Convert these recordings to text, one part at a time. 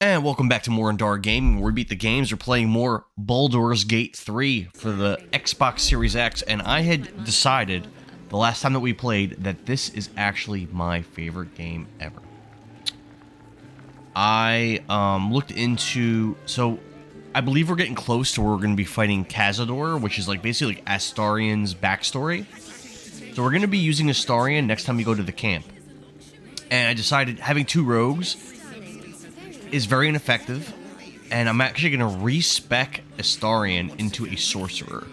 And welcome back to more Endar Gaming, where we beat the games. We're playing more Baldur's Gate 3 for the Xbox Series X, and I had decided the last time that we played that this is actually my favorite game ever. I looked into, so I believe we're getting close to where we're going to be fighting Cazador, which is like basically like Astarion's backstory. So we're going to be using Astarion next time we go to the camp. And I decided having two rogues is very ineffective, and I'm actually going to respec Astarion into a sorcerer.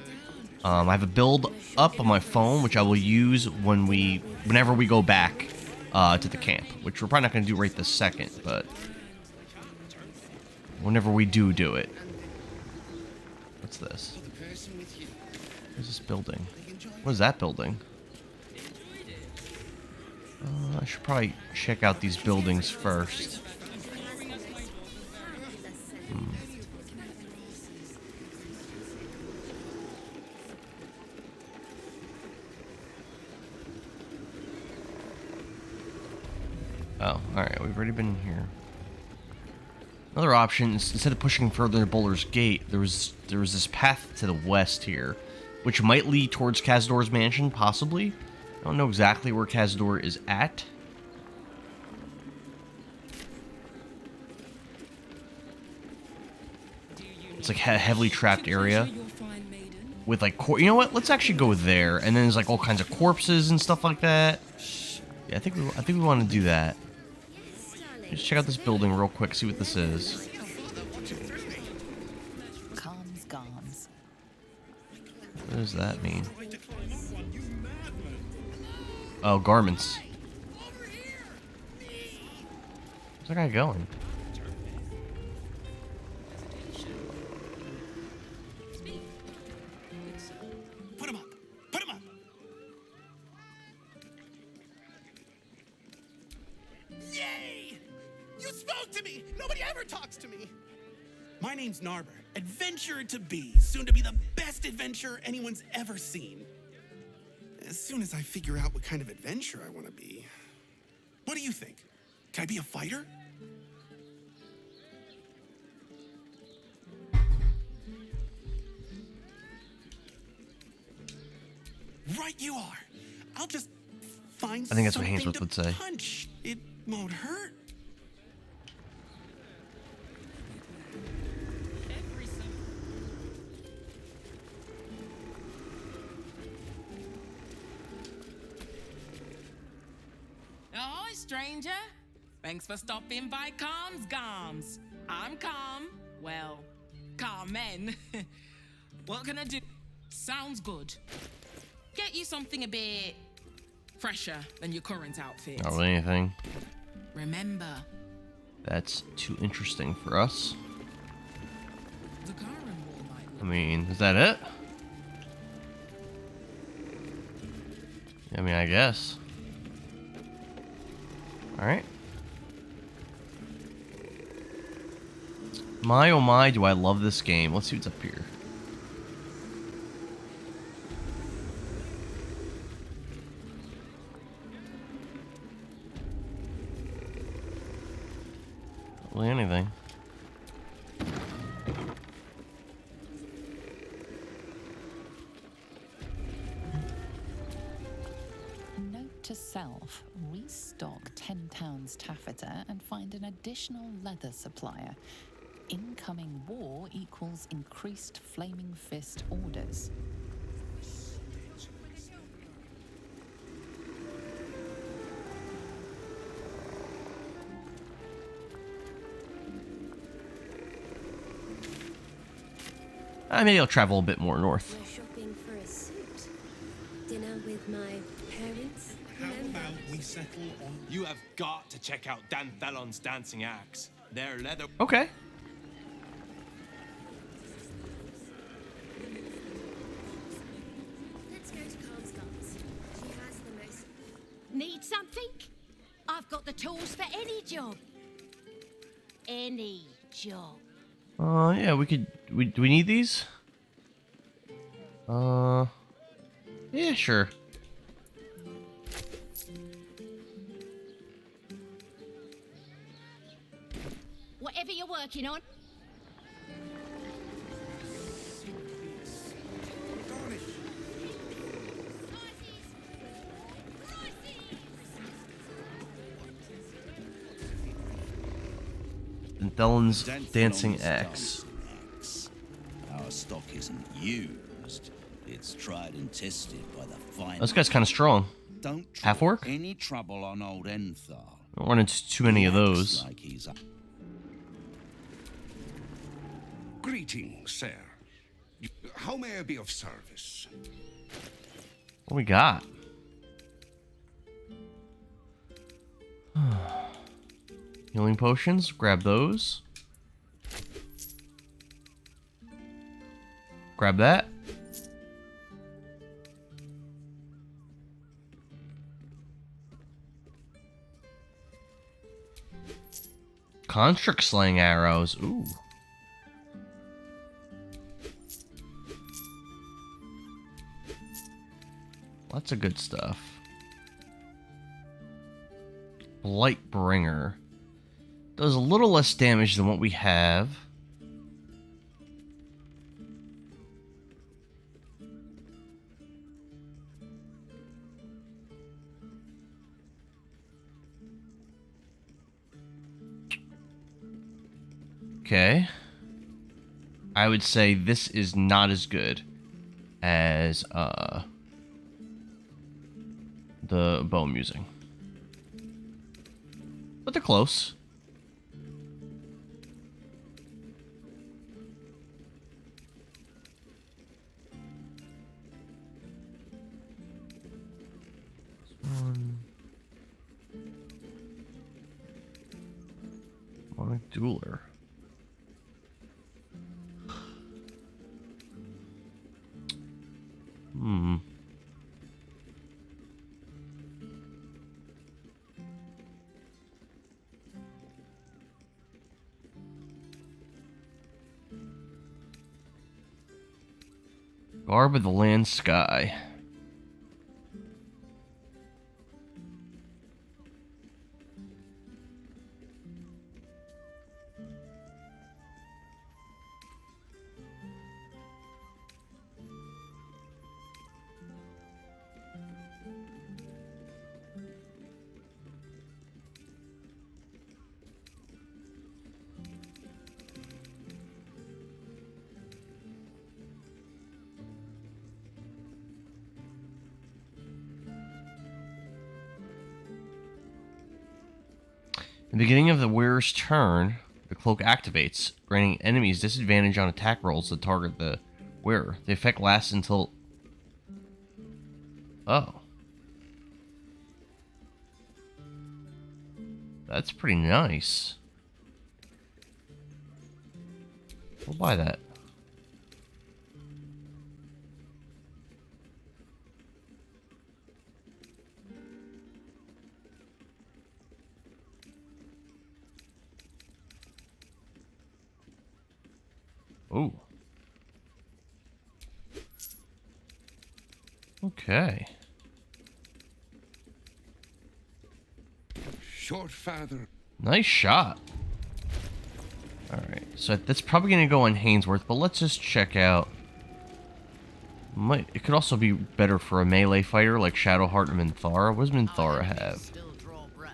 I have a build up on my phone, which I will use whenever we go back to the camp, which we're probably not going to do right this second, but whenever we do it. What's this? What's this building? What is that building? I should probably check out these buildings first. Oh, alright, we've already been here. Another option is, instead of pushing further to Baldur's Gate, there was this path to the west here, which might lead towards Cazador's mansion, possibly. I don't know exactly where Cazador is at. It's like a heavily trapped area with like, you know what? Let's actually go there, and then there's like all kinds of corpses and stuff like that. Yeah, I think we want to do that. Just check out this building real quick, see what this is. What does that mean? Oh, garments. Where's that guy going? Put him up! Put him up! Yay! You spoke to me! Nobody ever talks to me! My name's Narber, adventurer to be, soon to be the best adventurer anyone's ever seen. As soon as I figure out what kind of adventurer I want to be. What do you think? Can I be a fighter? Right you are. I'll just find I think that's what something Hainsworth to would say. punch. It won't hurt. Ahoy, stranger. Thanks for stopping by Calm's Gums. I'm Calm. Well, Carmen. What can I do? Sounds good. Get you something a bit fresher than your current outfit. Not really anything. Remember, That's too interesting for us. the Karen wall might I mean, is that it? I mean, I guess. Alright. My oh my, do I love this game. Let's see what's up here. Not really anything. Note to self, restock 10 pounds taffeta and find an additional leather supplier. Incoming war equals increased flaming fist orders. Maybe I'll travel a bit more north. We're shopping for a suit. Dinner with my parents. How remember? about we settle on... You have got to check out Dan Thalon's dancing axe. Their leather... Okay. Let's go to Carl's Gums. She has the most. Need something? I've got the tools for any job. Any job. Yeah, we could... do we need these? Yeah, sure. whatever you're working on. Thelon's dancing axe. Our stock isn't used. It's tried and tested by the finest. This guy's kind of strong. Don't Half orc? any trouble on old Enthar. Don't run into too many of those. Like he's up. Greetings, sir. How may I be of service? What we got? Healing potions. Grab those. Grab that. Constrict slaying arrows. Ooh. Lots of good stuff. Blightbringer. Does a little less damage than what we have. Okay. I would say this is not as good as the bow I'm using. But they're close. One dueler. Garb of the Land Sky. At the beginning of the wearer's turn, the cloak activates, granting enemies disadvantage on attack rolls that target the wearer. The effect lasts until... Oh. That's pretty nice. We'll buy that. Ooh. Okay. Short father. Nice shot. Alright, so that's probably going to go on Hainsworth, but let's just check out. It could also be better for a melee fighter like Shadowheart and Minthara. What does Minthara have? Still draw breath.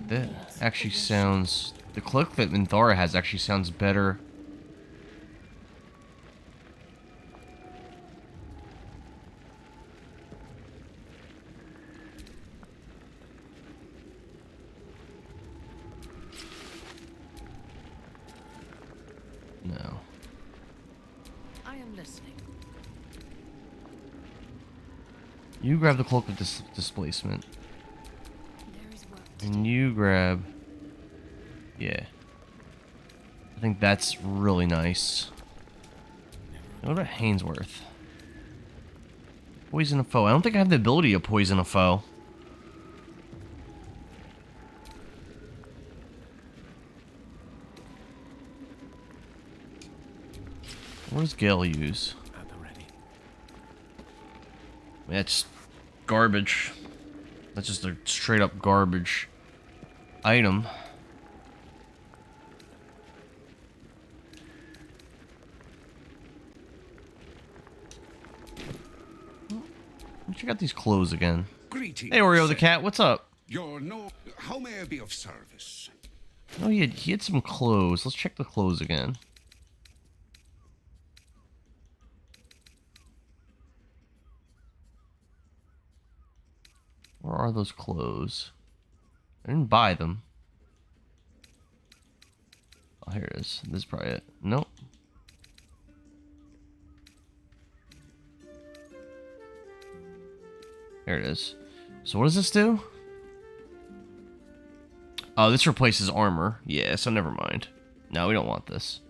That actually sounds... The cloak that Minthara has actually sounds better. No. I am listening. You grab the cloak of displacement. And you grab... Yeah. I think that's really nice. What about Hainsworth? Poison a foe. I don't think I have the ability to poison a foe. What does Gale use? That's garbage. That's just a straight up garbage item. Check out these clothes again. Greetings, Hey Oreo the sir. cat, what's up? How may I be of service? Oh, he had some clothes. Let's check the clothes again. Where are those clothes? I didn't buy them. Oh, here it is. This is probably it. Nope. Here it is. So what does this do? Oh, this replaces armor. Yeah, so never mind. No, we don't want this.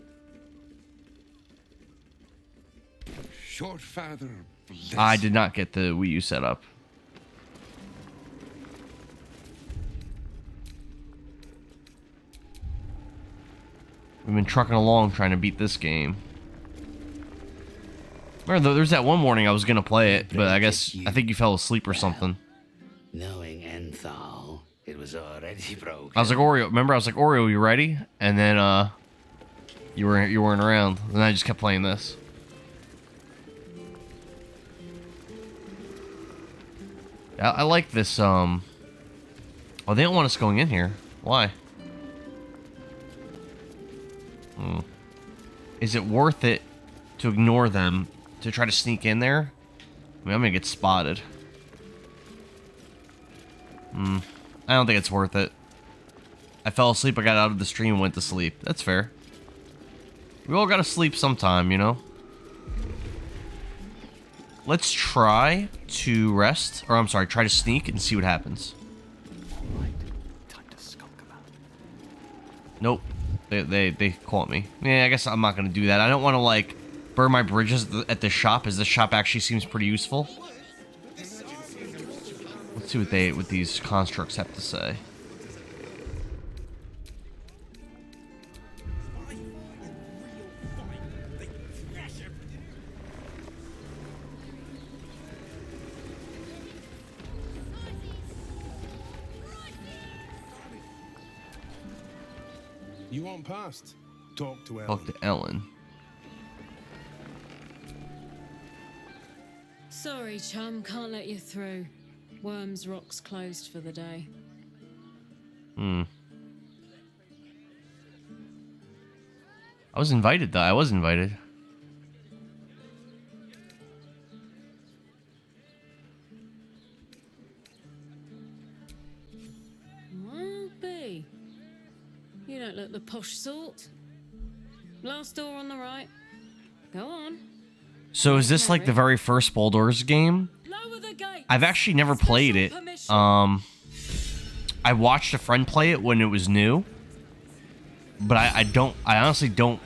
Short father. I did not get the Wii U setup. We've been trucking along trying to beat this game. Remember, there's that one morning I was gonna play it, but I think you fell asleep or something. Knowing Enthal, it was already broken. I was like, Oreo, remember? I was like, Oreo, you ready? And then you weren't around, and I just kept playing this. I like this. Oh, they don't want us going in here. Why? Is it worth it to ignore them to try to sneak in there? I mean, I'm gonna get spotted. I don't think it's worth it. I fell asleep, I got out of the stream and went to sleep. That's fair. We all gotta sleep sometime, you know? Let's try to rest, or I'm sorry, try to sneak and see what happens. Nope. They caught me. Yeah, I guess I'm not gonna do that. I don't want to, like, burn my bridges at this shop, as this shop actually seems pretty useful. Let's see what these constructs have to say. You want past? Talk to Ellen. Talk to Ellen. Sorry, chum, can't let you through. Worms Rock's closed for the day. I was invited, though. I was invited. Well, be. You don't look the posh sort. Last door on the right. Go on. So is this like the very first Baldurs game? Lower the gate. I've actually never played it. I watched a friend play it when it was new, but I honestly don't.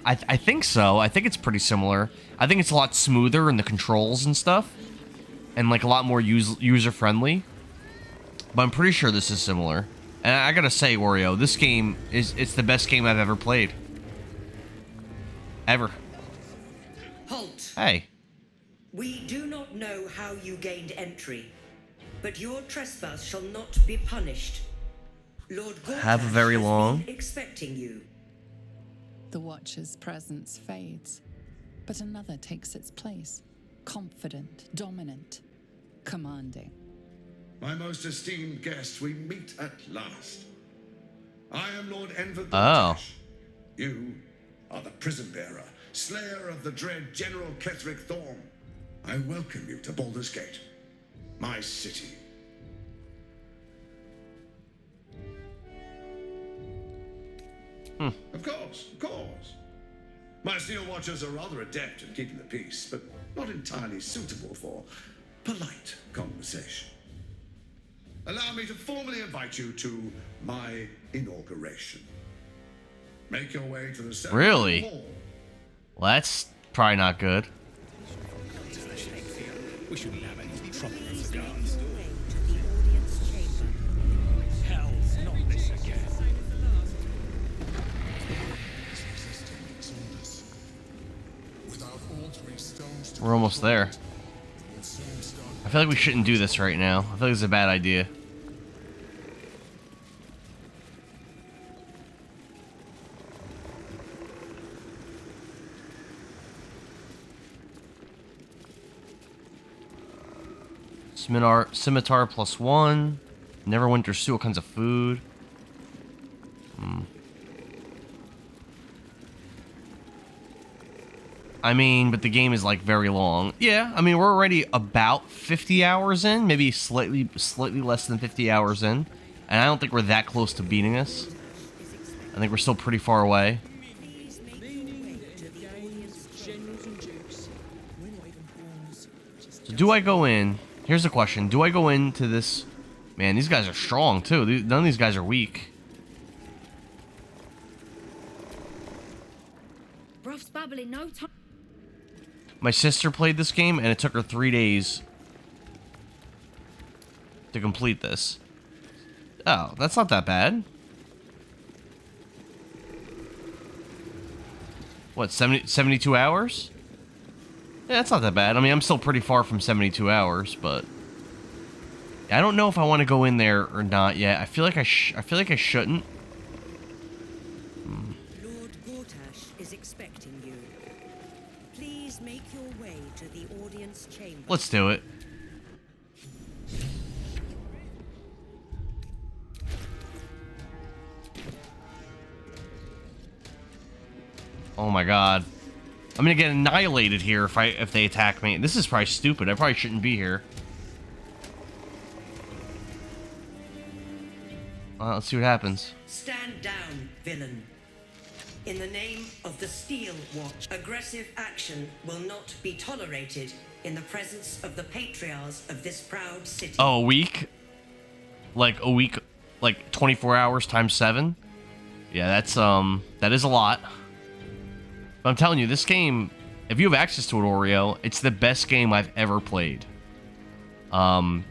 I think so. I think it's pretty similar. I think it's a lot smoother in the controls and stuff, and like a lot more user friendly. But I'm pretty sure this is similar. And I gotta say, Wario, this game it's the best game I've ever played. Ever. Halt. Hey. We do not know how you gained entry, but your trespass shall not be punished. Lord Gortash Have a very has long. been expecting you. The Watcher's presence fades, but another takes its place. Confident, dominant, commanding. My most esteemed guest, we meet at last. I am Lord Enver Oh. Gortash. You are the prison bearer, slayer of the dread General Ketheric Thorm. I welcome you to Baldur's Gate, my city. Of course. My Steel Watchers are rather adept at keeping the peace, but not entirely suitable for polite conversation. Allow me to formally invite you to my inauguration. Make your way to the center Really? of the hall. Well, that's probably not good. We shouldn't have any trouble with the guards. Hell's not this again. We're almost there. I feel like we shouldn't do this right now. I feel like it's a bad idea. Scimitar +1. Neverwinter stew, all kinds of food. I mean, but the game is like very long. Yeah, I mean, we're already about 50 hours in, maybe slightly less than 50 hours in. And I don't think we're that close to beating this. I think we're still pretty far away. So do I go in? Here's the question. Do I go into this? Man, these guys are strong too. None of these guys are weak. Broth's bubbling, no time. My sister played this game, and it took her 3 days to complete this. Oh, that's not that bad. What, 72 hours? Yeah, that's not that bad. I mean, I'm still pretty far from 72 hours, but I don't know if I want to go in there or not yet. I feel like I shouldn't. Lord Gortash is expecting you. Please make your way to the audience chamber. Let's do it. Oh my god. I'm gonna get annihilated here if they attack me. This is probably stupid. I probably shouldn't be here. Let's see what happens. Stand down, villain. In the name of the Steel Watch, aggressive action will not be tolerated in the presence of the patriarchs of this proud city. Oh, a week? Like a week, like 24 hours times 7? Yeah, that is a lot. But I'm telling you, this game, if you have access to it, Oreo, it's the best game I've ever played. I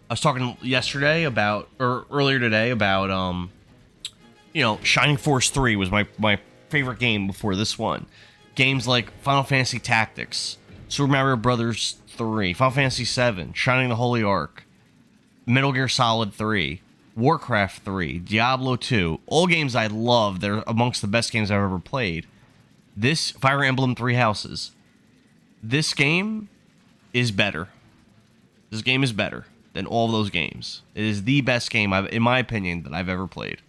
was talking yesterday about, or earlier today about, you know, Shining Force 3 was my favorite game before this one. Games like Final Fantasy Tactics, Super Mario Brothers 3, Final Fantasy 7, Shining the Holy Ark, Metal Gear Solid 3, Warcraft 3, Diablo 2, all games I love. They're amongst the best games I've ever played. This, Fire Emblem 3 Houses. This game is better. This game is better than all of those games. It is the best game, in my opinion, that I've ever played.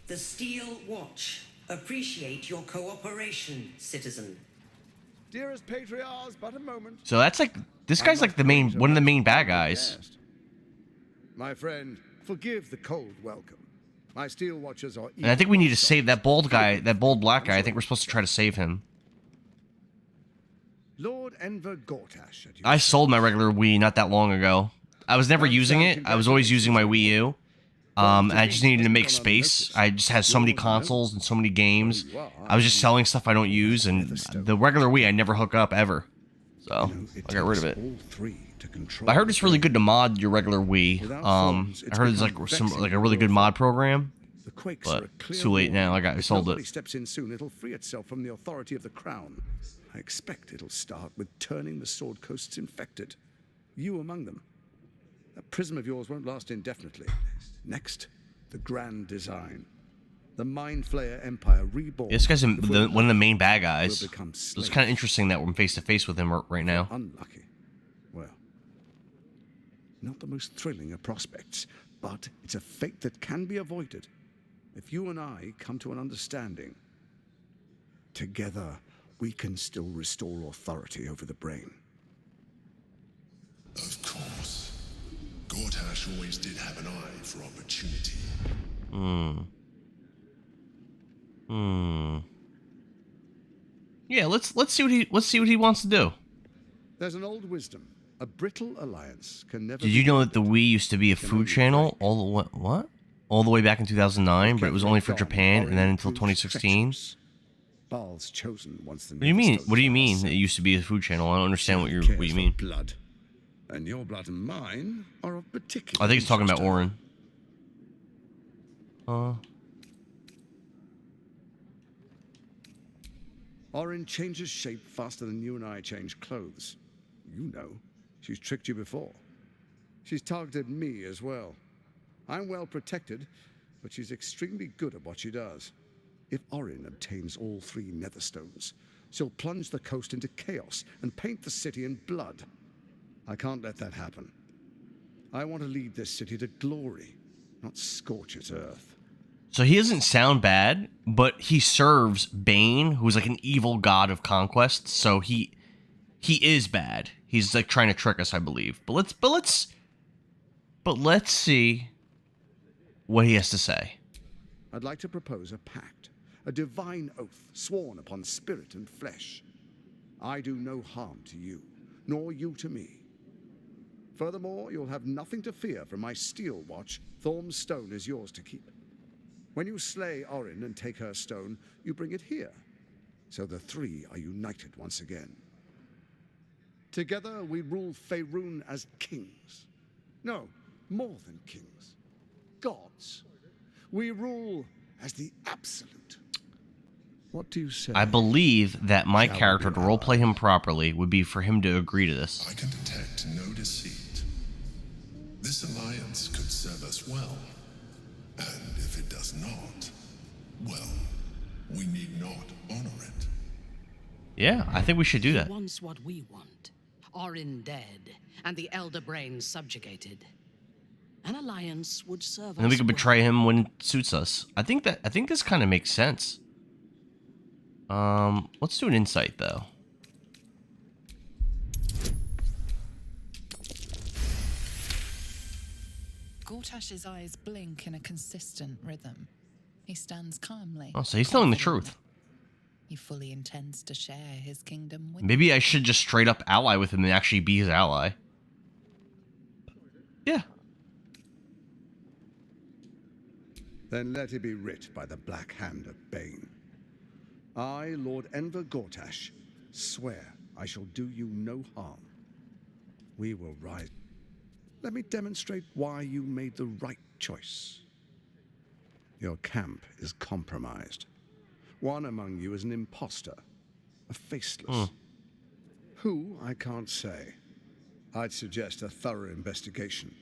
The Steel Watch. Appreciate your cooperation, citizen. Dearest patriarchs, but a moment. So that's like, this guy's like one of the main bad guys. My friend, forgive the cold welcome. My steel watchers are. And I think we need to save that bald guy, that bald black guy. I think we're supposed to try to save him. Lord Enver Gortash. I sold my regular Wii not that long ago. I was never using it. I was always using my Wii U. And I just needed to make space. I just had so many consoles and so many games. I was just selling stuff I don't use, and the regular Wii I never hook up ever. So I got rid of it. But I heard it's really good to mod your regular Wii. I heard it's like a really good mod program. But it's too late now. I sold it. Steps in soon, it'll free itself from the authority of the crown. I expect it'll start with turning the Sword Coasts infected. You among them. That prism of yours won't last indefinitely. Next, the grand design. The Mind Flayer Empire reborn. Yeah, this guy's one of the main bad guys. It's kind of interesting that we're face to face with him right now. Unlucky. Well, not the most thrilling of prospects, but it's a fate that can be avoided if you and I come to an understanding. Together, we can still restore authority over the brain. Of course. Gortash always did have an eye for opportunity. Yeah, let's see what he wants to do. There's an old wisdom. A brittle alliance can never. Did you know that the Wii used to be a food channel all the way back in 2009, but it was only for Japan and then until 2016? Bal's chosen once the. What do you mean? What do you mean it used to be a food channel? I don't understand what you mean. Blood, and your blood and mine are of particular. I think he's talking about Orin. Orin changes shape faster than you and I change clothes. You know, she's tricked you before. She's targeted me as well. I'm well protected, but she's extremely good at what she does. If Orin obtains all 3 netherstones, she'll plunge the coast into chaos and paint the city in blood. I can't let that happen. I want to lead this city to glory, not scorch its earth. So he doesn't sound bad, but he serves Bane, who's like an evil god of conquest. So he is bad. He's like trying to trick us, I believe. But let's see what he has to say. I'd like to propose a pact, a divine oath sworn upon spirit and flesh. I do no harm to you, nor you to me. Furthermore, you'll have nothing to fear from my steel watch. Thorm's stone is yours to keep. When you slay Orin and take her stone, you bring it here. So the 3 are united once again. Together we rule Faerun as kings. No, more than kings. Gods. We rule as the absolute. What do you say? I believe that my character, to roleplay him properly, would be for him to agree to this. I can detect no deceit. This alliance could serve us well. And if it does not, well, we need not honor it. Yeah, I think we should do that. He wants what we want. Orin dead, and the Elder Brain subjugated. An alliance would serve us. And then we can betray him when it suits us. I think this kind of makes sense. Let's do an insight though. Gortash's eyes blink in a consistent rhythm. He stands calmly. Oh, so he's telling the truth. He fully intends to share his kingdom with Maybe I should just straight up ally with him and actually be his ally. Yeah. Then let it be writ by the black hand of Bane. I, Lord Enver Gortash, swear I shall do you no harm. We will rise. Let me demonstrate why you made the right choice. Your camp is compromised. One among you is an imposter, a faceless. Who, I can't say. I'd suggest a thorough investigation.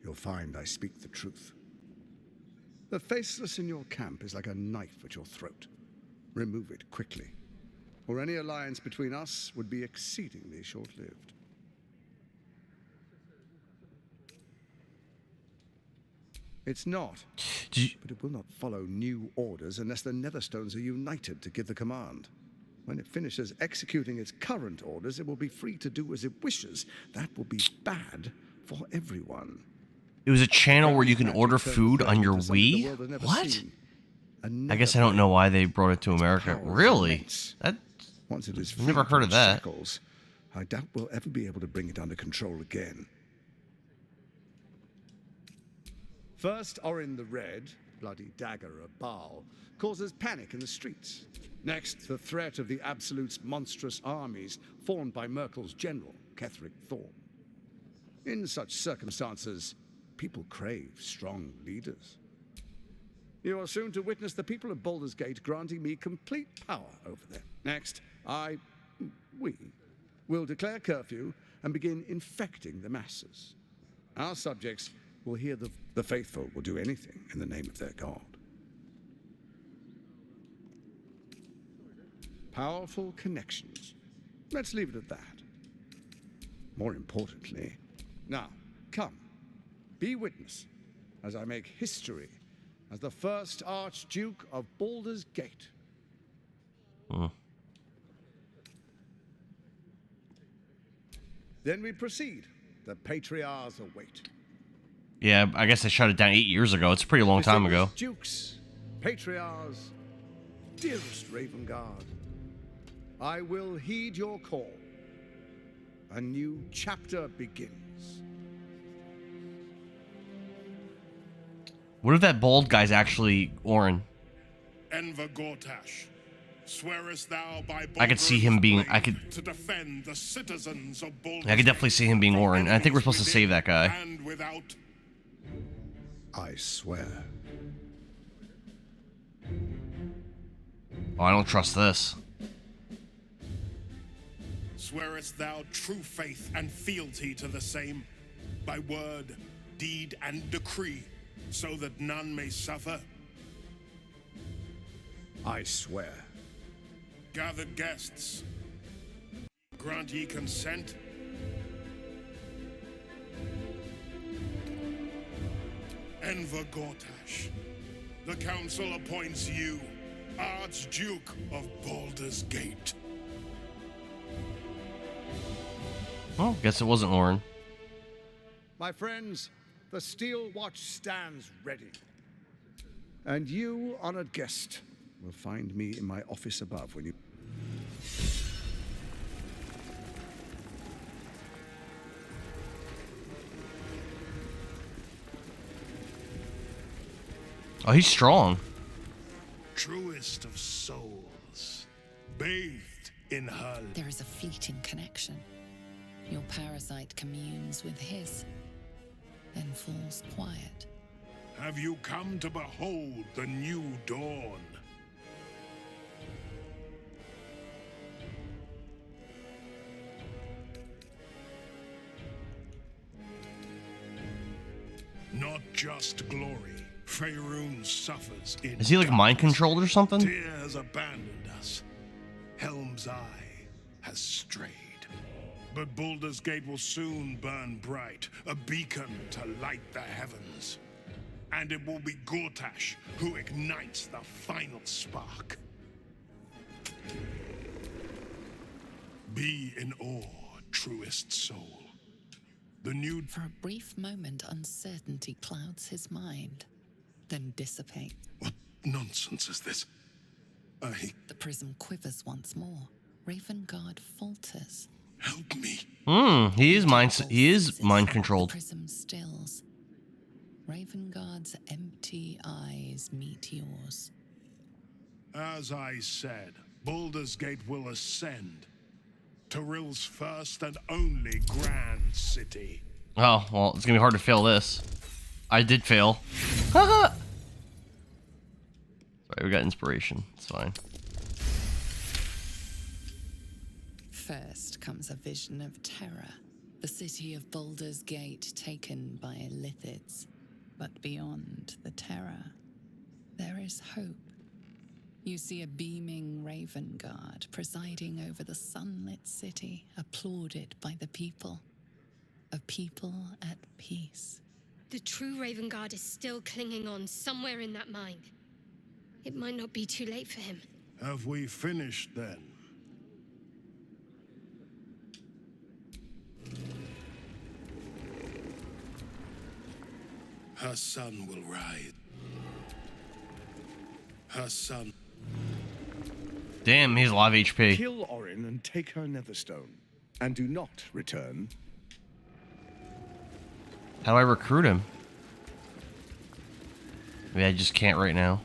You'll find I speak the truth. The faceless in your camp is like a knife at your throat. Remove it quickly, or any alliance between us would be exceedingly short-lived. It's not, but it will not follow new orders unless the Netherstones are united to give the command. When it finishes executing its current orders, it will be free to do as it wishes. That will be bad for everyone. It was a channel where you can order food on your Wii? What? I guess I don't know why they brought it to America. Really? Once it is I've never heard of that. Shackles, I doubt we'll ever be able to bring it under control again. First, Orin the Red, bloody dagger of Baal, causes panic in the streets. Next, the threat of the Absolute's monstrous armies formed by Merkel's general, Ketheric Thorm. In such circumstances, people crave strong leaders. You are soon to witness the people of Baldur's Gate granting me complete power over them. Next, we will declare curfew and begin infecting the masses. Our subjects will hear the faithful will do anything in the name of their god. Powerful connections. Let's leave it at that. More importantly, now, come, be witness as I make history as the first Archduke of Baldur's Gate. Then we proceed. The Patriarchs await. Yeah, I guess they shut it down 8 years ago. It's a pretty long time ago. Dukes, Patriarchs, dearest Ravengard, I will heed your call. A new chapter begins. What if that bald guy's actually Orin? Enver Gortash, swearest thou by I could see him being. to defend the citizens of Baldur's I could definitely see him being Orin. And I think we're supposed to save that guy. and without. I swear. Oh, I don't trust this. swearest thou true faith and fealty to the same, by word, deed, and decree, so that none may suffer? I swear. Gathered guests, grant ye consent? Enver Gortash, the council appoints you Archduke of Baldur's Gate. Well, guess it wasn't Lauren. My friends, the Steel Watch stands ready. And you, honored guest, will find me in my office above when you... Oh, he's strong. Truest of souls, bathed in her. There is a fleeting connection. Your parasite communes with his, then falls quiet. Have you come to behold the new dawn? Not just glory. Faerun suffers in. Is he like mind controlled or something? Tears abandoned us. Helm's eye has strayed. But Baldur's Gate will soon burn bright, a beacon to light the heavens. And it will be Gortash who ignites the final spark. Be in awe, truest soul. The new... For a brief moment, uncertainty clouds his mind, then dissipates. What nonsense is this? The prism quivers once more. Ravengard falters. Help me. He is mind controlled. The prism stills. Ravengard's empty eyes meet yours. As I said, Baldur's Gate will ascend. Tyrill's first and only grand city. Oh, well, it's gonna be hard to fail this. I did fail. Sorry, we got inspiration. It's fine. First comes a vision of terror. The city of Baldur's Gate taken by Lithids. But beyond the terror, there is hope. You see a beaming Ravengard presiding over the sunlit city, applauded by the people. A people at peace. The true Ravengard is still clinging on somewhere in that mine. It might not be too late for him. Have we finished then? Her sun will rise. Her sun. Damn, he's a lot of HP. Kill Orin and take her Netherstone. And do not return. How do I recruit him? Maybe I just can't right now.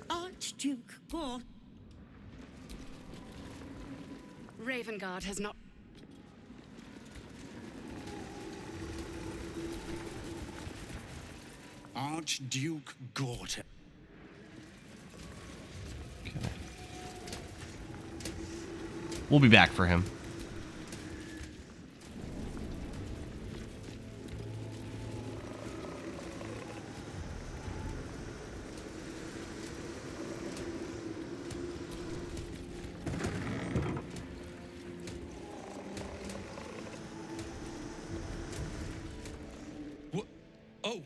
Archduke Gort. Ravengard has not... Archduke Gort. We'll be back for him. What? Oh,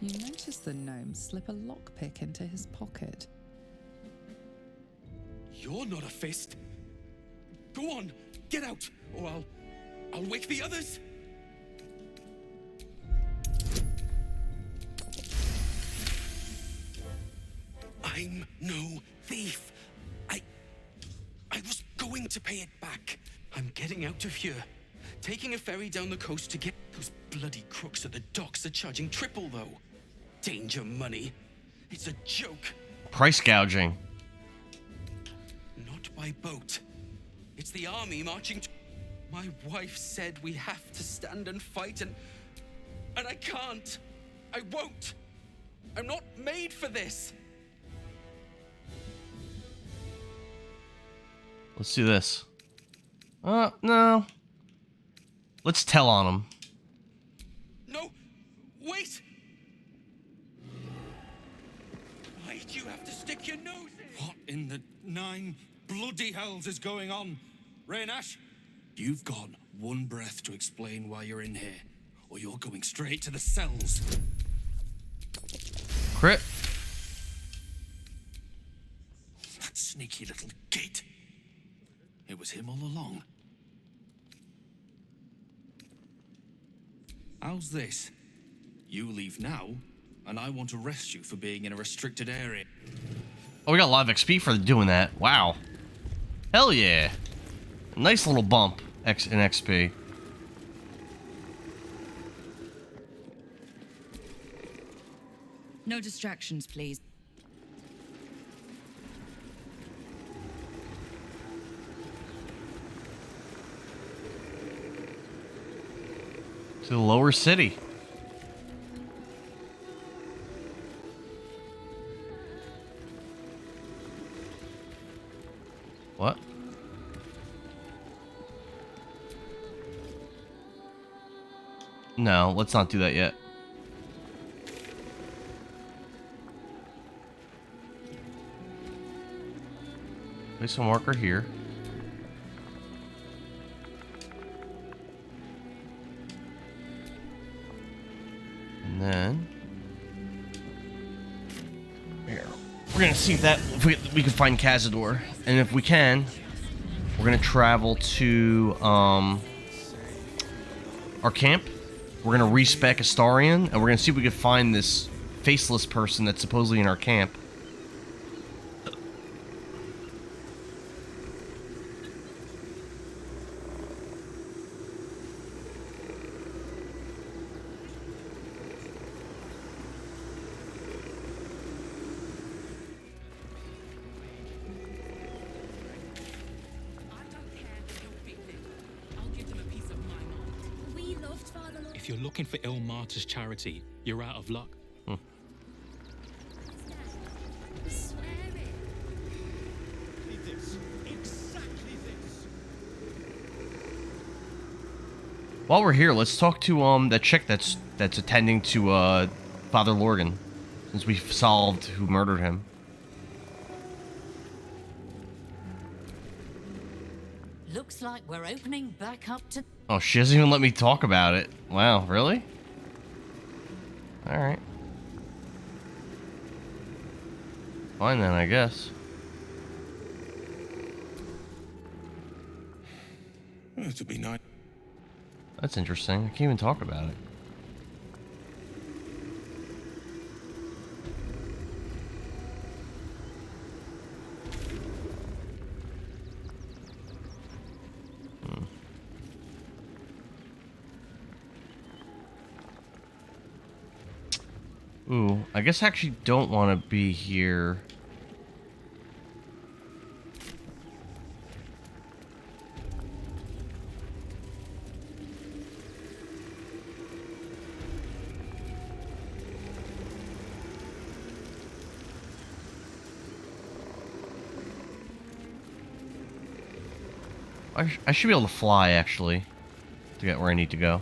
You notice the gnome slip a lockpick into his pocket. You're not a fist. Go on, get out, or I'll wake the others. I'm no thief. I was going to pay it back. I'm getting out of here. Taking a ferry down the coast to get... Those bloody crooks at the docks are charging triple, though. Danger money. It's a joke. Price gouging. Not by boat. It's the army marching to... My wife said we have to stand and fight, and I can't. I won't. I'm not made for this. Let's do this. No. Let's tell on him. No! Wait! Why'd you have to stick your nose in? What in the 9 bloody hells is going on? Raynash, you've got one breath to explain why you're in here, or you're going straight to the cells. Crit. That sneaky little git. It was him all along. How's this? You leave now, and I want to arrest you for being in a restricted area. Oh, we got a lot of XP for doing that. Wow. Hell yeah. Nice little bump in XP. No distractions, please. To the lower city. What? No, let's not do that yet. Place a marker here. And then here. We're gonna see if we can find Cazador. And if we can, we're gonna travel to our camp. We're gonna respec Astarion, and we're gonna see if we can find this faceless person that's supposedly in our camp. If you're looking for Ilmater's charity, you're out of luck. While we're here, let's talk to that chick that's attending to Father Lorgan, since we've solved who murdered him. Looks like we're opening back up to... Oh, she doesn't even let me talk about it. Wow, really? Alright. Fine then, I guess. It'd be nice. That's interesting. I can't even talk about it. Ooh, I guess I actually don't want to be here. I should be able to fly, actually, to get where I need to go.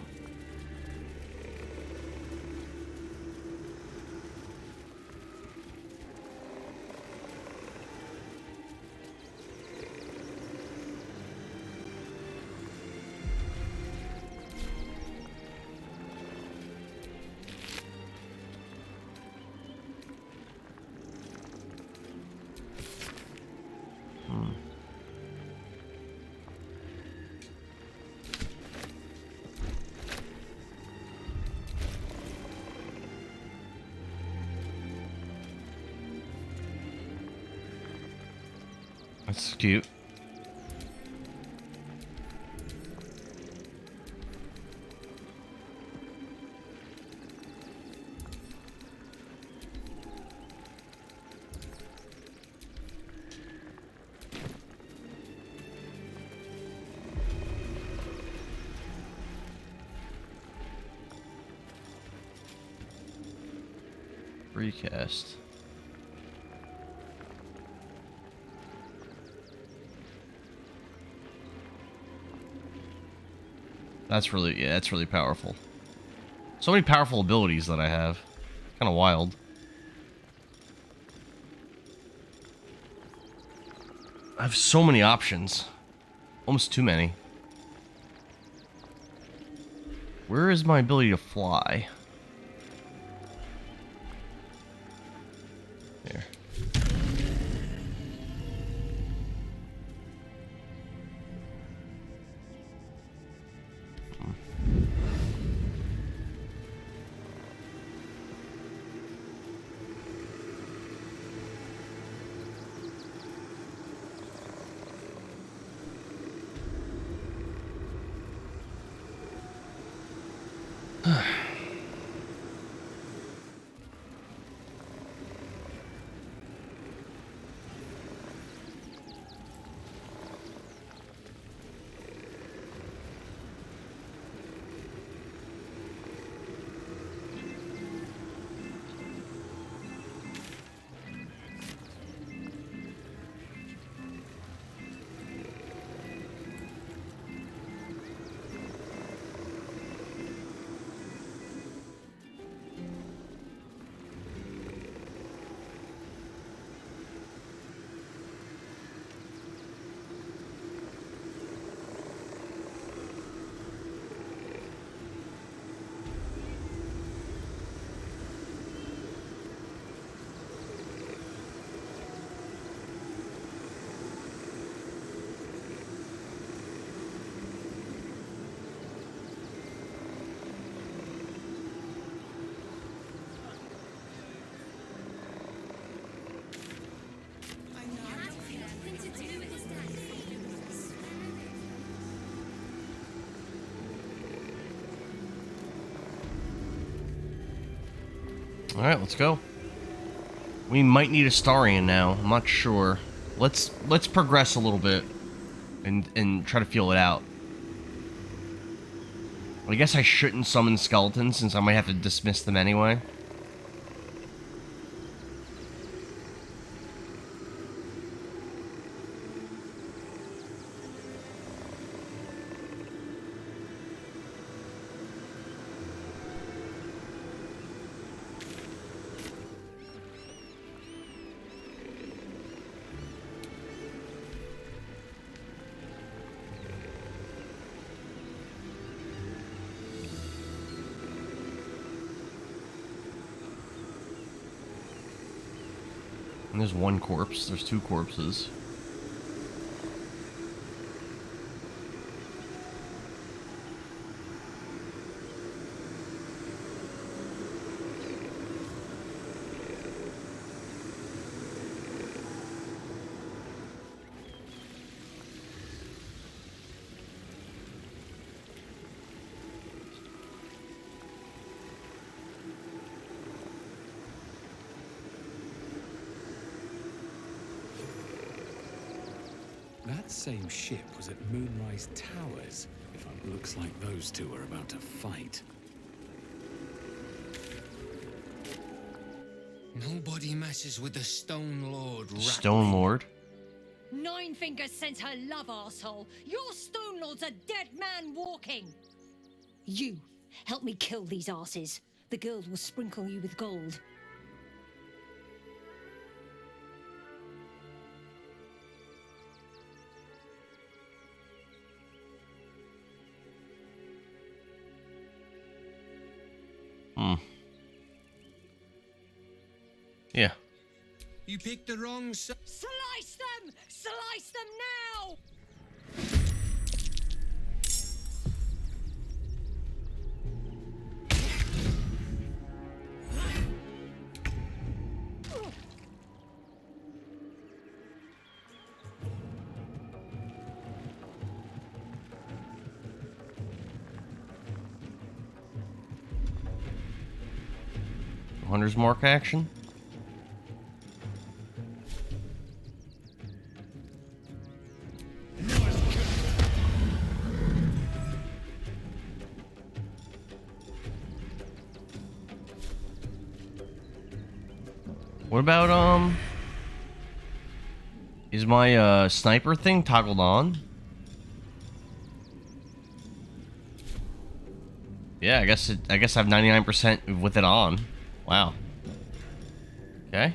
That's cute. Recast. That's really powerful. So many powerful abilities that I have. Kind of wild. I have so many options. Almost too many. Where is my ability to fly? There. Alright, let's go. We might need a Starian now. I'm not sure. Let's progress a little bit and try to feel it out. I guess I shouldn't summon skeletons since I might have to dismiss them anyway. And there's one corpse. There's two corpses. That same ship was at Moonrise Towers, if it looks like those two are about to fight. Nobody messes with the Stone Lord. Stone Lord? Nine Fingers sent her love, arsehole. Your Stone Lord's a dead man walking. You, help me kill these asses. The girls will sprinkle you with gold. Yeah. You picked the wrong side. Slice them! Slice them now! Hunter's Mark action. What about, is my, sniper thing toggled on? Yeah, I guess I have 99% with it on. Wow. Okay.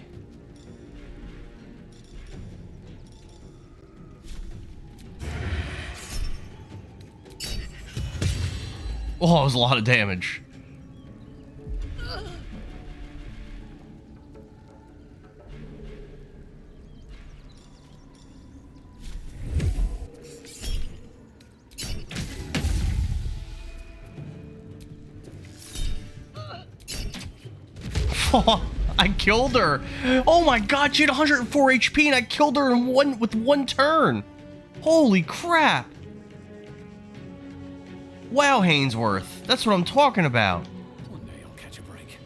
Oh, that was a lot of damage. I killed her. Oh my god, she had 104 HP and I killed her in with one turn. Holy crap. Wow, Hainsworth. That's what I'm talking about. One day I'll catch a break.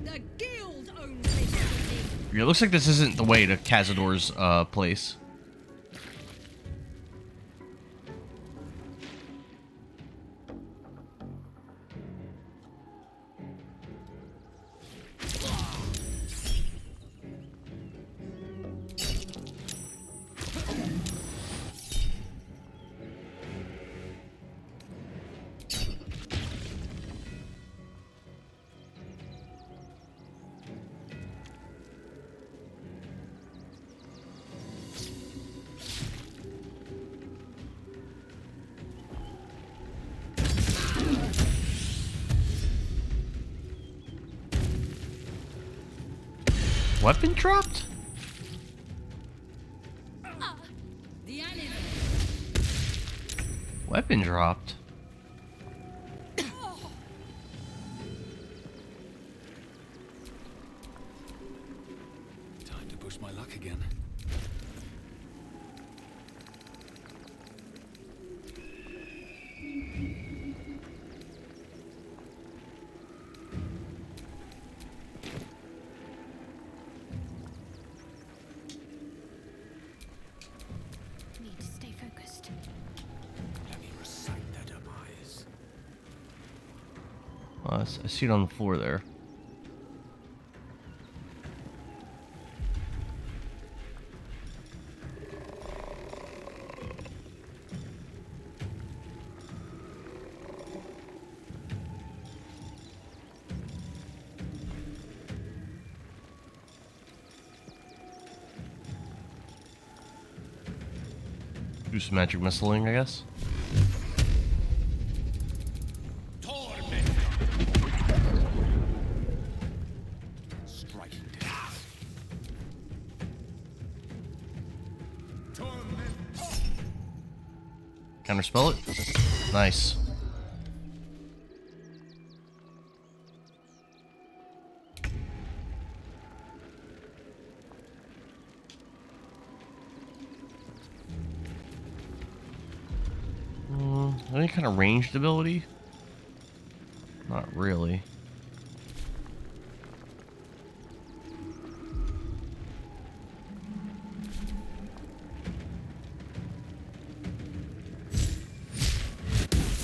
The guild owns this city. Yeah, it looks like this isn't the way to Cazador's place. Weapon dropped? The enemy. Weapon dropped. Time to push my luck again. Need to stay focused. Let me recite their demise. I see it on the floor there. Do some magic missiling, I guess. Striking death. Counterspell it. Nice. Any kind of ranged ability? Not really.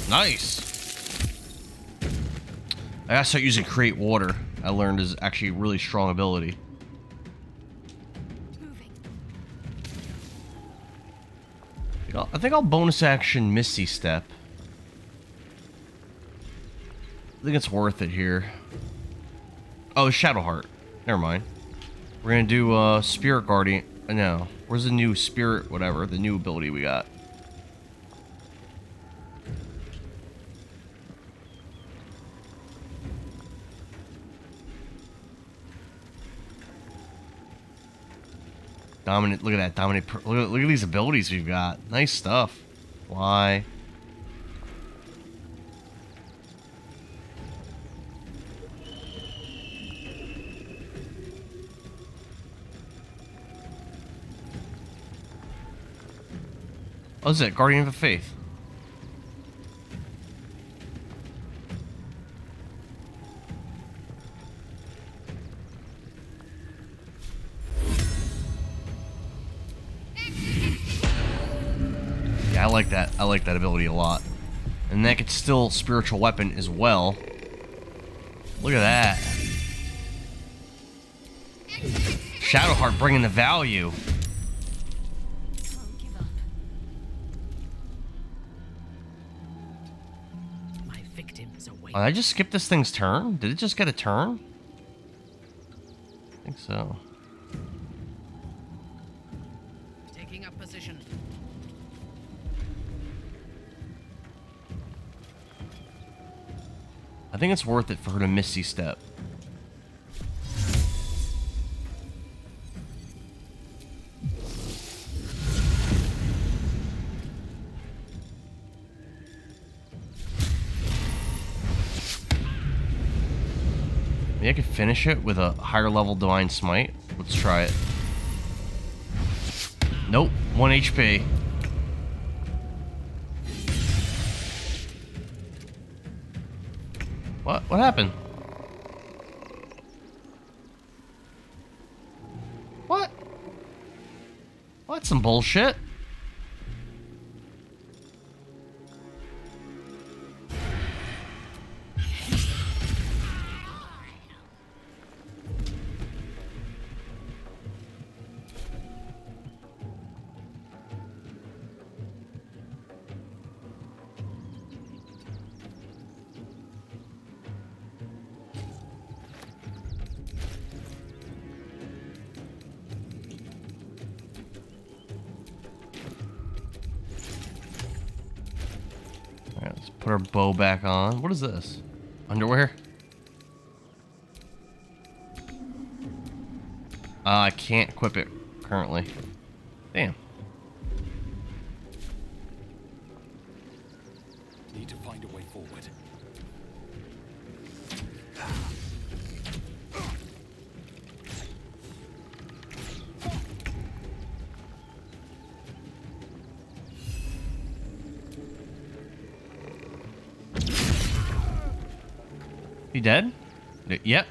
Nice. I gotta start using Create Water. I learned is actually a really strong ability. I think I'll bonus action Misty Step. I think it's worth it here. Oh, Shadowheart. Never mind. We're gonna do Spirit Guardian. No, where's the new Spirit? Whatever the new ability we got. Dominant. Look at that. Dominant. Look at these abilities we've got. Nice stuff. Fly. What is it? Guardian of the Faith. I like that. I like that ability a lot. And that gets still spiritual weapon as well. Look at that. Shadowheart bringing the value. My victims await. Oh, did I just skip this thing's turn? Did it just get a turn? I think so. Taking up position. I think it's worth it for her to Misty Step. Maybe I could finish it with a higher level Divine Smite. Let's try it. Nope, 1 HP. What happened? What? Well, that's some bullshit. Put our bow back on. What is this? Underwear? I can't equip it currently. Damn. Need to find a way forward. He dead? Yep.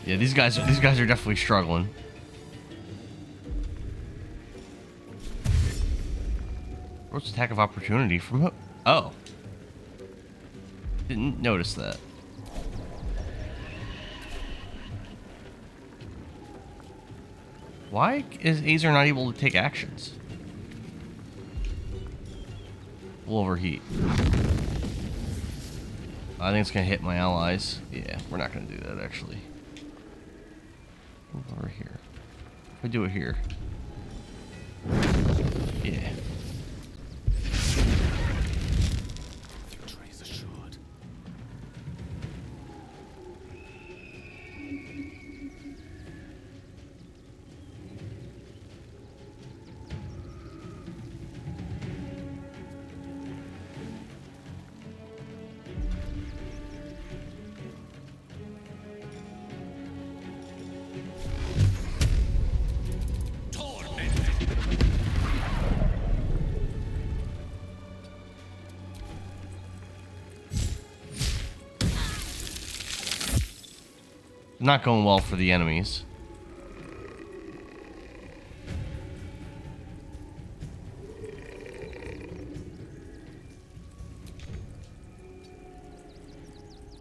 Yeah, these guys are definitely struggling. What's attack of opportunity from who? Oh. Didn't notice that. Why is Azer not able to take actions? We'll overheat. I think it's gonna hit my allies. Yeah, we're not gonna do that actually. Move over here. If I do it here. Yeah. Not going well for the enemies.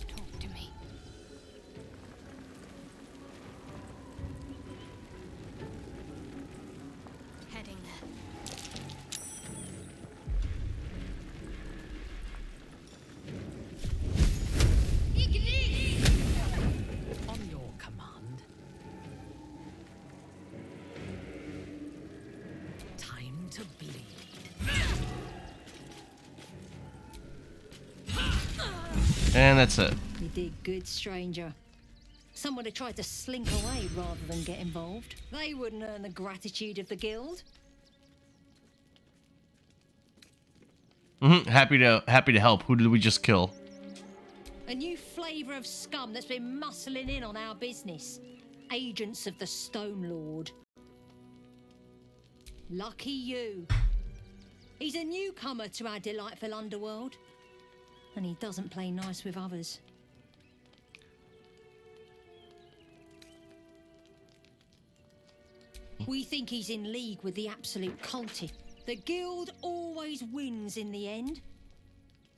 Talk to me. Heading there. On your command. Time to bleed. And that's it. You did good, stranger. Someone had tried to slink away rather than get involved. They wouldn't earn the gratitude of the guild. Happy to help. Who did we just kill? A new flavour of scum that's been muscling in on our business. Agents of the Stone Lord. Lucky you. He's a newcomer to our delightful underworld, and he doesn't play nice with others. We think he's in league with the absolute cultist. The guild always wins in the end,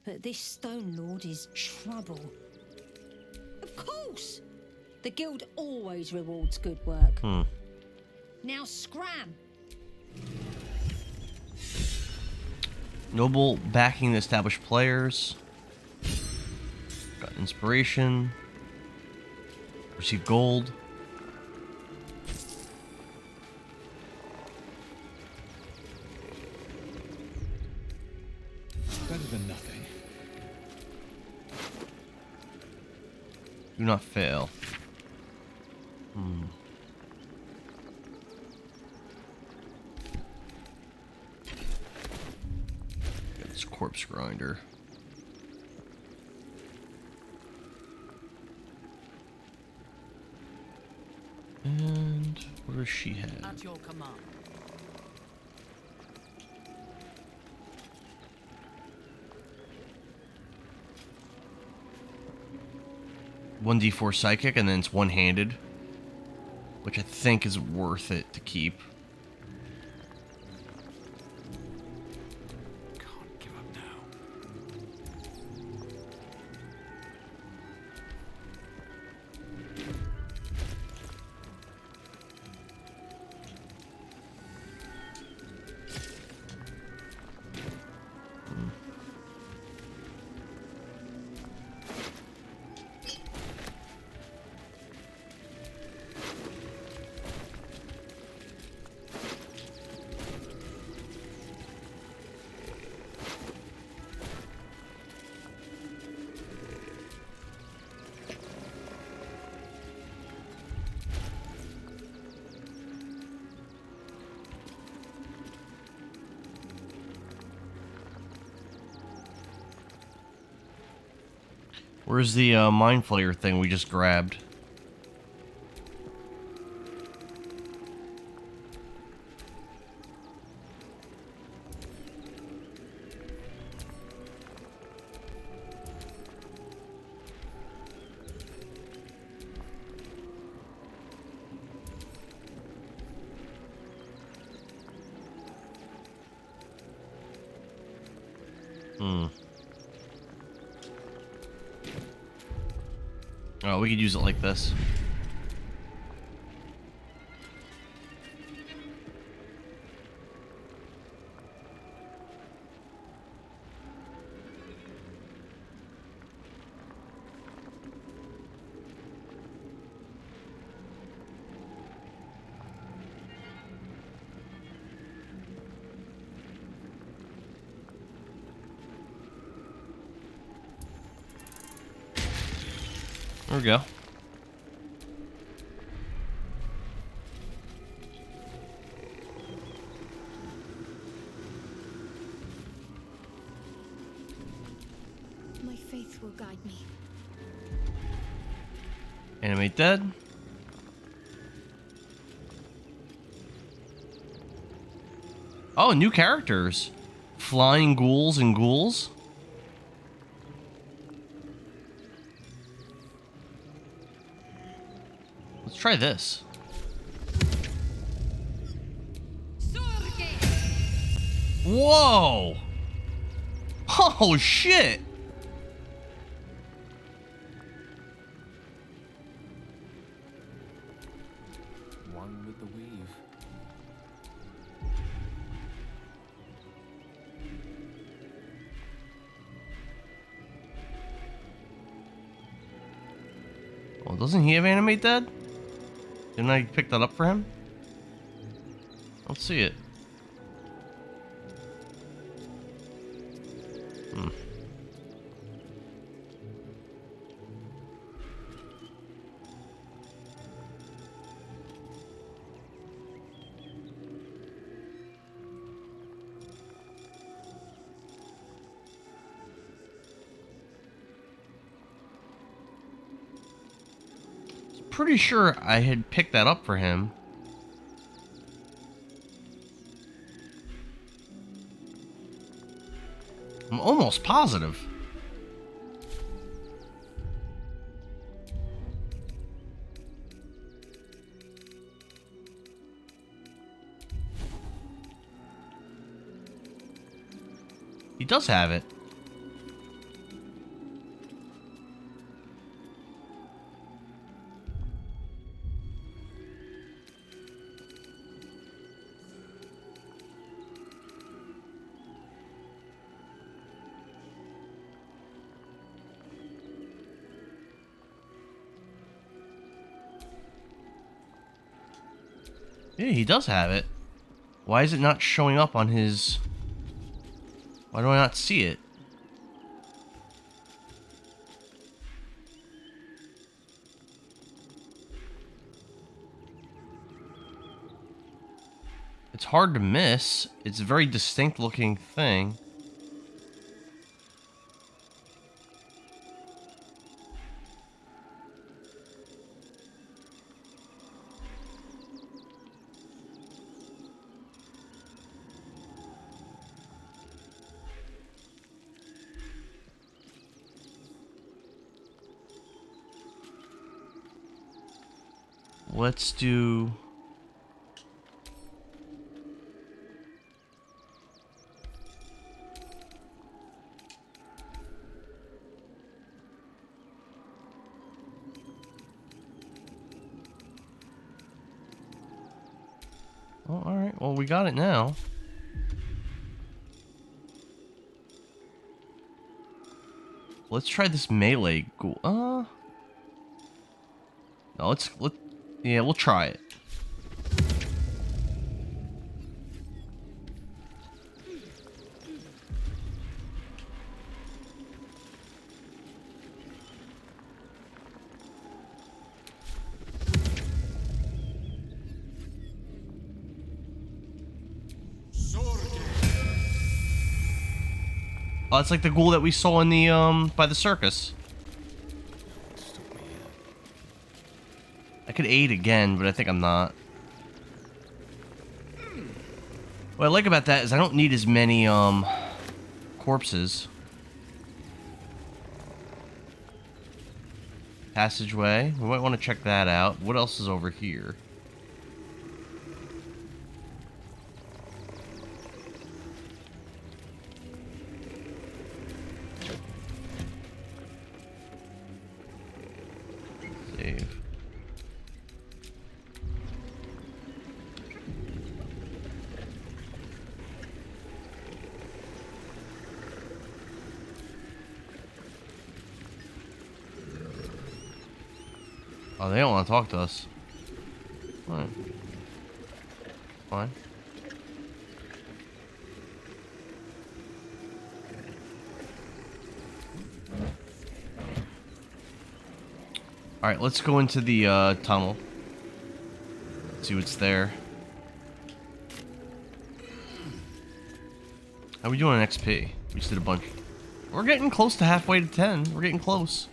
but this Stone Lord is trouble. Of course! The guild always rewards good work. Now scram! Noble backing the established players. Got inspiration. Receive gold. Better than nothing. Do not fail. Get this corpse grinder. And what does she have? At your command. 1d4 psychic, and then it's one-handed, which I think is worth it to keep. Can't give up now. Where's the Mind Flayer thing we just grabbed? Oh, we could use it like this. There we go. My faith will guide me. Animate dead. Oh, new characters. Flying ghouls and ghouls. Let's try this. Whoa! Oh shit! One with the weave. Well, doesn't he have animate dead? Didn't I pick that up for him? Let's see it. Pretty sure I had picked that up for him. almost positive. He does have it. Yeah, he does have it. Why is it not showing up on his... Why do I not see it? It's hard to miss. It's a very distinct looking thing. Let's do... Oh, alright. Well, we got it now. Let's try this melee ghoul. No, yeah, we'll try it. Oh, it's like the ghoul that we saw in the by the circus. I could aid again, but I think I'm not. What I like about that is I don't need as many corpses. Passageway. We might want to check that out. What else is over here? Save. Oh, they don't want to talk to us. Fine. Fine. Alright, let's go into the tunnel. See what's there. How we doing on XP? We just did a bunch. We're getting close to halfway to 10. We're getting close.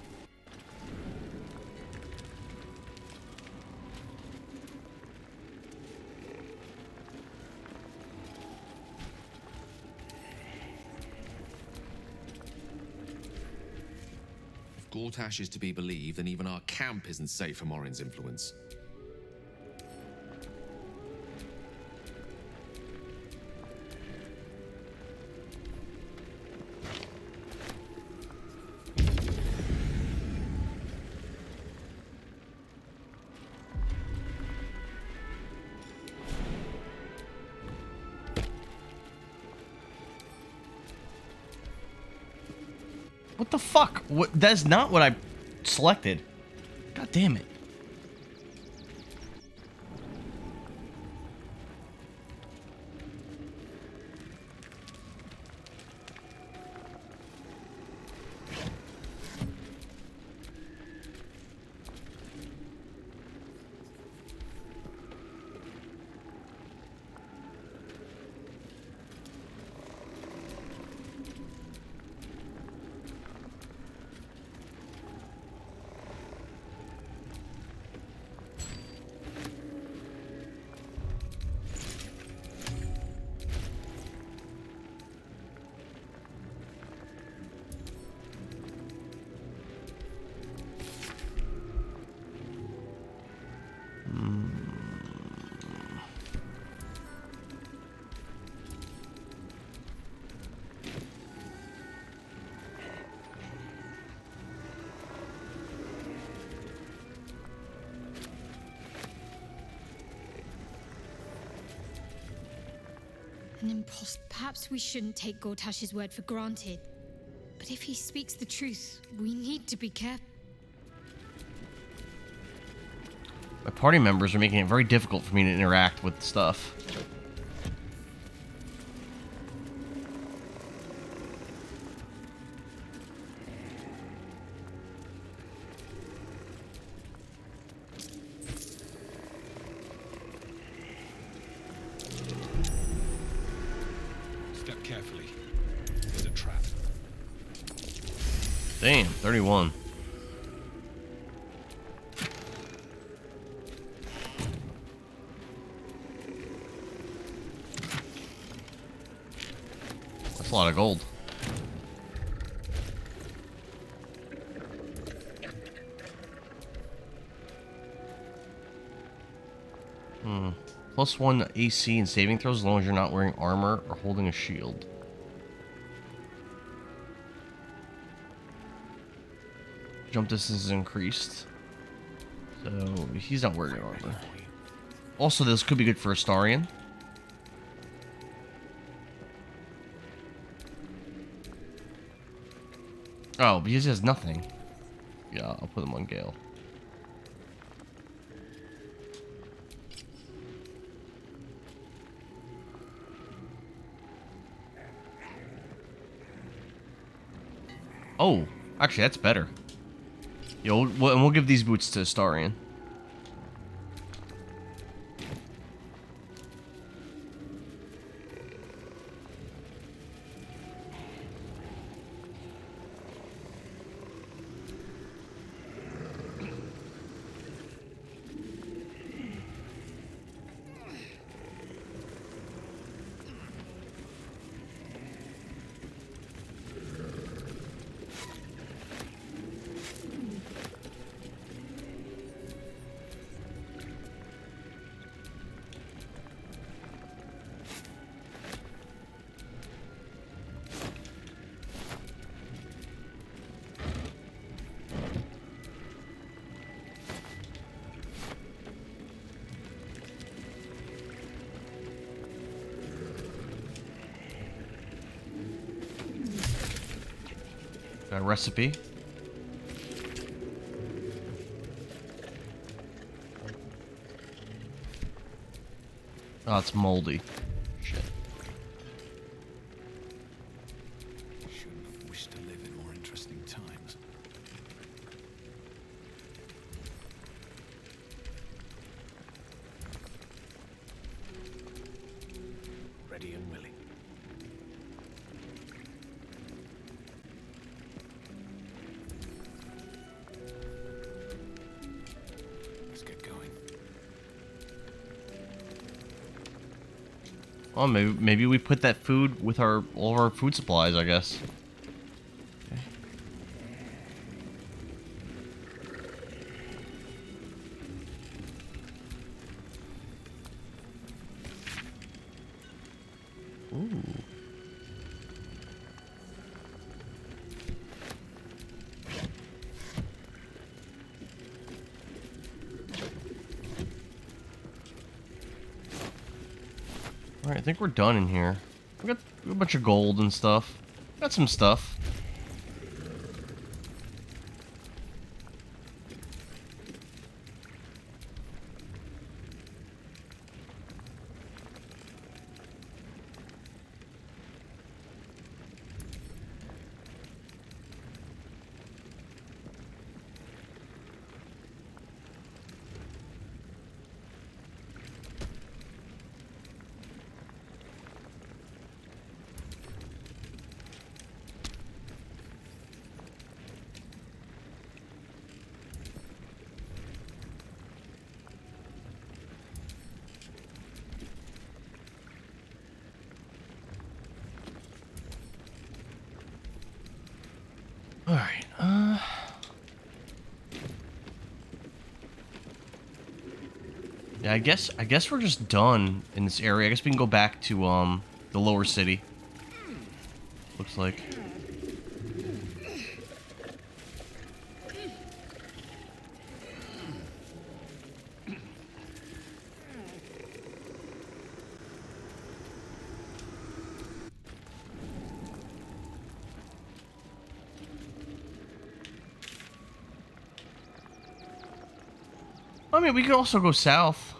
Gortash is to be believed, and even our camp isn't safe from Orin's influence. What the fuck? What? That's not what I selected. God damn it. An imposter. Perhaps we shouldn't take Gortash's word for granted. But if he speaks the truth, we need to be careful. My party members are making it very difficult for me to interact with stuff. Step carefully. There's a trap. Damn, 31. That's a lot of gold. +1 AC and saving throws as long as you're not wearing armor or holding a shield. Jump distance is increased. So he's not wearing armor. Also, this could be good for Astarion. Oh, because he has nothing. Yeah, I'll put him on Gale. Oh, actually, that's better. Yo, and we'll give these boots to Astarion. Got a recipe. Oh, it's moldy. Shit. Shouldn't have wished to live in more interesting times. Ready and willing. Let's get going. Well, maybe we put that food with all of our food supplies, I guess. Okay. Ooh. Alright, I think we're done in here. We got a bunch of gold and stuff. Got some stuff. Alright, yeah, I guess we're just done in this area. I guess we can go back to the lower city. Looks like. I mean, we could also go south.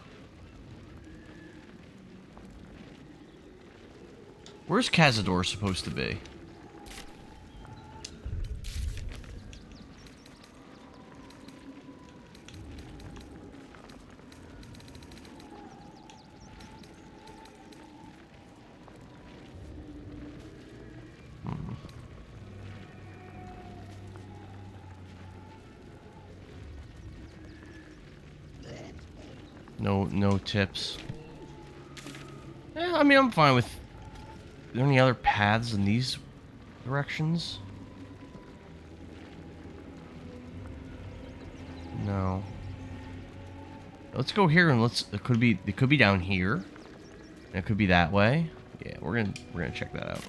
Where's Cazador supposed to be? No tips. Yeah, I mean, I'm fine with... Are there any other paths in these directions? No. Let's go here and it could be down here. It could be that way. Yeah, we're gonna check that out.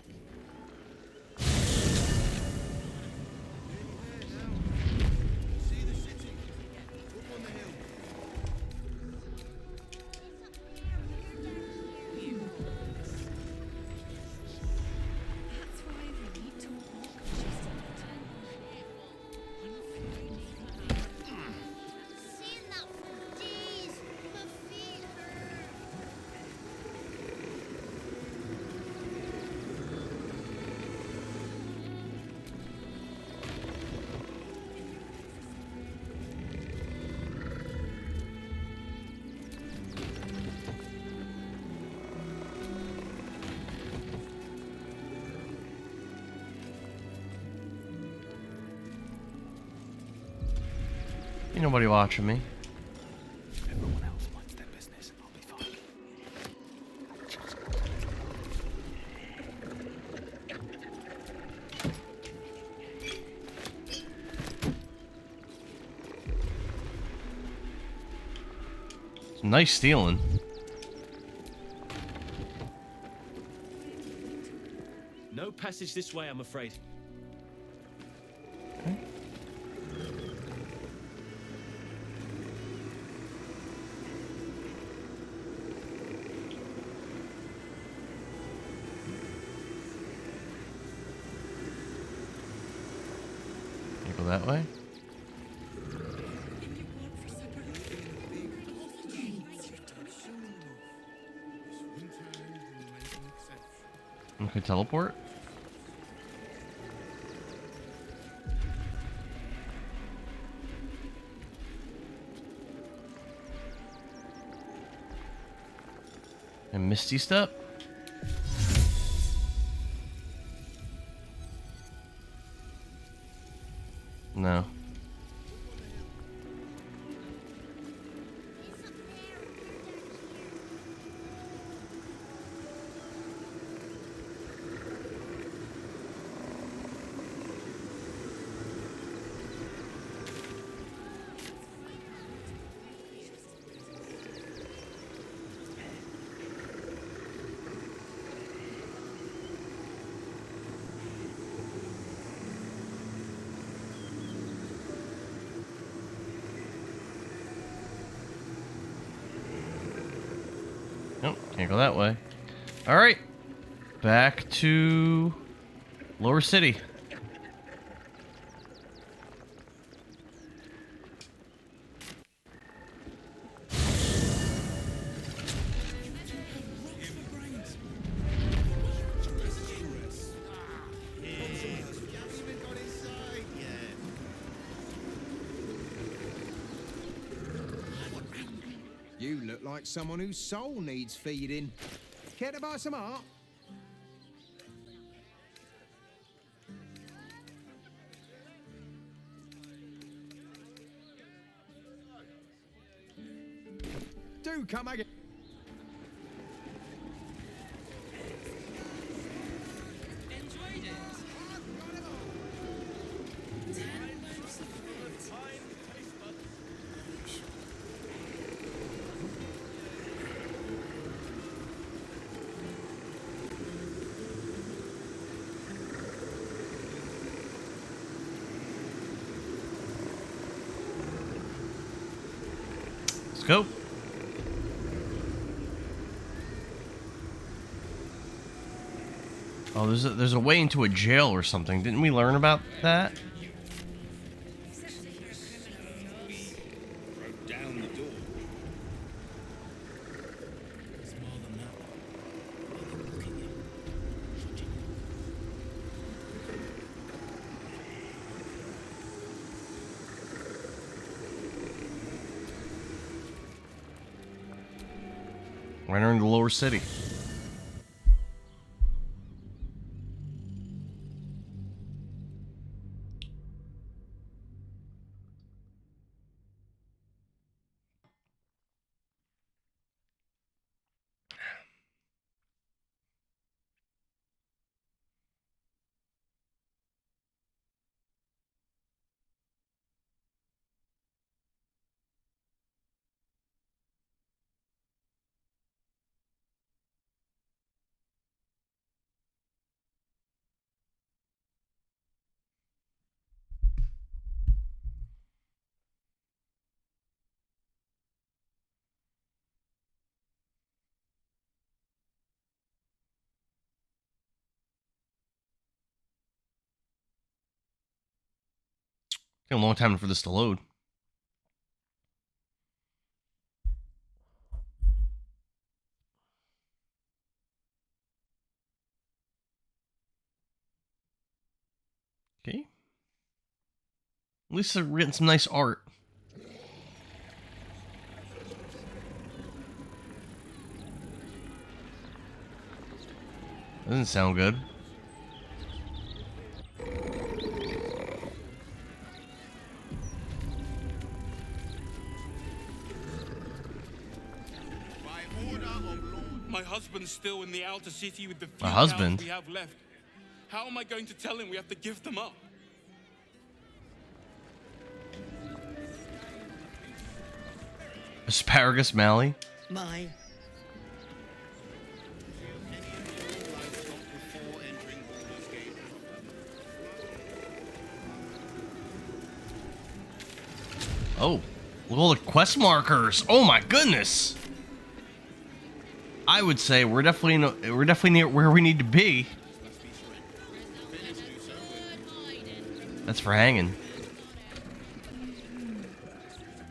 Ain't nobody watching me. Everyone else minds their business. I'll be fine. Some nice stealing. No passage this way, I'm afraid. Okay. Go that way. Okay, teleport. And Misty Step. No. Nope, can't go that way. Alright. Back to Lower City. You look like someone whose soul needs feeding. Care to buy some art? Do come again. Let's go. Oh, there's a way into a jail or something. Didn't we learn about that? Broke down the door. We're entering the lower city. Take a long time for this to load. Okay. At least they're getting some nice art. Doesn't sound good. My husband's still in the outer city with the few My husband? cows we have left. How am I going to tell him we have to give them up? Asparagus Mally? My Oh, look at all the quest markers. Oh my goodness. I would say we're definitely near where we need to be. That's for hanging.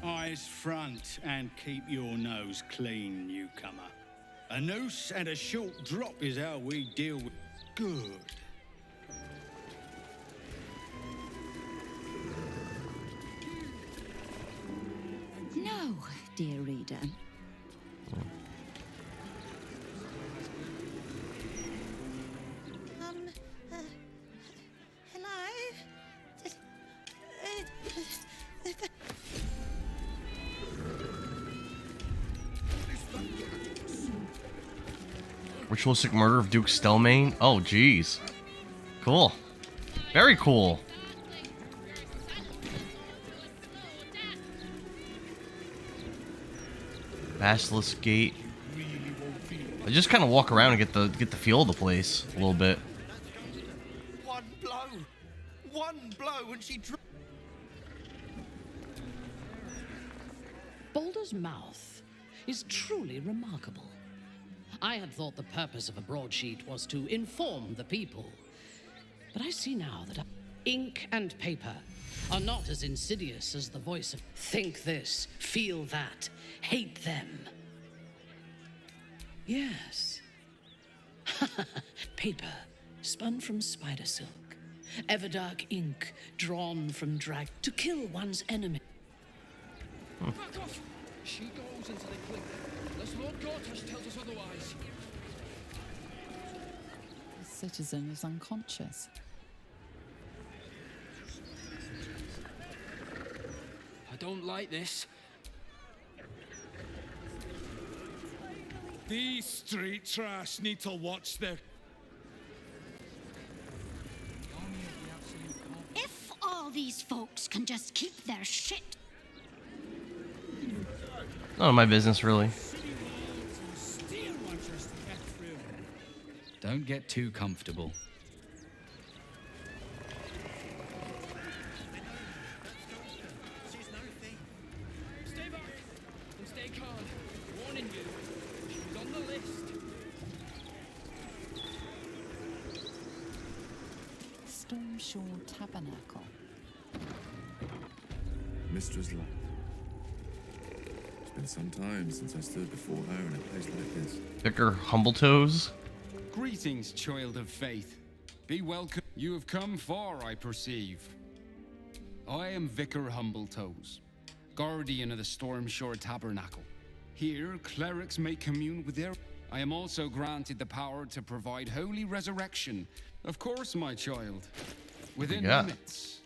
Eyes front and keep your nose clean, newcomer. A noose and a short drop is how we deal with. Good. No, dear reader. Ritualistic murder of Duke Stelmane? Oh, jeez. Cool. Very cool. Basilisk Gate. I just kind of walk around and get the feel of the place a little bit. One blow, and she. Baldur's mouth is truly remarkable. I had thought the purpose of a broadsheet was to inform the people. But I see now that ink and paper are not as insidious as the voice of think this, feel that, hate them. Yes. Paper spun from spider silk. Everdark ink drawn from drag to kill one's enemy. Back off! She goes into the cliff. Unless Lord Gortash tells us otherwise. The citizen is unconscious. I don't like this. These street trash need to watch their... If all these folks can just keep their shit. None of my business, really. Don't get too comfortable. Stay back and stay calm. Warning you, she's on the list. Stormshore Tabernacle. Mistress Love. It's been some time since I stood before her in a place like this. Vicar Humbletoes. Greetings, child of faith. Be welcome. You have come far, I perceive. I am Vicar Humbletoes, guardian of the Stormshore Tabernacle. Here, clerics may commune with their... I am also granted the power to provide holy resurrection. Of course, my child. Within limits.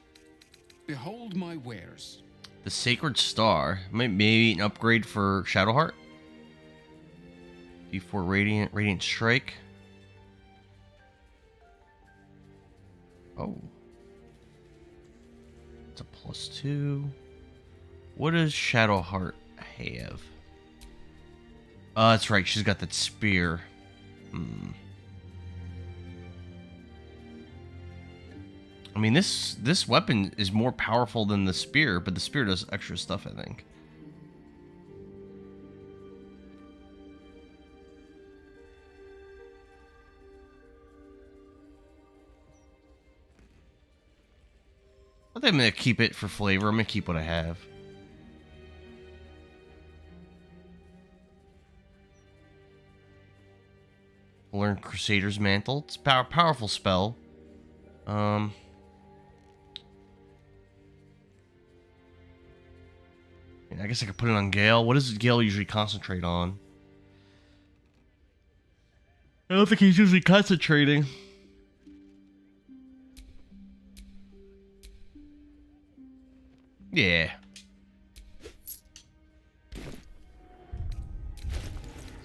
Behold my wares. The Sacred Star. Maybe an upgrade for Shadowheart? D4 Radiant Strike. Oh. It's a +2. What does Shadowheart have? That's right. She's got that spear. I mean, this weapon is more powerful than the spear, but the spear does extra stuff, I think. I think I'm going to keep it for flavor. I'm going to keep what I have. Learn Crusader's Mantle. It's a powerful spell. I guess I could put it on Gale. What does Gale usually concentrate on? I don't think he's usually concentrating. Yeah. Let's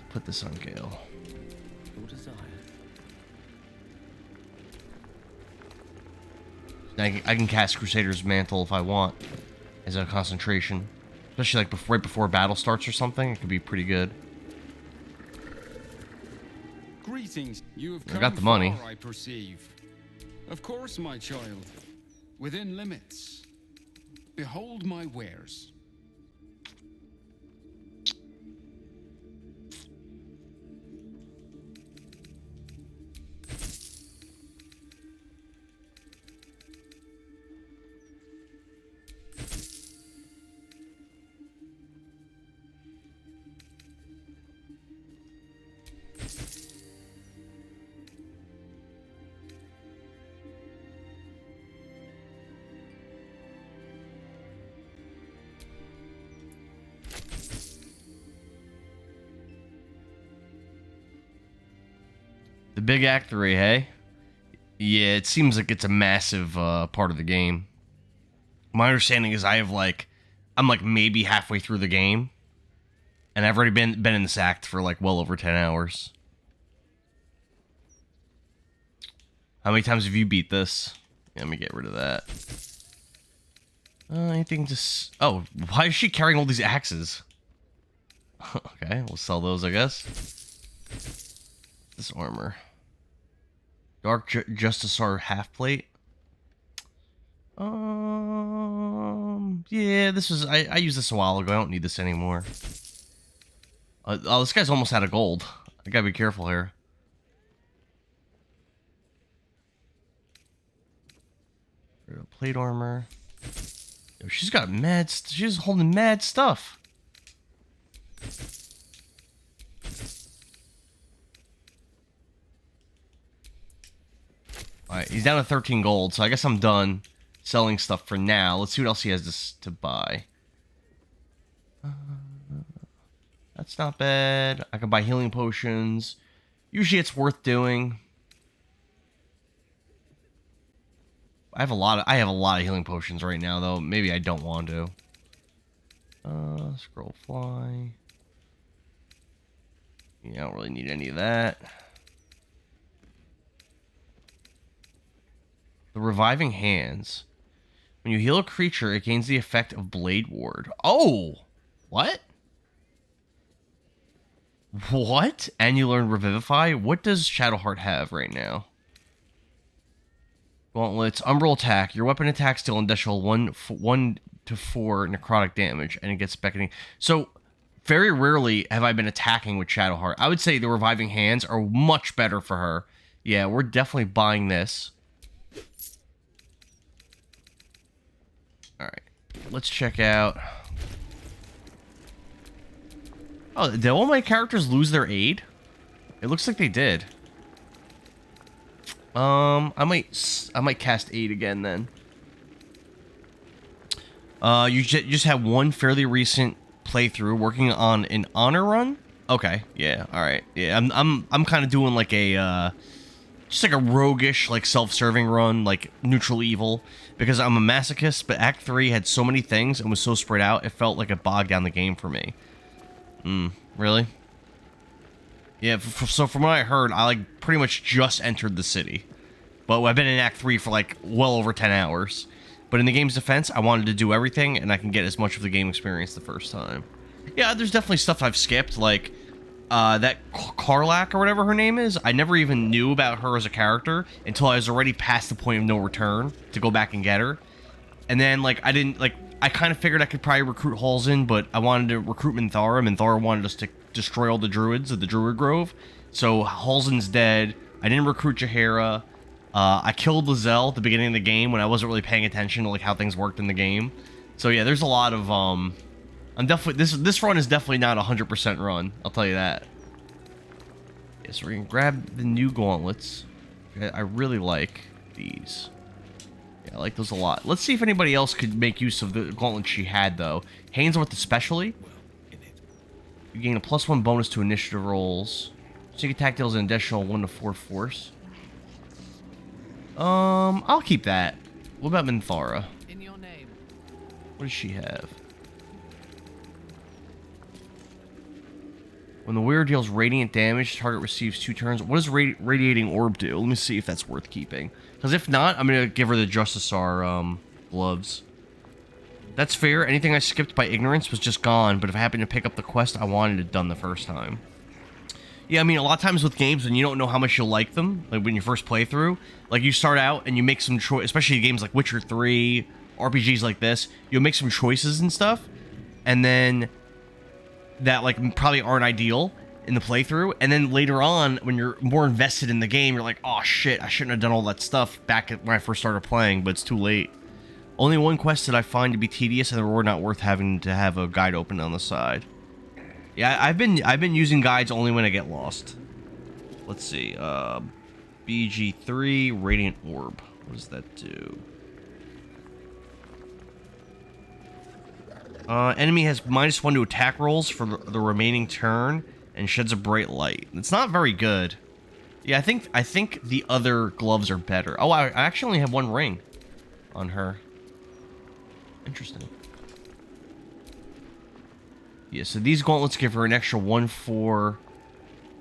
put this on Gale. Your desire. I can cast Crusader's Mantle if I want as a concentration. Especially like right before battle starts or something. It could be pretty good. Greetings. You have come I got the money. far, I perceive. Of course, my child. Within limits. Behold my wares. The Big Act 3, hey? Yeah, it seems like it's a massive part of the game. My understanding is I'm like maybe halfway through the game. And I've already been in this act for like well over 10 hours. How many times have you beat this? Yeah, let me get rid of that. Anything just... Oh, why is she carrying all these axes? Okay, we'll sell those, I guess. This armor. Dark Justicar half plate. Yeah, this was... I used this a while ago. I don't need this anymore. Oh, this guy's almost out of gold. I gotta be careful here. Plate armor. Yo, she's got mad... She's holding mad stuff. Alright, he's down to 13 gold, so I guess I'm done selling stuff for now. Let's see what else he has to buy. That's not bad. I can buy healing potions. Usually it's worth doing. I have a lot of healing potions right now, though. Maybe I don't want to. Scroll fly. Yeah, I don't really need any of that. The Reviving Hands. When you heal a creature, it gains the effect of Blade Ward. Oh! What? What? And you learn Revivify? What does Shadowheart have right now? Gauntlets. Umbral attack. Your weapon attacks deal an additional 1 to 4 necrotic damage, and it gets beckoning. So, very rarely have I been attacking with Shadowheart. I would say the Reviving Hands are much better for her. Yeah, we're definitely buying this. Alright. Let's check out... Oh, did all my characters lose their aid? It looks like they did. I might cast aid again then. You just have one fairly recent playthrough, working on an honor run. Okay, yeah, all right, yeah. I'm kind of doing like a just like a roguish, like self-serving run, like neutral evil, because I'm a masochist. But Act 3 had so many things and was so spread out, it felt like it bogged down the game for me. Really? Yeah. So from what I heard, I like pretty much just entered the city, but I've been in Act 3 for like well over 10 hours. But in the game's defense, I wanted to do everything, and I can get as much of the game experience the first time. Yeah, there's definitely stuff I've skipped, like that Karlak or whatever her name is. I never even knew about her as a character until I was already past the point of no return to go back and get her. And then, like, I kind of figured I could probably recruit Halsin, but I wanted to recruit Minthara. Minthara wanted us to destroy all the druids of the Druid Grove. So Halsin's dead. I didn't recruit Jaheira. I killed Lizelle at the beginning of the game when I wasn't really paying attention to like how things worked in the game. So yeah, there's a lot of I'm definitely this run is definitely not 100% run. I'll tell you that. Yeah, so we're gonna grab the new gauntlets. I really like these. Yeah, I like those a lot. Let's see if anybody else could make use of the gauntlets she had though. Hainsworth especially. You gain a +1 bonus to initiative rolls. Sneak attack deals an additional 1 to 4 force. I'll keep that. What about Minthara? In your name. What does she have? When the wearer deals radiant damage, target receives 2 turns. What does radiating orb do? Let me see if that's worth keeping. Because if not, I'm gonna give her the Justisar gloves. That's fair. Anything I skipped by ignorance was just gone. But if I happen to pick up the quest, I wanted it done the first time. Yeah, I mean, a lot of times with games when you don't know how much you'll like them, like when you first play through, like you start out and you make some choice, especially games like Witcher 3, RPGs like this, you'll make some choices and stuff, and then that like probably aren't ideal in the playthrough, and then later on when you're more invested in the game, you're like, oh shit, I shouldn't have done all that stuff back when I first started playing, but it's too late. Only one quest did I find to be tedious and the reward not worth having to have a guide open on the side. Yeah, I've been using guides only when I get lost. Let's see. BG3 Radiant Orb. What does that do? Enemy has -1 to attack rolls for the remaining turn and sheds a bright light. It's not very good. Yeah, I think the other gloves are better. Oh, I actually only have 1 ring on her. Interesting. Yeah, so these gauntlets give her an extra 1d4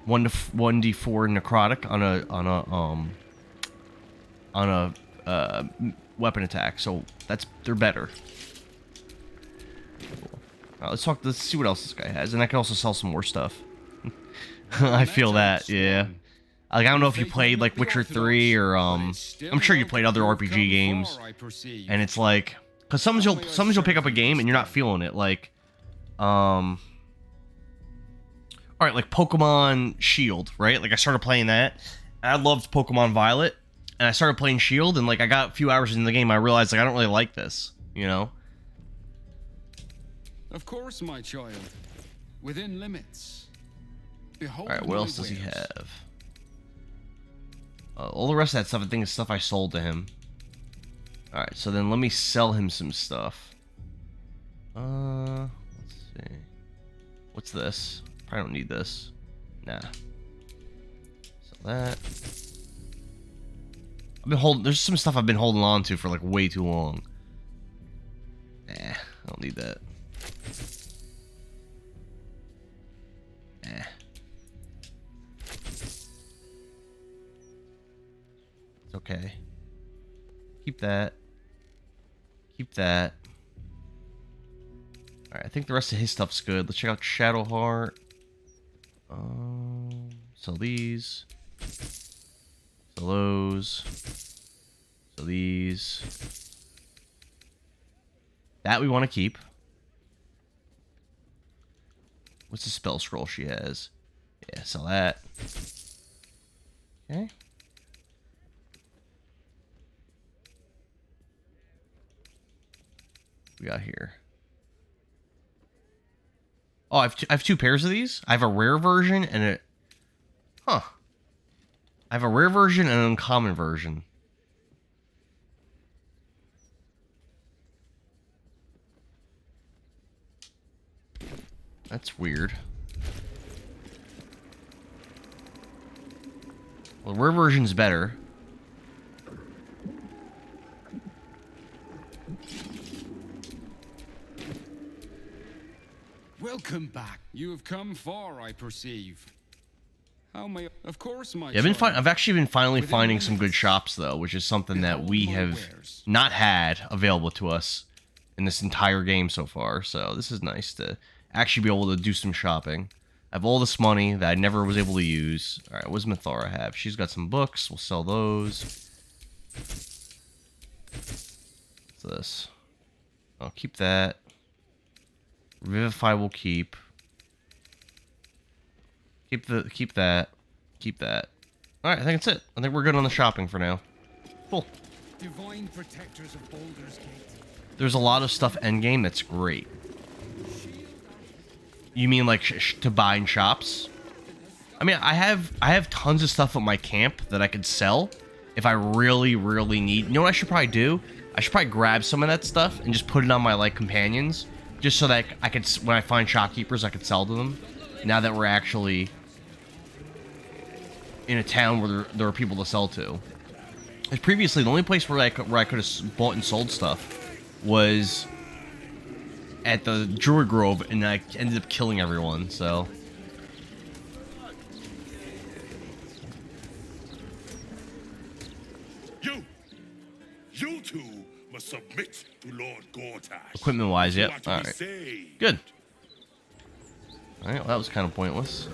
necrotic on a weapon attack. So they're better. Cool. Let's see what else this guy has, and I can also sell some more stuff. I feel that, yeah. Like I don't know if you played like Witcher 3 or I'm sure you played other RPG games, and it's like because sometimes you'll pick up a game and you're not feeling it, like. Alright, like Pokemon Shield, right? Like I started playing that, and I loved Pokemon Violet, and I started playing Shield, and like I got a few hours in the game, I realized like I don't really like this, you know? Of course, my child. Within limits. Alright, what else does he have? All the rest of that stuff, I think, is stuff I sold to him. Alright, so then let me sell him some stuff. Let's see. What's this? I don't need this. Nah. So that. There's some stuff I've been holding on to for like way too long. Nah, I don't need that. Nah. It's okay. Keep that. Keep that. Alright, I think the rest of his stuff's good. Let's check out Shadowheart. Sell these. Sell those. Sell these. That we want to keep. What's the spell scroll she has? Yeah, sell that. Okay. What we got here? Oh, I have 2 pairs of these. I have a rare version and a... Huh. I have a rare version and an uncommon version. That's weird. Well, the Rare version's better. Welcome back. You have come far, I perceive. How may... Of course, my Yeah, I've actually been finally finding some good shops, though, which is something that we have not had available to us in this entire game so far. So this is nice to actually be able to do some shopping. I have all this money that I never was able to use. All right, what does Mithara have? She's got some books. We'll sell those. What's this? I'll keep that. Revivify will keep. Keep that. Keep that. Alright, I think that's it. I think we're good on the shopping for now. Cool. Divine protectors of Baldur's Gate. There's a lot of stuff endgame that's great. You mean like to buy in shops? I mean, I have tons of stuff at my camp that I could sell if I really, really need. You know what I should probably do? I should probably grab some of that stuff and just put it on my like companions, just so that I could, when I find shopkeepers, I could sell to them. Now that we're actually in a town where there are people to sell to. Because previously, the only place where I could have bought and sold stuff was at the Druid Grove, and I ended up killing everyone, so... You two must submit to Lord GOTY. Equipment-wise, yep. Alright. Good. Alright, well, that was kind of pointless.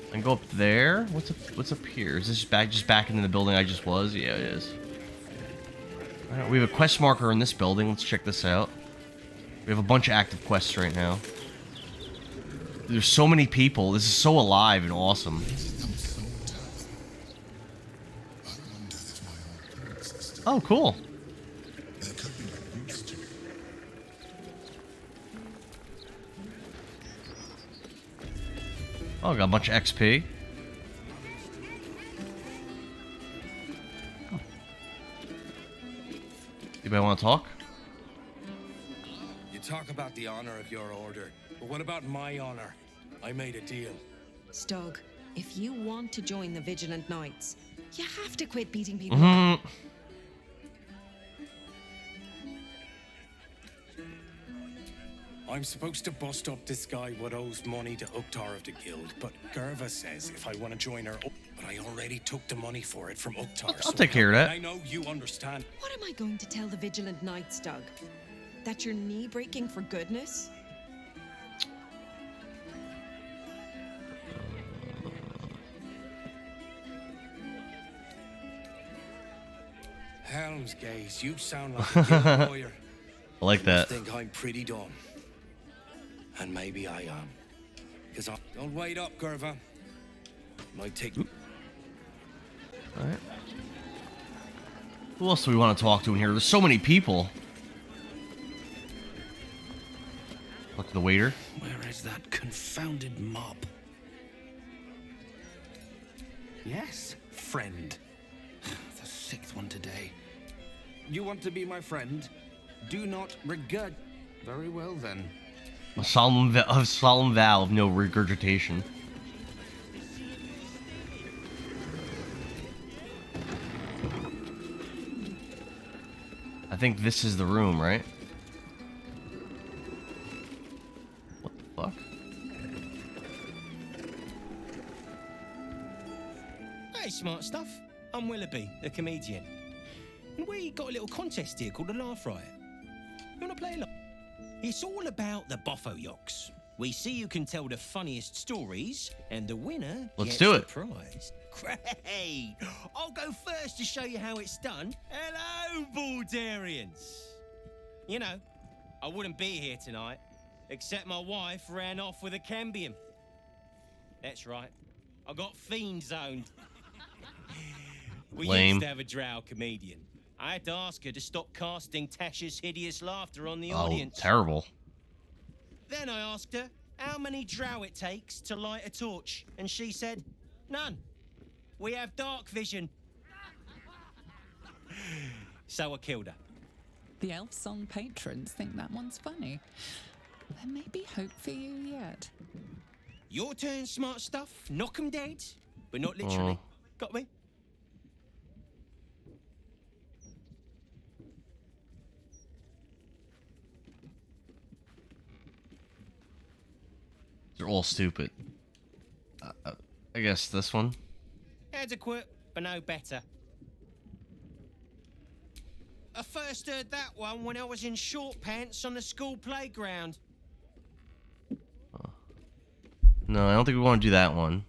I can go up there. What's up here? Is this just back into the building I just was? Yeah, it is. Alright, we have a quest marker in this building. Let's check this out. We have a bunch of active quests right now. There's so many people. This is so alive and awesome. Oh, cool. Oh, got a bunch of XP. Oh. Anybody want to talk? You talk about the honor of your order, but what about my honor? I made a deal. Stug, if you want to join the Vigilant Knights, you have to quit beating people up. I'm supposed to bust up this guy what owes money to Uktar of the Guild, but Gerva says if I want to join her, but I already took the money for it from Uktar. I'll take care of that. I know you understand. What am I going to tell the Vigilant Knights, Stug? That you're knee-breaking for goodness? Helm's Gaze, you sound like a guild lawyer. I like that. You think I'm pretty dumb. And maybe I am. Because I... Don't wait up, Gerva. Might take... Alright. Who else do we want to talk to in here? There's so many people. Look at the waiter. Where is that confounded mob? Yes, friend. The sixth one today. You want to be my friend? Do not regurg... Very well, then. A solemn vow of no regurgitation. I think this is the room, right? What the fuck? Hey, smart stuff. I'm Willoughby, the comedian. And we got a little contest here called the Laugh Riot. You want to play along? It's all about the Boffo Yocks. We see who can tell the funniest stories, and the winner Let's gets do the it. prize. Great! I'll go first to show you how it's done. Hello, Baldurians! You know, I wouldn't be here tonight, except my wife ran off with a cambion. That's right. I got fiend zoned. We Lame. used to have a drow comedian. I had to ask her to stop casting Tasha's hideous laughter on the audience. Oh, terrible. Then I asked her how many drow it takes to light a torch, and she said, none. We have dark vision. so I killed her. The elf song patrons think that one's funny. There may be hope for you yet. Your turn, smart stuff. Knock 'em dead, but not literally. Got me? They're all stupid. I guess this one. Adequate, but no better. I first heard that one when I was in short pants on the school playground. No, I don't think we want to do that one.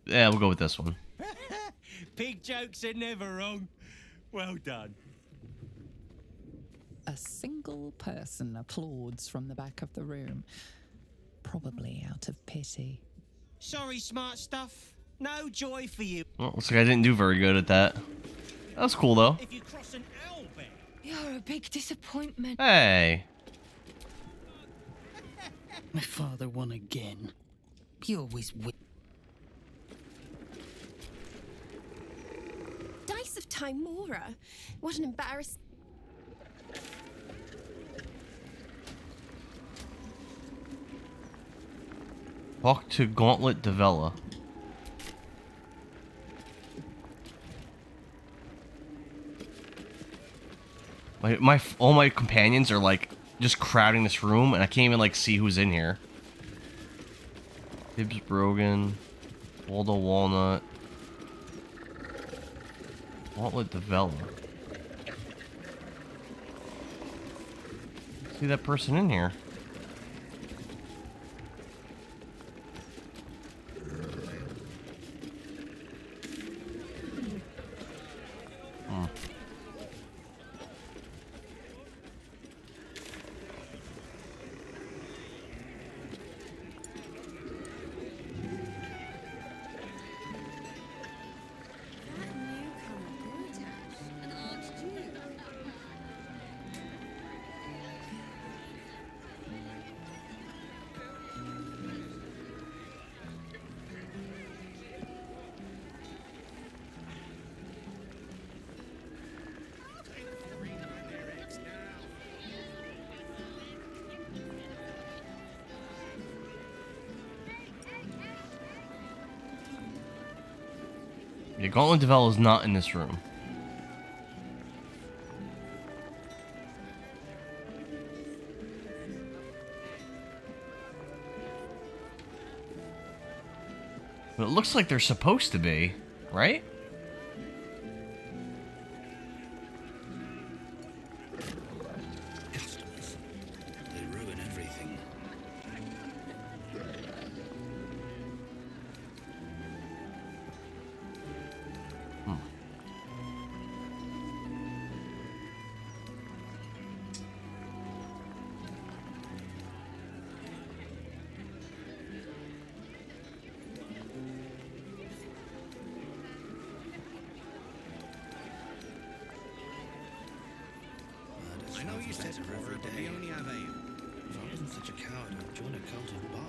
Yeah, we'll go with this one. Pig jokes are never wrong. Well done. A single person applauds from the back of the room, probably out of pity. Sorry, smart stuff. No joy for you. Well, looks like I didn't do very good at that. That was cool, though. If you cross an owl bear. You're a big disappointment. Hey. My father won again. He always wins. Dice of Timora. What an embarrassment. Talk to Gauntlet Devella. All my companions are like just crowding this room, and I can't even like see who's in here. Tibbs Brogan, Waldo Walnut, Gauntlet Devella. See that person in here? Yeah, Gauntlet Devella is not in this room. But it looks like they're supposed to be, right? They ruin everything. I know you said every day. We only have ale. If I wasn't such a coward, I'd join a cult of Baal.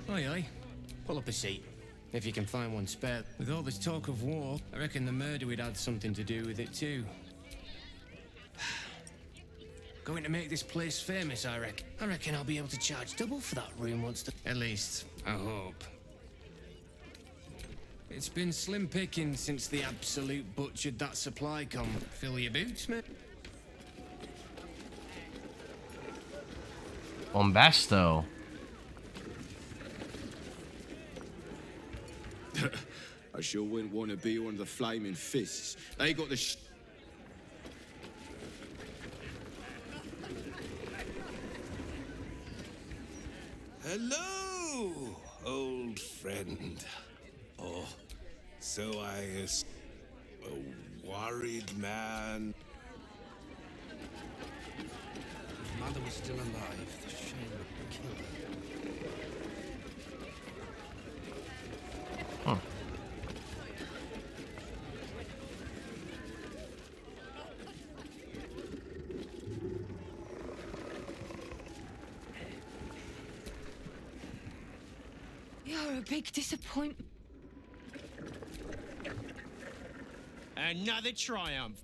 Aye, aye. Pull up a seat, if you can find one spare. With all this talk of war, I reckon the murder would had something to do with it too. Going to make this place famous, I reckon. I reckon I'll be able to charge double for that room once At least, I hope. It's been slim picking since the absolute butchered that supply come. Fill your boots, mate. Bombasto. I sure wouldn't want to be one of the flaming fists. They got the Hello, old friend. Oh, so I is a worried man. If Mother was still alive, the shame would kill her. Huh. You're a big disappointment. Another triumph.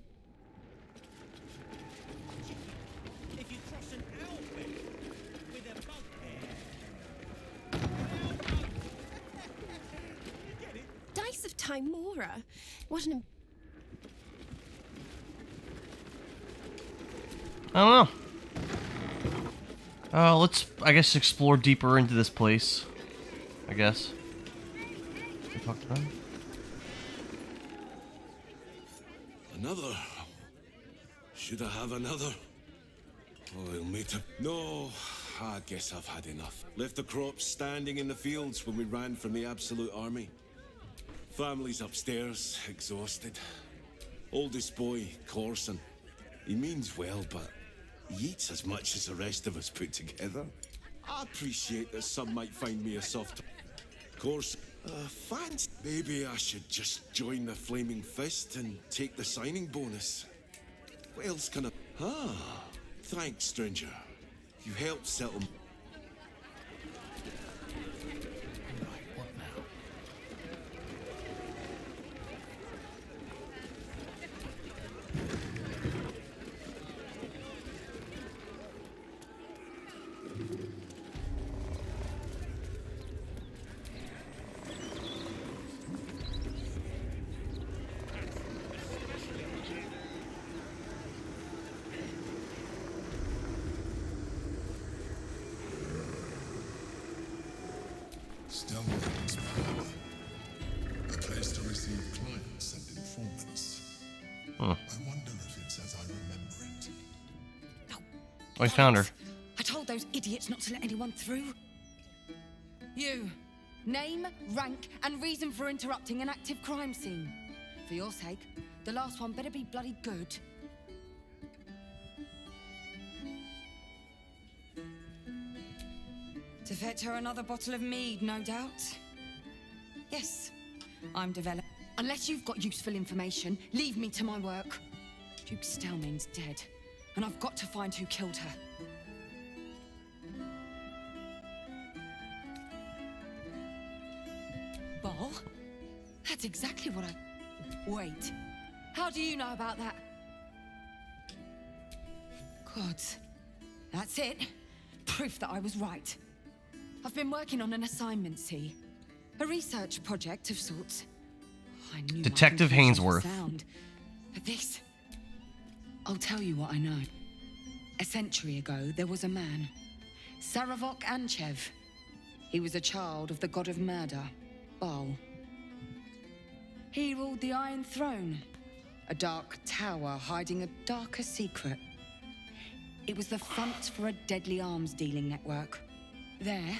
If you cross an outfit with a bugbear. Dice of Timora. What an... I don't know. Let's, I guess, explore deeper into this place. I guess. Can I talk to them? Another? Should I have another? Oh, I'll meet him. No, I guess I've had enough. Left the crops standing in the fields when we ran from the Absolute Army. Family's upstairs, exhausted. Oldest boy, Corson. He means well, but he eats as much as the rest of us put together. I appreciate that some might find me a soft... Course, fancy. Maybe I should just join the Flaming Fist and take the signing bonus. What else can I... Ah, thanks, stranger. You helped settle... Stelma's power. A place to receive clients and informants. Huh. I wonder if it's as I remember it. Oh, I found her. I told those idiots not to let anyone through. You. Name, rank, and reason for interrupting an active crime scene. For your sake, the last one better be bloody good. To fetch her another bottle of mead, no doubt. Yes, I'm developed. Unless you've got useful information, leave me to my work. Duke Stelmane's dead, and I've got to find who killed her. Ball? That's exactly what I... Wait. How do you know about that? God. That's it. Proof that I was right. I've been working on an assignment, see? A research project of sorts. I knew Detective Hainsworth. But this... I'll tell you what I know. A century ago, there was a man. Saravok Anchev. He was a child of the god of murder, Baal. He ruled the Iron Throne, a dark tower hiding a darker secret. It was the front for a deadly arms dealing network. There,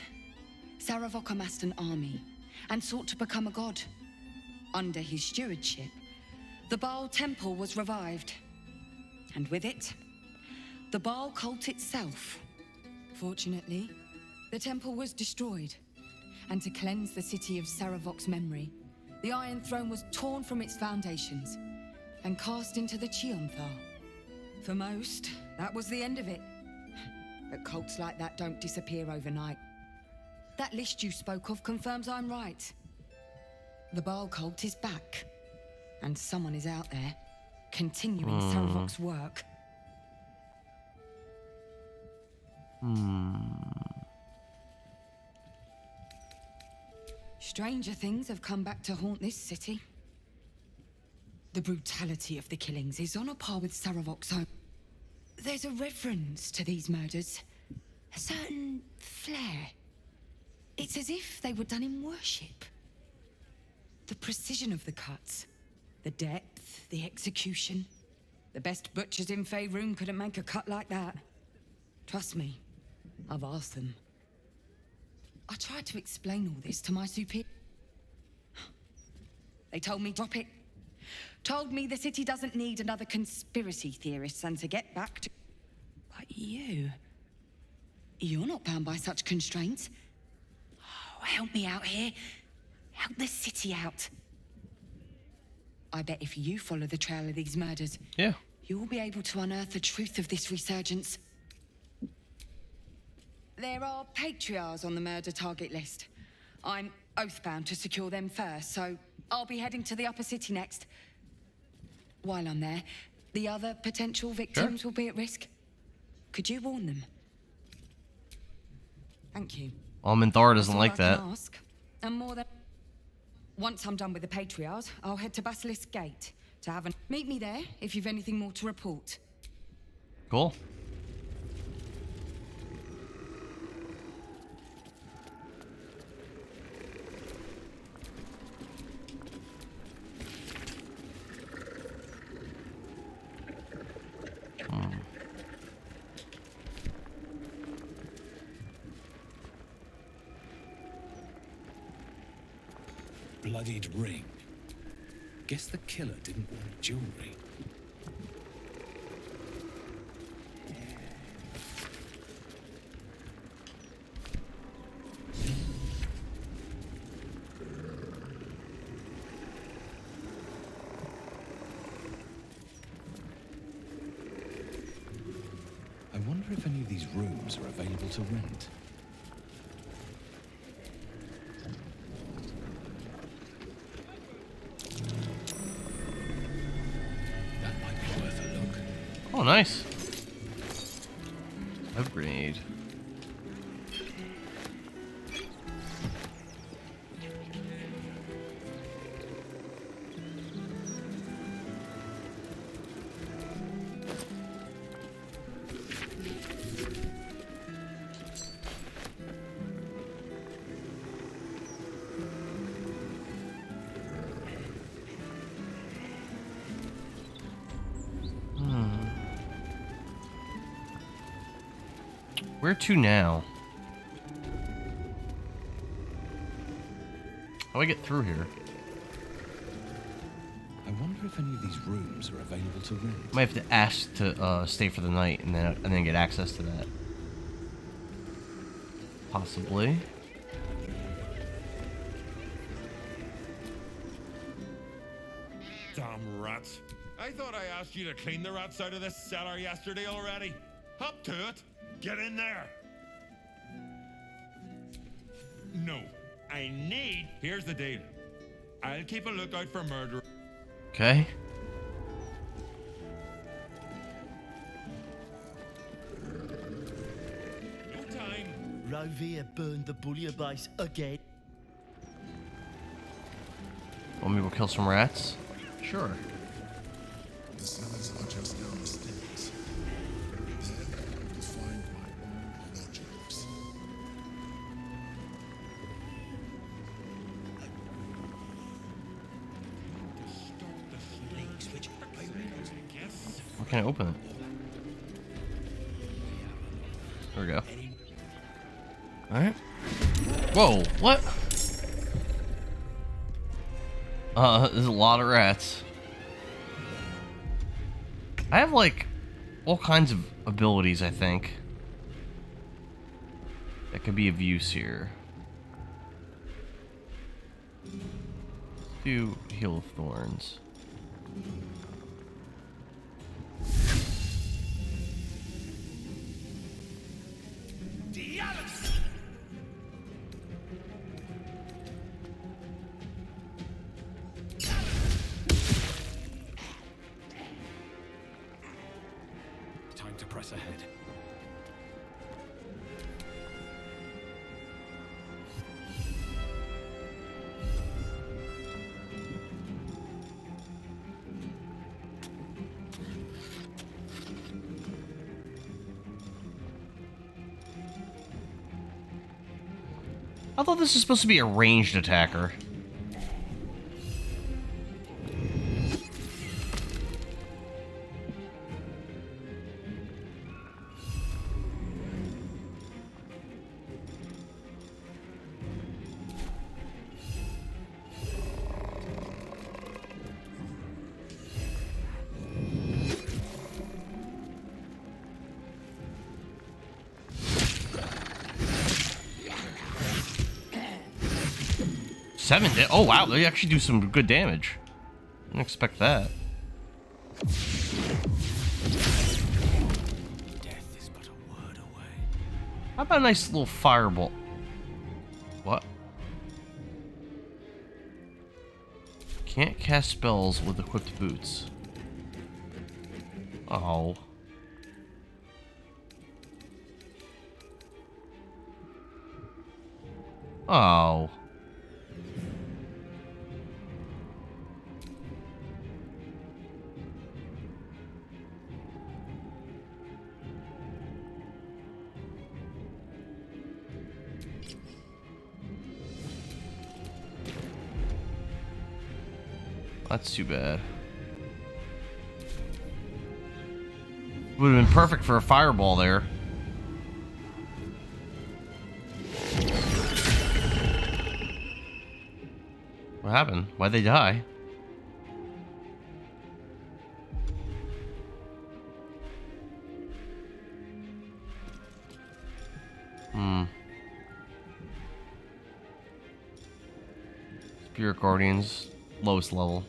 Saravok amassed an army and sought to become a god. Under his stewardship, the Baal temple was revived. And with it, the Baal cult itself. Fortunately, the temple was destroyed. And to cleanse the city of Saravok's memory, the Iron Throne was torn from its foundations and cast into the Chionthar. For most, that was the end of it. But cults like that don't disappear overnight. That list you spoke of confirms I'm right. The Baal cult is back. And someone is out there, continuing Saravok's work. Stranger things have come back to haunt this city. The brutality of the killings is on a par with Saravok's own. There's a reverence to these murders, a certain flair. It's as if they were done in worship. The precision of the cuts, the depth, the execution. The best butchers in Faerun couldn't make a cut like that. Trust me, I've asked them. I tried to explain all this to my superior. They told me drop it. Told me the city doesn't need another conspiracy theorist and to get back to... But you're not bound by such constraints. Oh, help me out here. Help the city out. I bet if you follow the trail of these murders, yeah, you'll be able to unearth the truth of this resurgence. There are patriarchs on the murder target list. I'm oathbound to secure them first, so I'll be heading to the upper city next. While I'm there, the other potential victims will be at risk. Could you warn them? Thank you. Almenthar doesn't like that. Ask. And more than... Once I'm done with the patriarchs, I'll head to Basilisk Gate to have a... Meet me there if you've anything more to report. Cool. Bloodied ring. Guess the killer didn't want jewelry. I wonder if any of these rooms are available to rent. Oh, nice. Upgrade. Where to now? How do I get through here? I wonder if any of these rooms are available to rent. Might have to ask to stay for the night and then get access to that. Possibly. Damn rats. I thought I asked you to clean the rats out of this cellar yesterday already. Up to it. Get in there. No. I need... Here's the deal. I'll keep a lookout for murder. Okay. No time. Rovia burned the bullier base again. Want me to go kill some rats? Sure. The cells are just down the stairs. There, to find my logics. Why can't I open it? There we go. Alright. Whoa, what? There's a lot of rats. I have, like, all kinds of abilities, I think, that could be of use here. Do Heal of Thorns. Time to press ahead. I thought this was supposed to be a ranged attacker. 7 damage. Oh wow, they actually do some good damage. Didn't expect that. Death is but a word away. How about a nice little fireball? What? Can't cast spells with equipped boots. Oh. Oh. That's too bad. Would have been perfect for a fireball there. What happened? Why'd they die? Spirit Guardians, lowest level.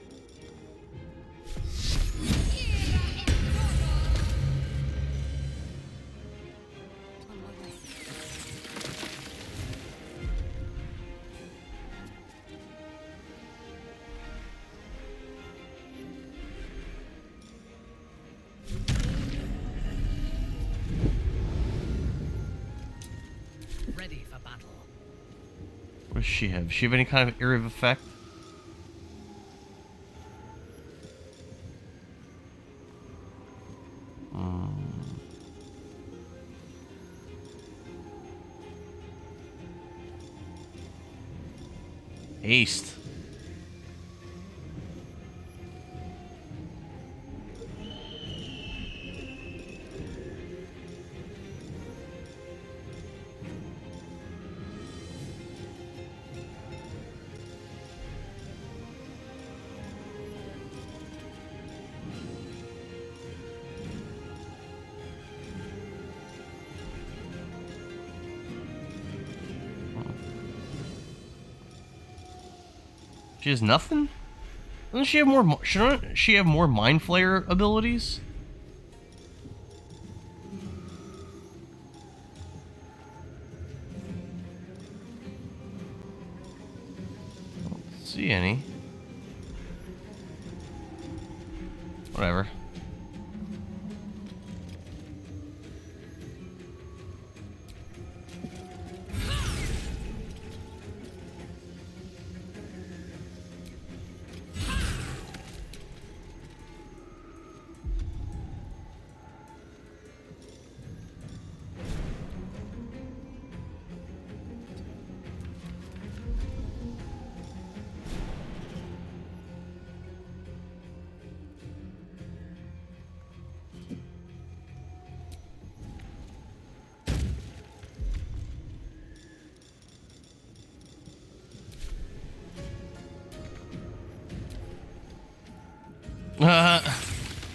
Ready for battle. What does she have? Does she have any kind of area of effect? Haste. She has nothing? Doesn't she have more? Shouldn't she have more Mind Flayer abilities? I don't see any. Whatever.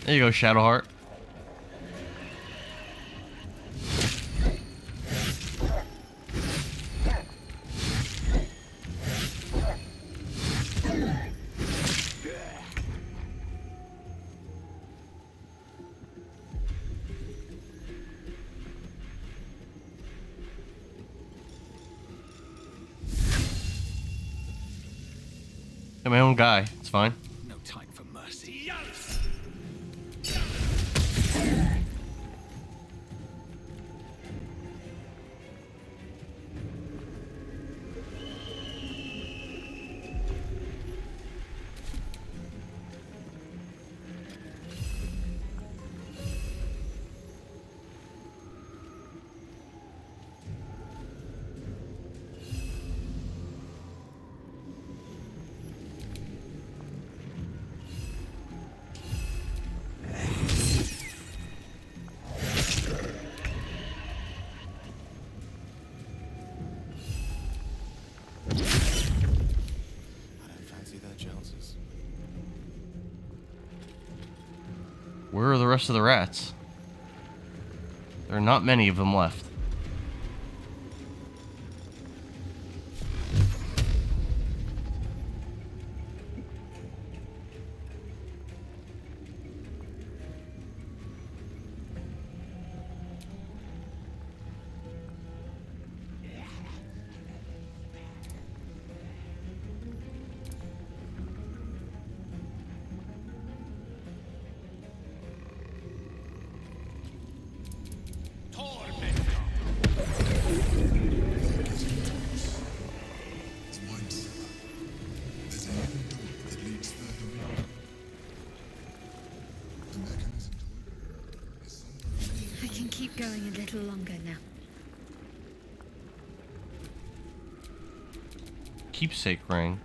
There you go, Shadowheart. I'm my own guy. It's fine. No time for mercy. Where are the rest of the rats? There are not many of them left. keepsake ring.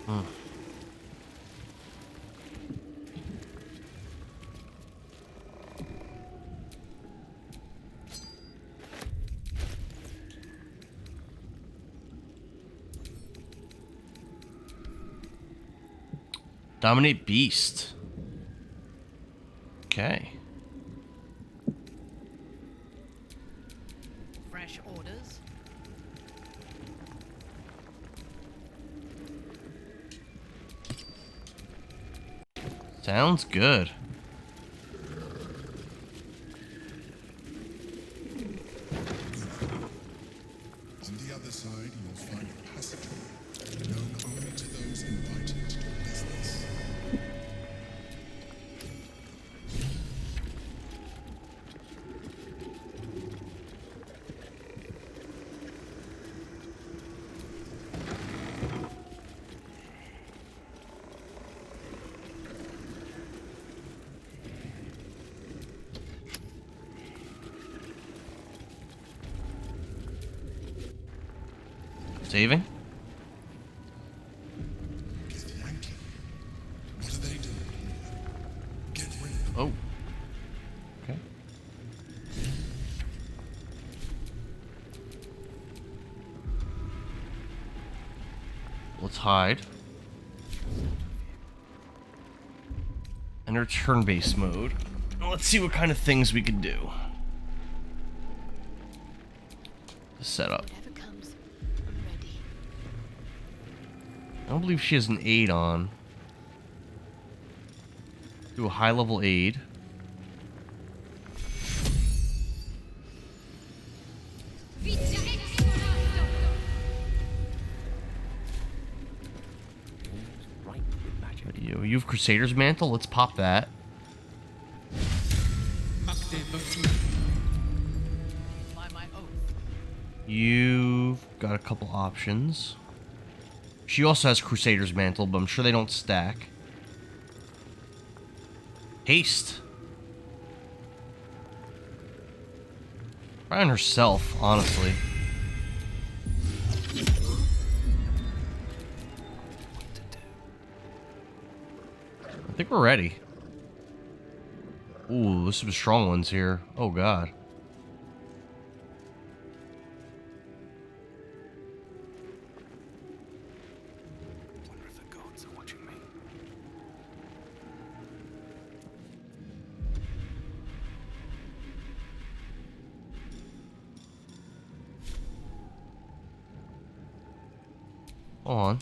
Hmm. Dominate beast. Okay. Fresh orders. Sounds good. On the other side, you'll find a passageway, known only to those invited to business. Saving? What are they doing? Get rid of them. Oh. Okay. Let's hide. Enter turn-based mode. Let's see what kind of things we can do. Setup. I don't believe she has an aid on. Do a high level aid. You have Crusader's Mantle? Let's pop that. You've got a couple options. She also has Crusader's Mantle, but I'm sure they don't stack. Haste. Probably on herself, honestly. I think we're ready. Ooh, there's some strong ones here. Oh, God. Hold on.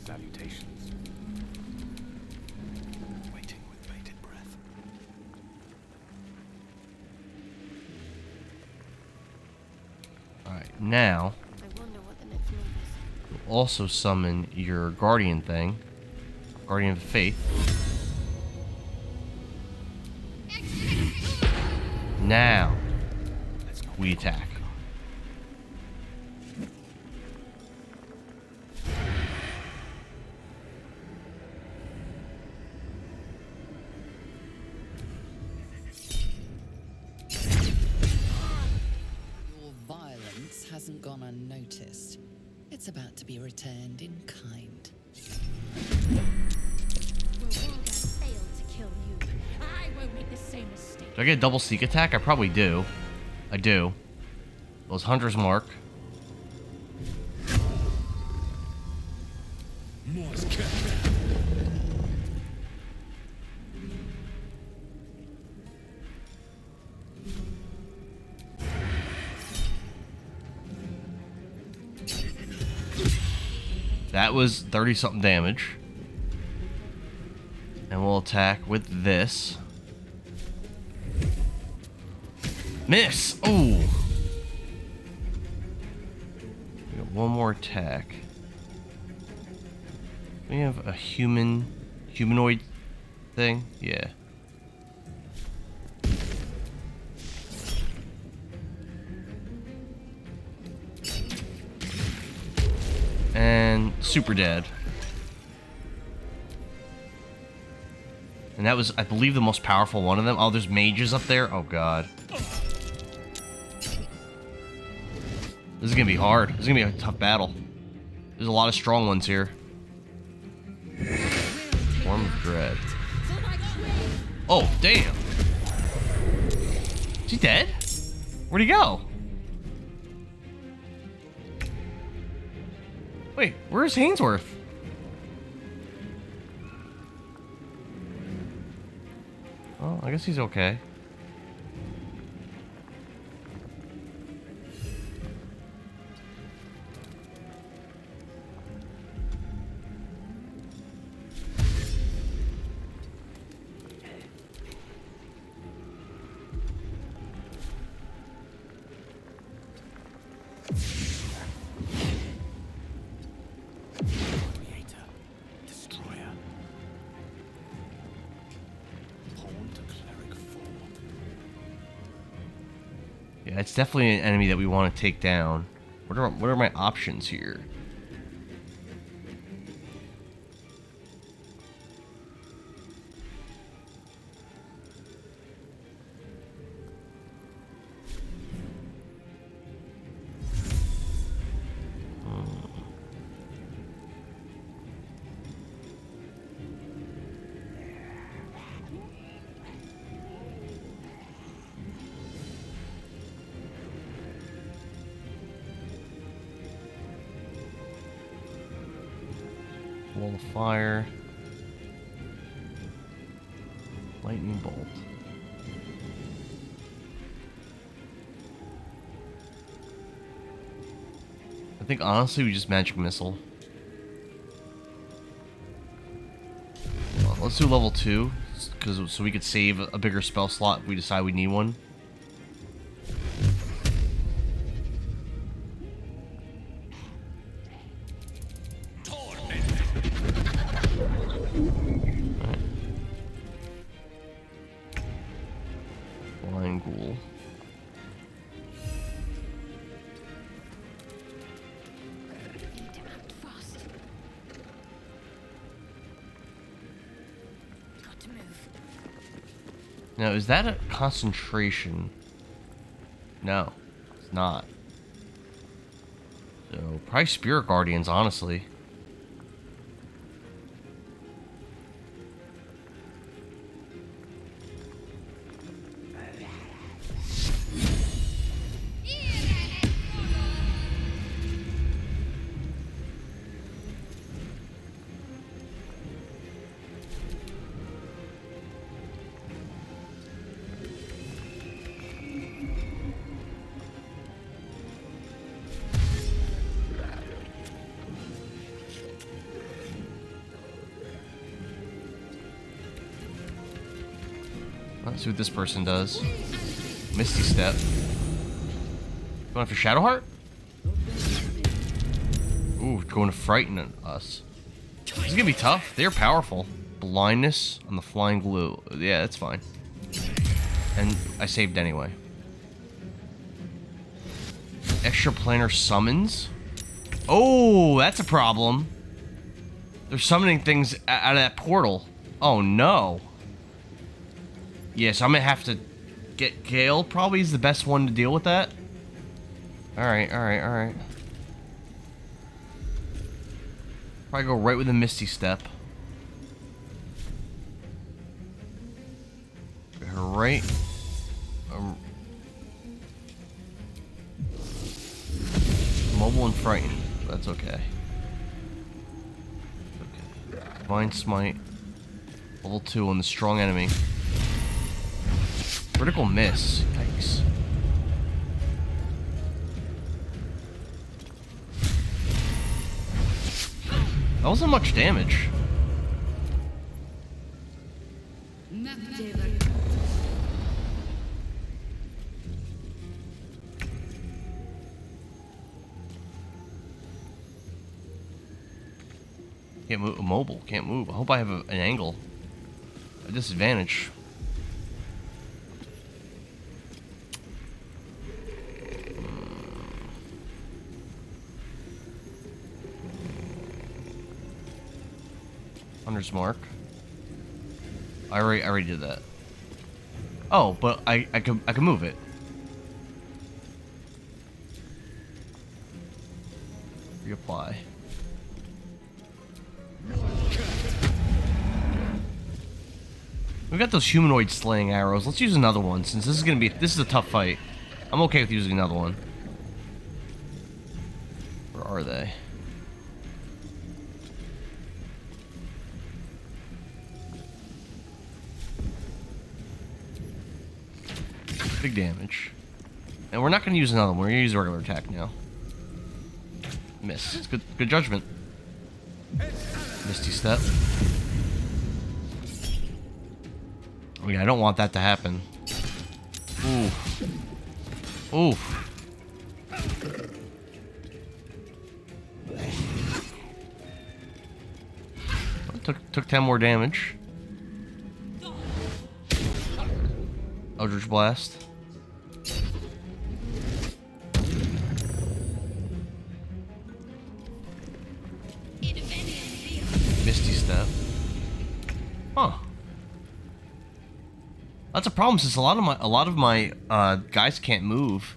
Salutations. Waiting with bated breath. Alright, now I wonder what the next move is. you'll also summon your guardian thing. Guardian of the Faith. Now we attack. Your violence hasn't gone unnoticed. It's about to be returned in kind. Will Warga fail to kill you? I won't make the same mistake. Do I get a double sneak attack? I probably do. I do. Those Hunter's Mark. That was 30-something damage. And we'll attack with this. Miss! Oh! We got one more attack. We have a humanoid thing? Yeah. And super dead. And that was, I believe, the most powerful one of them. Oh, there's mages up there? Oh, God. This is gonna be hard. This is gonna be a tough battle. There's a lot of strong ones here. Form of Dread. Oh, damn. Is he dead? Where'd he go? Wait, where's Hainsworth? Oh, I guess he's okay. Yeah, it's definitely an enemy that we want to take down. What are my options here? Wall of fire. Lightning bolt. I think honestly we just magic missile. Well, let's do level 2, so we could save a bigger spell slot if we decide we need one. Flying ghoul. Now, is that a concentration? No, it's not. So, probably Spirit Guardians, honestly. Let's see what this person does. Misty Step. Going for Shadowheart? Ooh, going to frighten us. This is gonna be tough. They're powerful. Blindness on the flying glue. Yeah, that's fine. And I saved anyway. Extra planar summons? Oh, that's a problem. They're summoning things out of that portal. Oh no. Yes, I'm gonna have to get Gale. Probably is the best one to deal with that. Alright, alright, alright. Probably go right with the Misty Step. Right. Mobile and frightened. That's okay. Okay. Divine Smite. Level 2 on the strong enemy. Critical miss. Yikes. That wasn't much damage. Can't move. Mobile. Can't move. I hope I have an angle. A disadvantage. Hunter's mark. I already did that. Oh, but I can move it. Reapply. We've got those humanoid slaying arrows. Let's use another one since this is a tough fight. I'm okay with using another one. Where are they? Big damage. And we're not going to use another one. We're going to use a regular attack now. Miss. It's good judgment. Misty step. Oh yeah, I don't want that to happen. Oof. Oof. Took 10 more damage. Eldritch Blast. Misty Step. Huh. That's a problem since a lot of my guys can't move.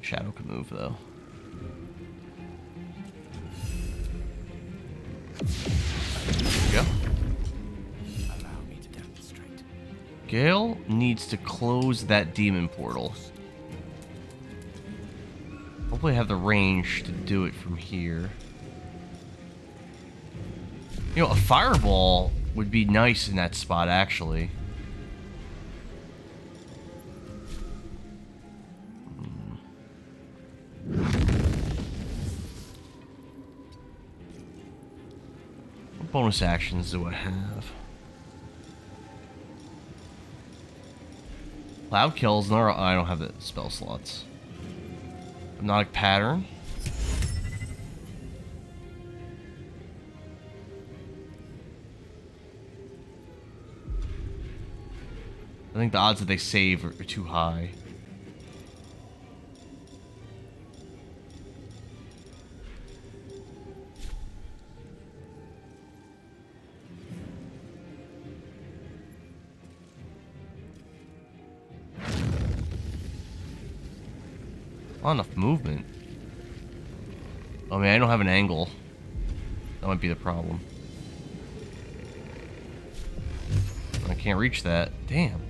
Shadow can move though. There we go. Gale needs to close that demon portal. Hopefully I have the range to do it from here. You know, a fireball would be nice in that spot, actually. What bonus actions do I have? Cloud kills. No, I don't have the spell slots. Hypnotic pattern. I think the odds that they save are too high. Not enough movement. Oh man, I don't have an angle. That might be the problem. I can't reach that. Damn.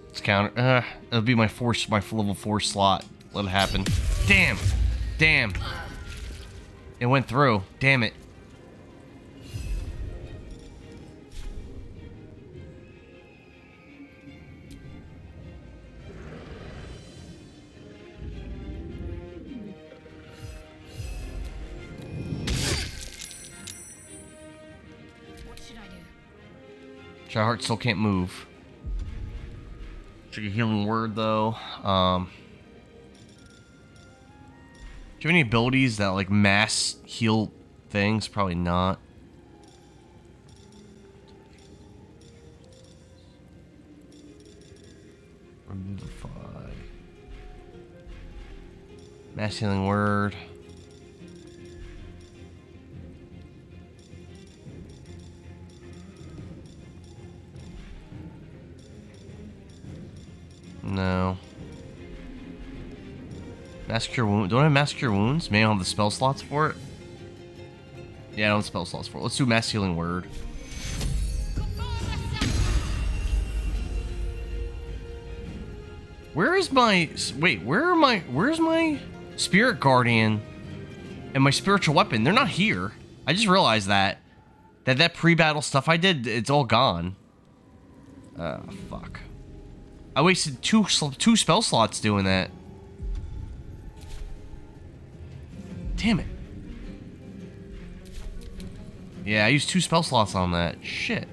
Let's counter. It'll be my level 4 slot. Let it happen. Damn. Damn. It went through. Damn it. What should I do? Shyheart still can't move. Check a healing word though. Do you have any abilities that like mass heal things? Probably not. Revivify. Mass healing word. No. Mass Cure Wounds. Don't I have Mass Cure Wounds? Maybe I don't have the spell slots for it. Yeah, I don't have spell slots for it. Let's do Mass Healing Word. Where is my... Wait, where's my Spirit Guardian and my Spiritual Weapon? They're not here. I just realized that. That pre-battle stuff I did, it's all gone. Fuck. I wasted two spell slots doing that. Damn it. Yeah, I used 2 spell slots on that. Shit.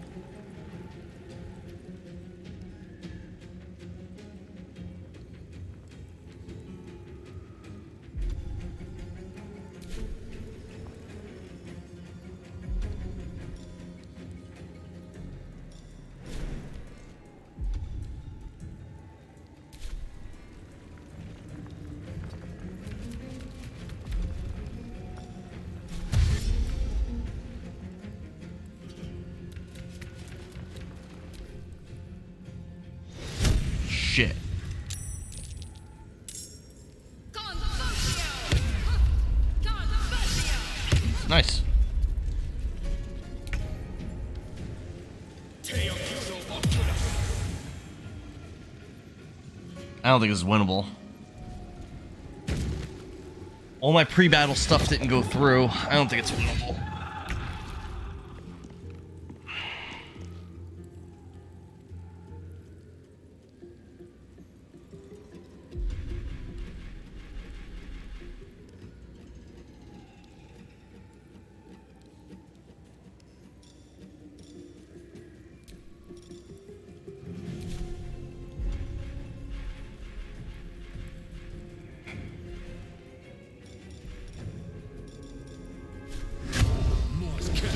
Shit. Nice. I don't think this is winnable. All my pre-battle stuff didn't go through. I don't think it's winnable.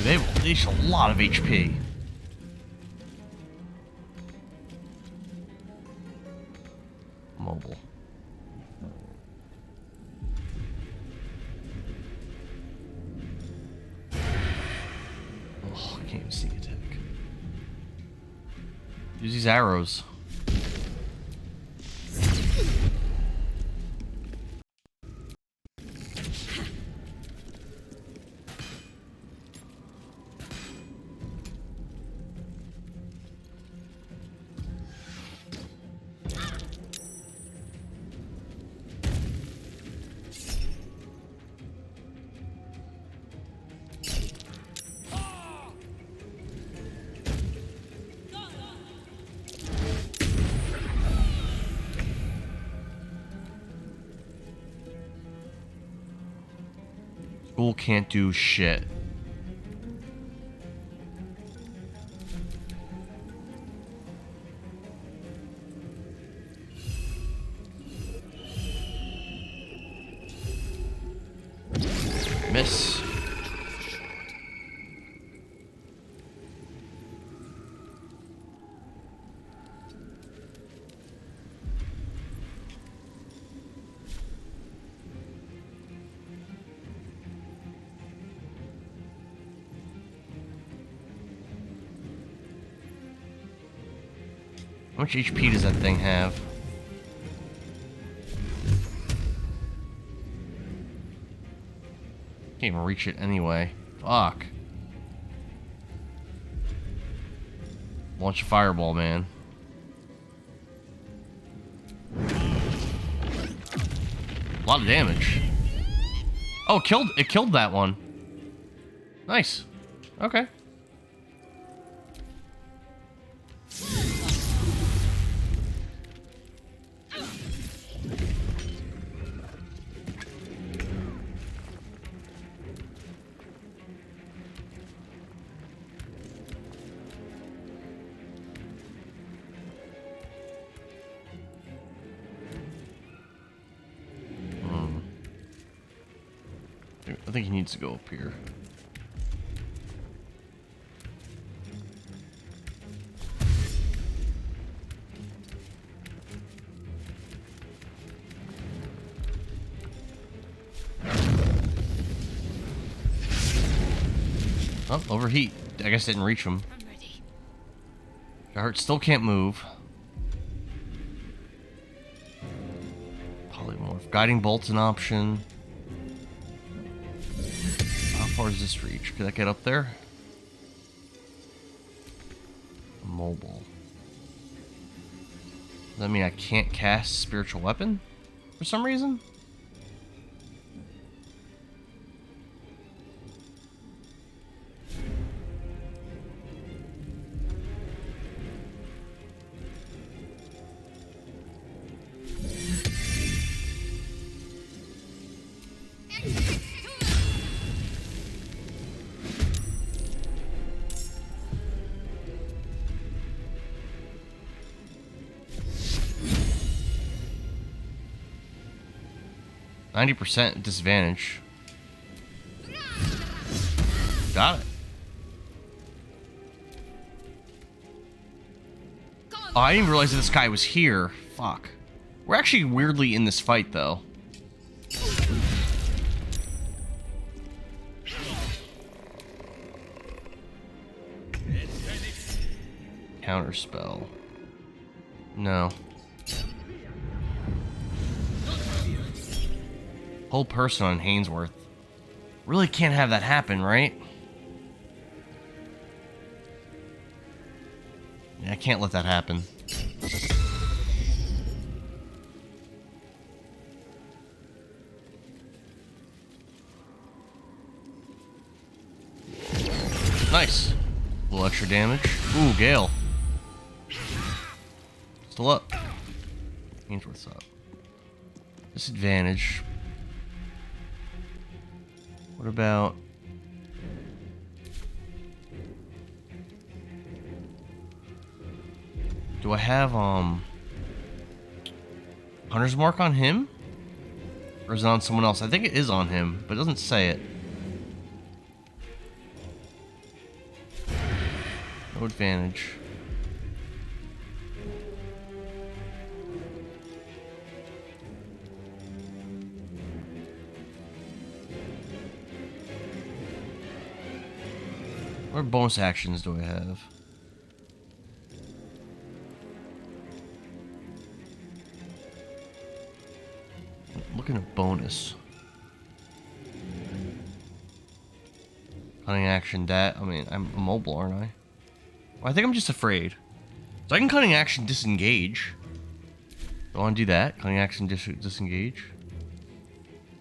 They use a lot of HP. Mobile. Oh, I can't even see attack. Use these arrows. School can't do shit. Miss. How much HP does that thing have? Can't even reach it anyway. Fuck. Launch a fireball, man. A lot of damage. Oh, it killed that one. Nice. Okay. I think he needs to go up here. Oh, overheat. I guess didn't reach him. Heart still can't move. Polymorph. Guiding bolt's an option. How far does this reach? Could I get up there? Mobile. Does that mean I can't cast spiritual weapon for some reason? 90% disadvantage. Got it. Oh, I didn't realize that this guy was here. Fuck. We're actually weirdly in this fight, though. Counterspell. No. Whole person on Hainsworth. Really can't have that happen, right? Yeah, I can't let that happen. Nice. A little extra damage. Ooh, Gale. Still up. Hainsworth's up. Disadvantage. What about... Do I have, Hunter's Mark on him? Or is it on someone else? I think it is on him, but it doesn't say it. No advantage. What bonus actions do I have? Looking at bonus. Cunning action, that. I mean, I'm mobile, aren't I? Well, I think I'm just afraid. So I can cunning action disengage. Do I want to do that? Cunning action disengage?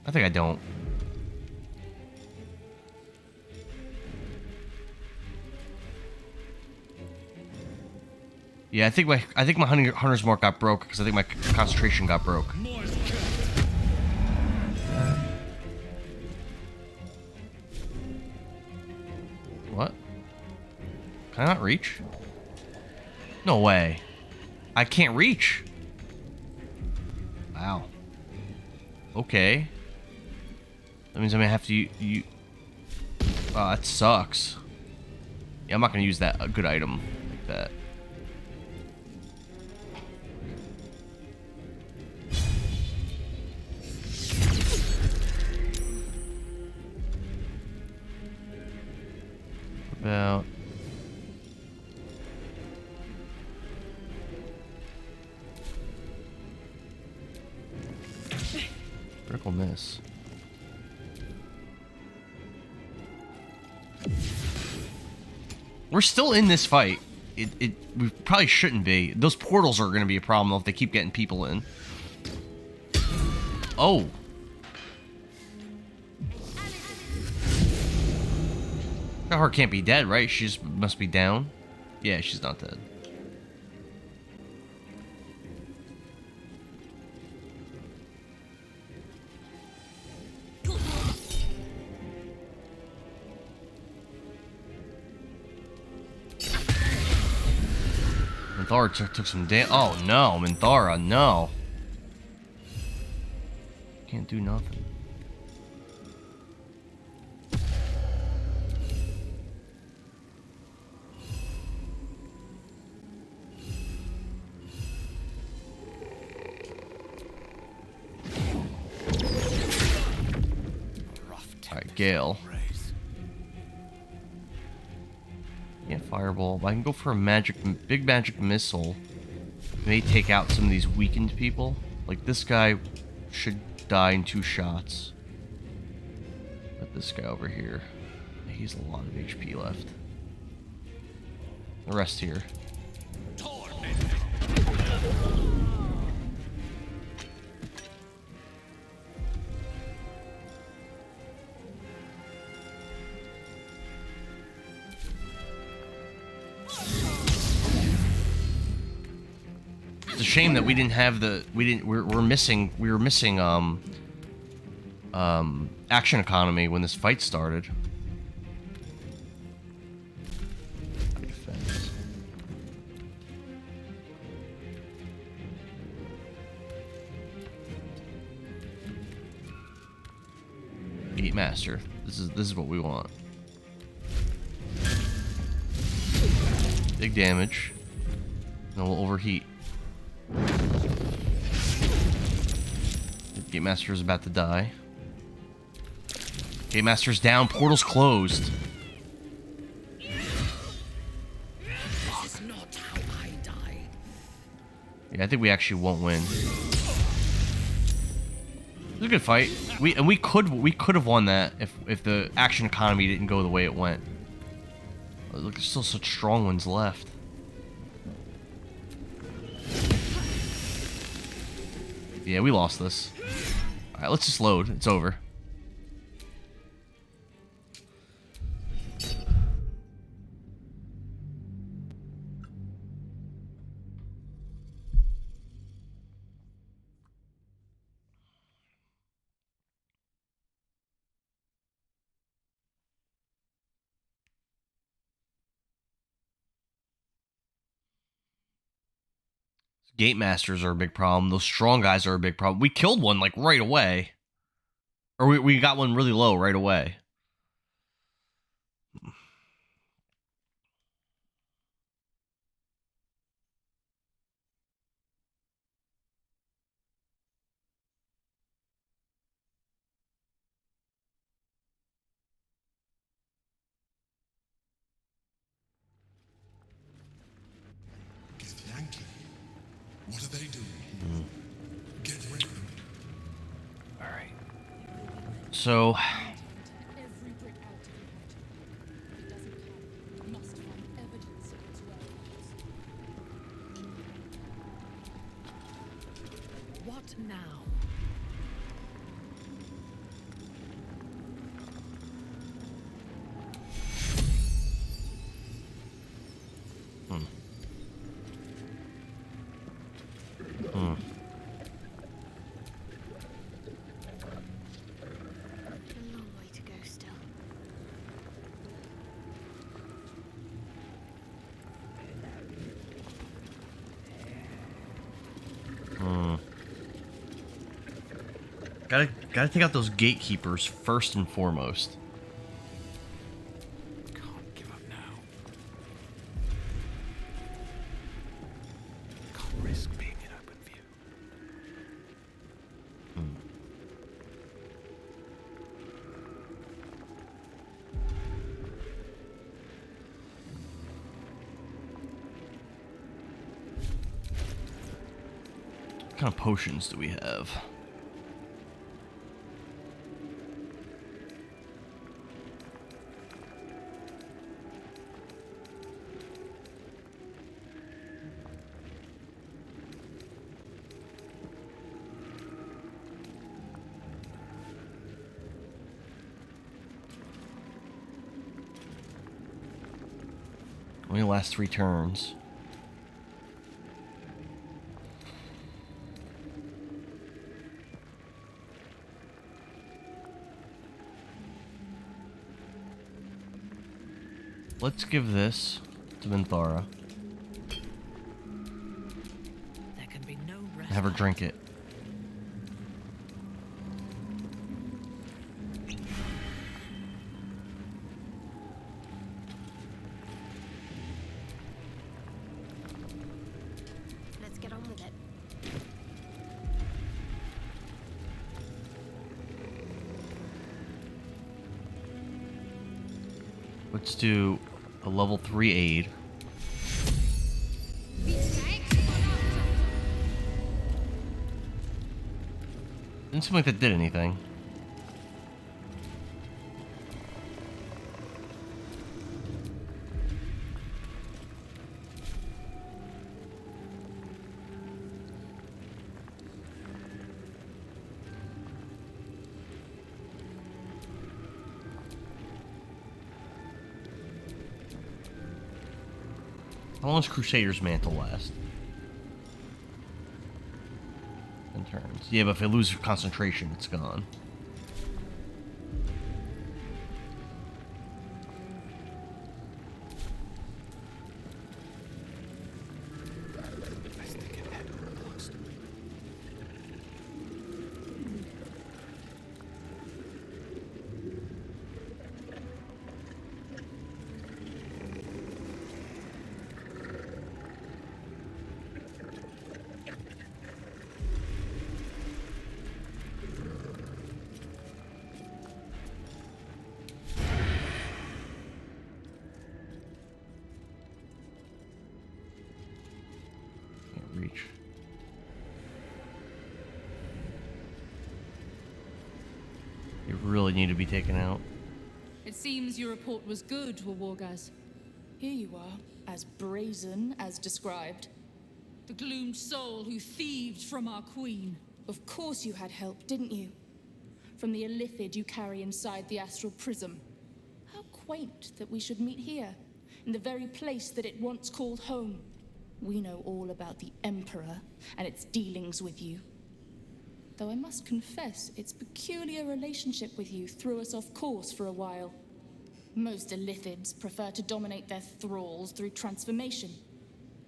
I think I don't. Yeah, I think my Hunter's Mark got broke because I think my concentration got broke. What? Can I not reach? No way. I can't reach. Wow. Okay. That means I'm gonna have to Oh, that sucks. Yeah, I'm not gonna use a good item like that. About critical miss. We're still in this fight. We probably shouldn't be. Those portals are going to be a problem though if they keep getting people in. Oh. Her can't be dead, right? She just must be down. Yeah, she's not dead. Minthara took some damage. Oh no, Minthara, no. Can't do nothing. Alright, Gale. Yeah, Fireball. But I can go for a big magic missile. May take out some of these weakened people. Like this guy should die in 2 shots. But this guy over here, he's a lot of HP left. The rest here. It's a shame that we didn't have we're missing action economy when this fight started. Defense. Gate Master. This is what we want. Big damage. And we'll overheat. Gate Master is about to die. Gate Master's down. Portal's closed. This is not how I die. Yeah, I think we actually won't win. It was a good fight. We could have won that if the action economy didn't go the way it went. Look, there's still such strong ones left. Yeah, we lost this. Alright, let's just load. It's over. Gate Masters are a big problem. Those strong guys are a big problem. We killed one, like, right away. Or we got one really low right away. Yankee. What are they doing? Get ready. Alright. So... What now? A long way to go still. Gotta take out those gatekeepers first and foremost. Can't give up now. Can't risk being in open view. What kind of potions do we have? Only last 3 turns. Let's give this to Minthara. There can be no rest. Have her drink it. Let's get on with it. Let's do a level 3 aid. Didn't seem like that did anything. How long does Crusader's Mantle last? 10 turns. Yeah, but if I lose concentration, it's gone. reach. You really need to be taken out. It seems your report was good, Wargaz. Here you are, as brazen as described. The gloomed soul who thieved from our queen. Of course you had help, didn't you? From the illithid you carry inside the astral prism. How quaint that we should meet here, in the very place that it once called home. We know all about the Emperor and its dealings with you. Though I must confess, its peculiar relationship with you threw us off course for a while. Most illithids prefer to dominate their thralls through transformation.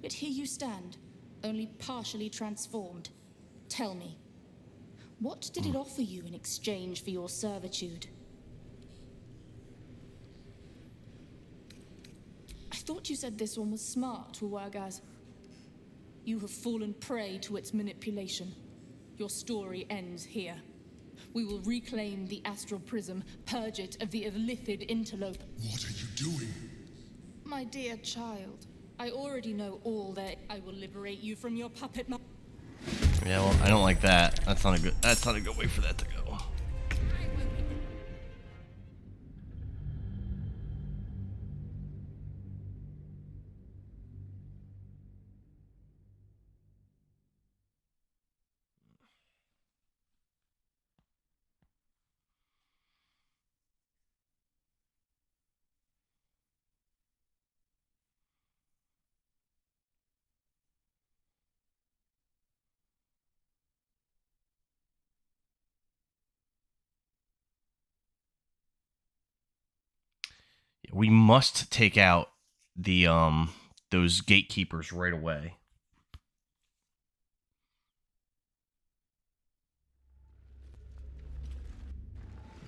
Yet here you stand, only partially transformed. Tell me, what did it offer you in exchange for your servitude? I thought you said this one was smart, Wargaz. You have fallen prey to its manipulation. Your story ends here. We will reclaim the astral prism, purge it of the illithid interlope. What are you doing? My dear child, I already know all that. I will liberate you from your puppet. Yeah, well, I don't like that. That's not a good way for that to go. We must take out the those gatekeepers right away.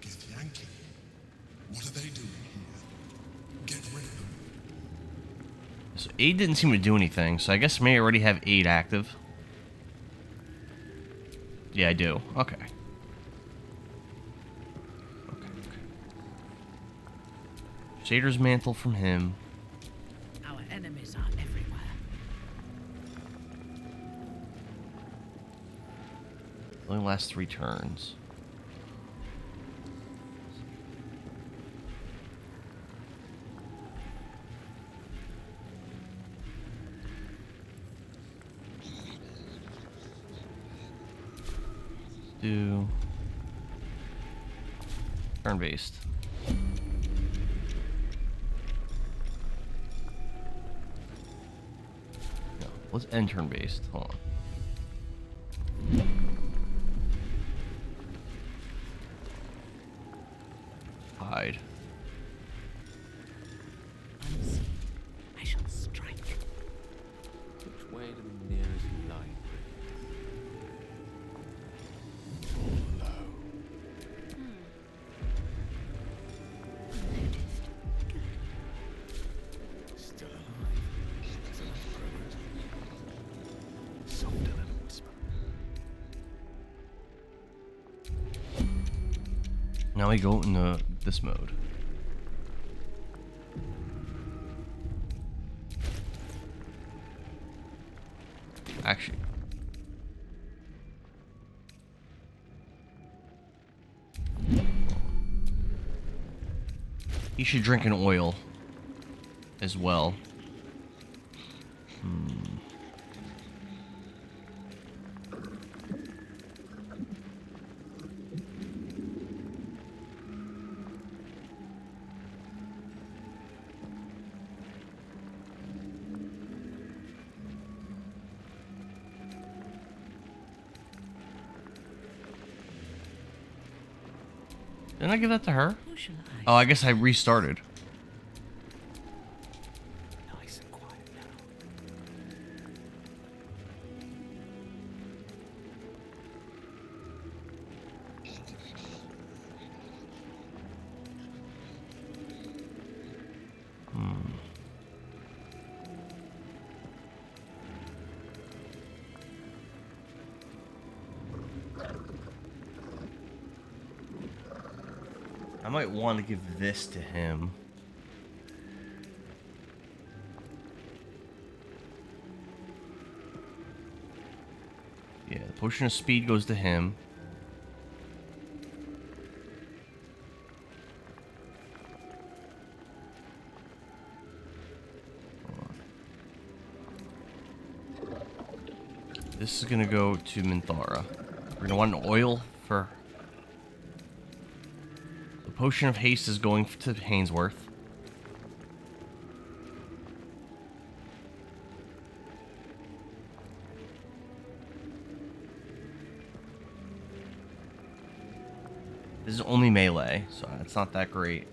Get Yankee. What are they doing here? Get rid of them. So aid didn't seem to do anything, so I guess I may already have aid active. Yeah, I do. Okay. Shader's mantle from him. Our enemies are everywhere. Only lasts 3 turns. Do turn based. No, let's end turn based. Hold on. Hide. I shall strike. Which way to the nearest library? Still alive. So much progress. Softer than Now we go into this mode. Actually, he should drink an oil as well. Didn't I give that to her? Oh, I guess I restarted. nice and quiet now. I might want to give this to him. Potion of speed goes to him. This is gonna go to Minthara. We're gonna want an oil for... The potion of haste is going to Hainsworth. This is only melee, so it's not that great.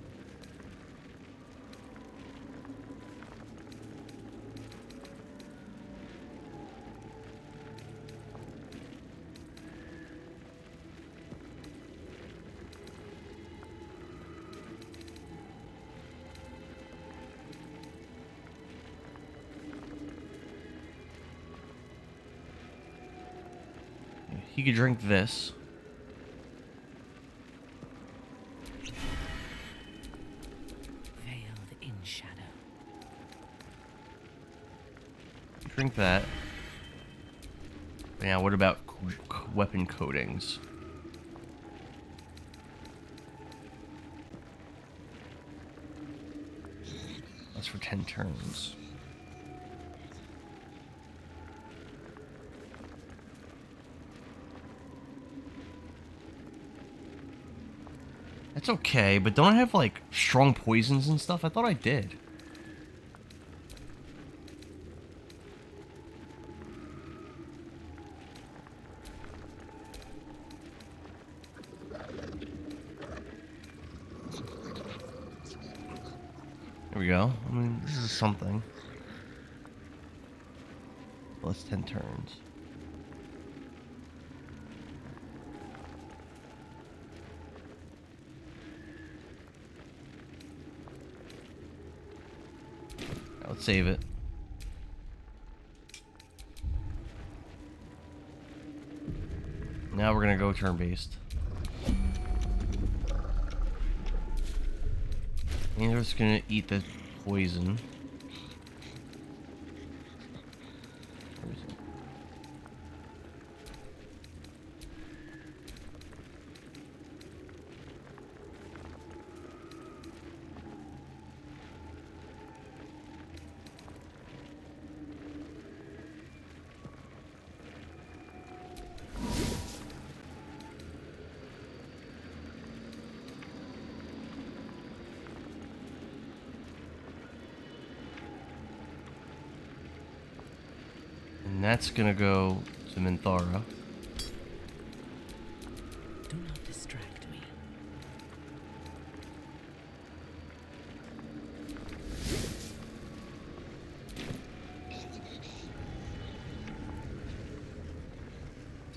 He could drink this. Veiled in shadow. Drink that. But yeah, what about weapon coatings? That's for 10 turns. That's okay, but don't I have, like, strong poisons and stuff? I thought I did. There we go. I mean, this is something. Well, it's 10 turns. Let's save it. Now we're gonna go turn-based. And we're just gonna eat the poison. Where is it? And that's gonna go to Minthara. Do not distract me.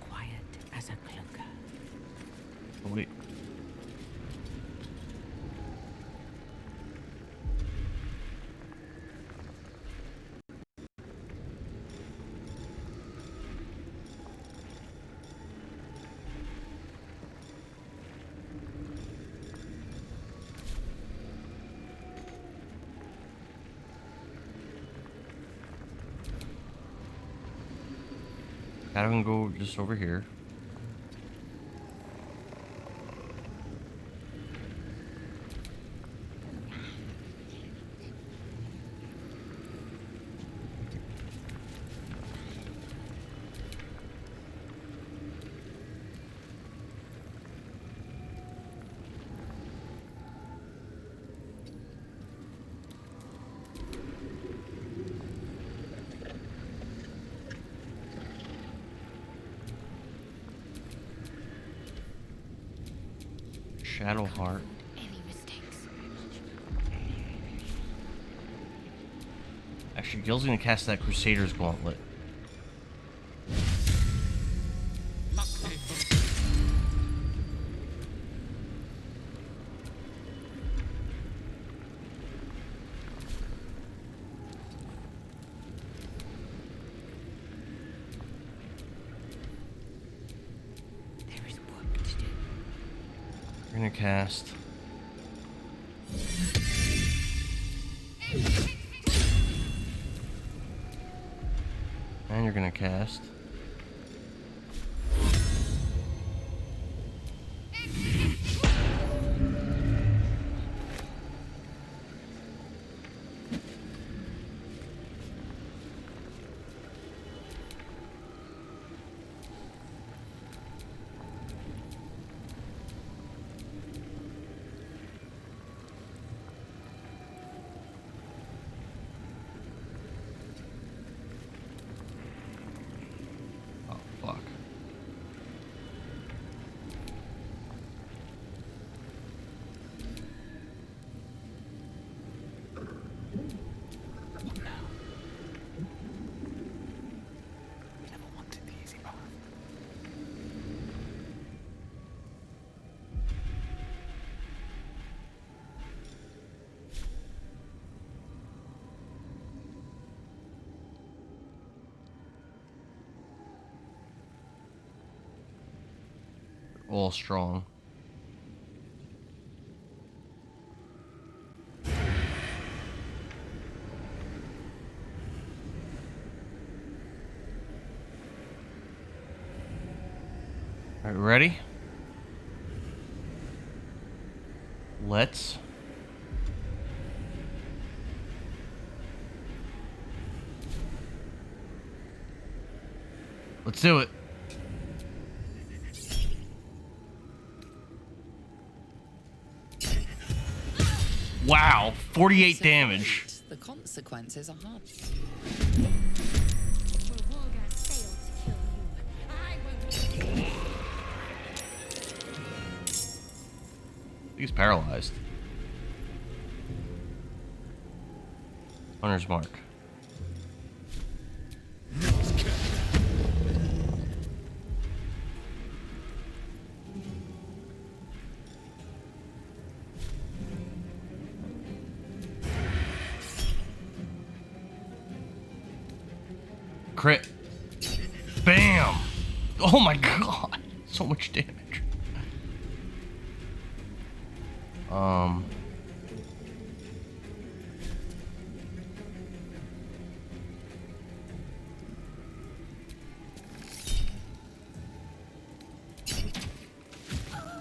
Quiet as a cloaker. Oh, wait. I can go just over here. Shadowheart. Actually, Gil's gonna cast that Crusader's Gauntlet. We're gonna cast. And you're gonna cast. Fuck. What now? We never wanted the easy path. All strong. All right, ready? Let's do it. Wow, 48 damage. The consequences are hard. He's paralyzed. Hunter's mark. Crit. Bam! Oh my god. So much damage.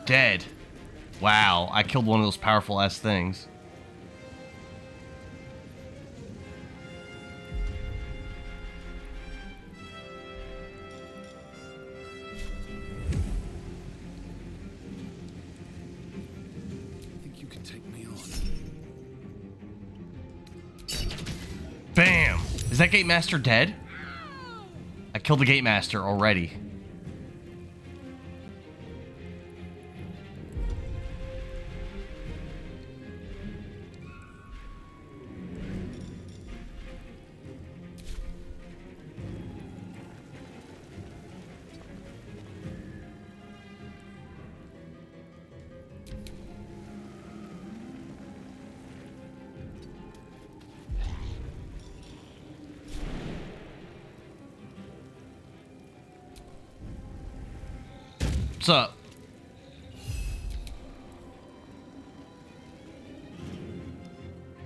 Dead. Wow, I killed one of those powerful ass things. Think you can take me on? Bam! Is that Gate Master dead? I killed the Gate Master already. What's up?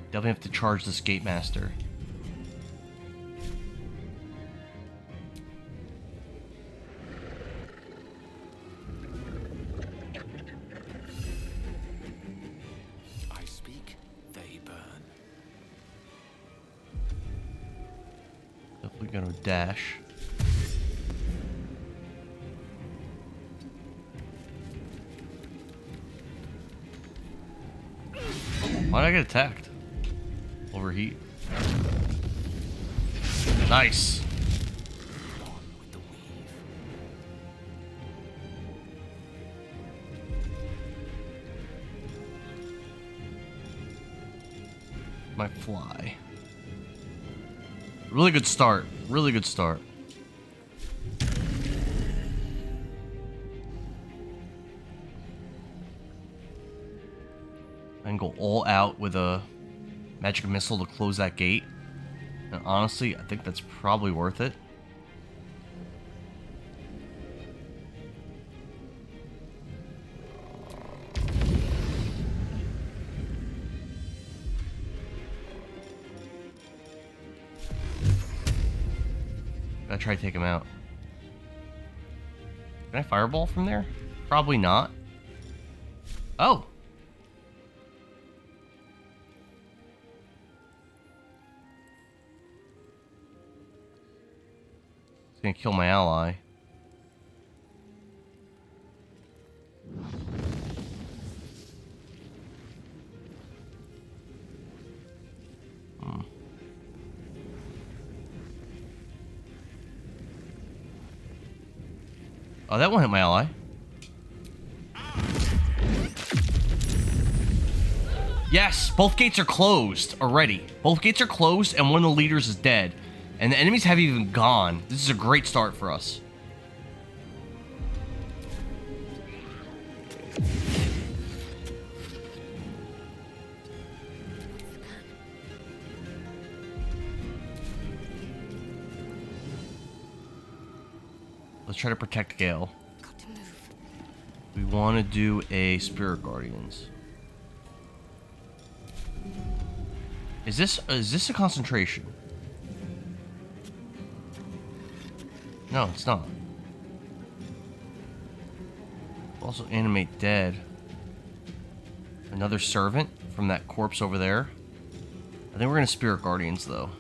Definitely have to charge this Gate Master. I speak, they burn. Definitely gonna dash. Why did I get attacked? Overheat. Nice. My fly. Really good start. Really good start. I can go all out with a magic missile to close that gate. And honestly, I think that's probably worth it. Gotta try to take him out. Can I fireball from there? Probably not. Oh! It's gonna kill my ally. Oh, that won't hit my ally. Yes, both gates are closed already. Both gates are closed and one of the leaders is dead. And the enemies haven't even gone. This is a great start for us. Let's try to protect Gale. We want to do a Spirit Guardians. Is this a concentration? No, it's not. Also animate dead. Another servant from that corpse over there. I think we're gonna Spirit Guardians though.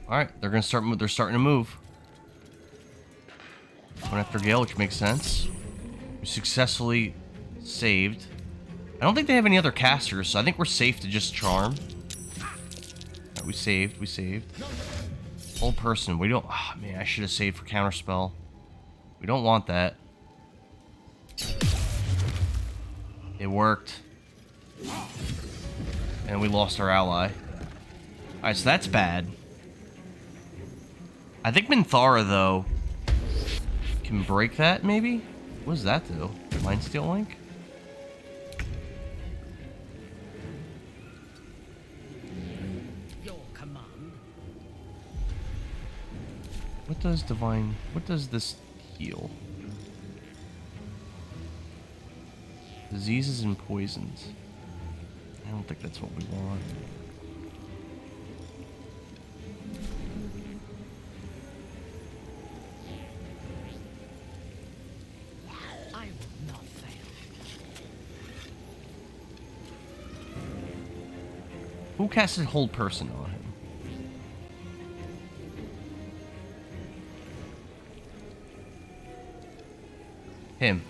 All right, they're gonna start. They're starting to move. Going after Gale, which makes sense. We successfully saved. I don't think they have any other casters, so I think we're safe to just charm. Right, we saved. We saved. Whole person. We don't. Oh, man, I should have saved for counterspell. We don't want that. It worked. And we lost our ally. Alright, so that's bad. I think Minthara, though, can break that, maybe? What does that do? Mind Steel Link? Your command. What does Divine... What does this heal? Diseases and poisons. I don't think that's what we want. I will not fail. Who casted Hold Person on him? Him.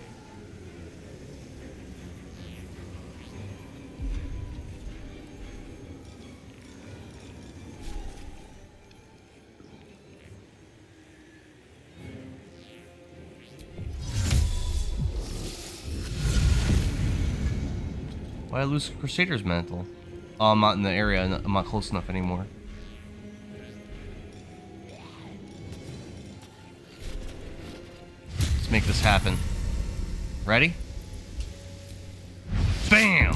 Why I lose Crusader's Mantle? Oh, I'm not in the area. I'm not close enough anymore. Let's make this happen. Ready? Bam!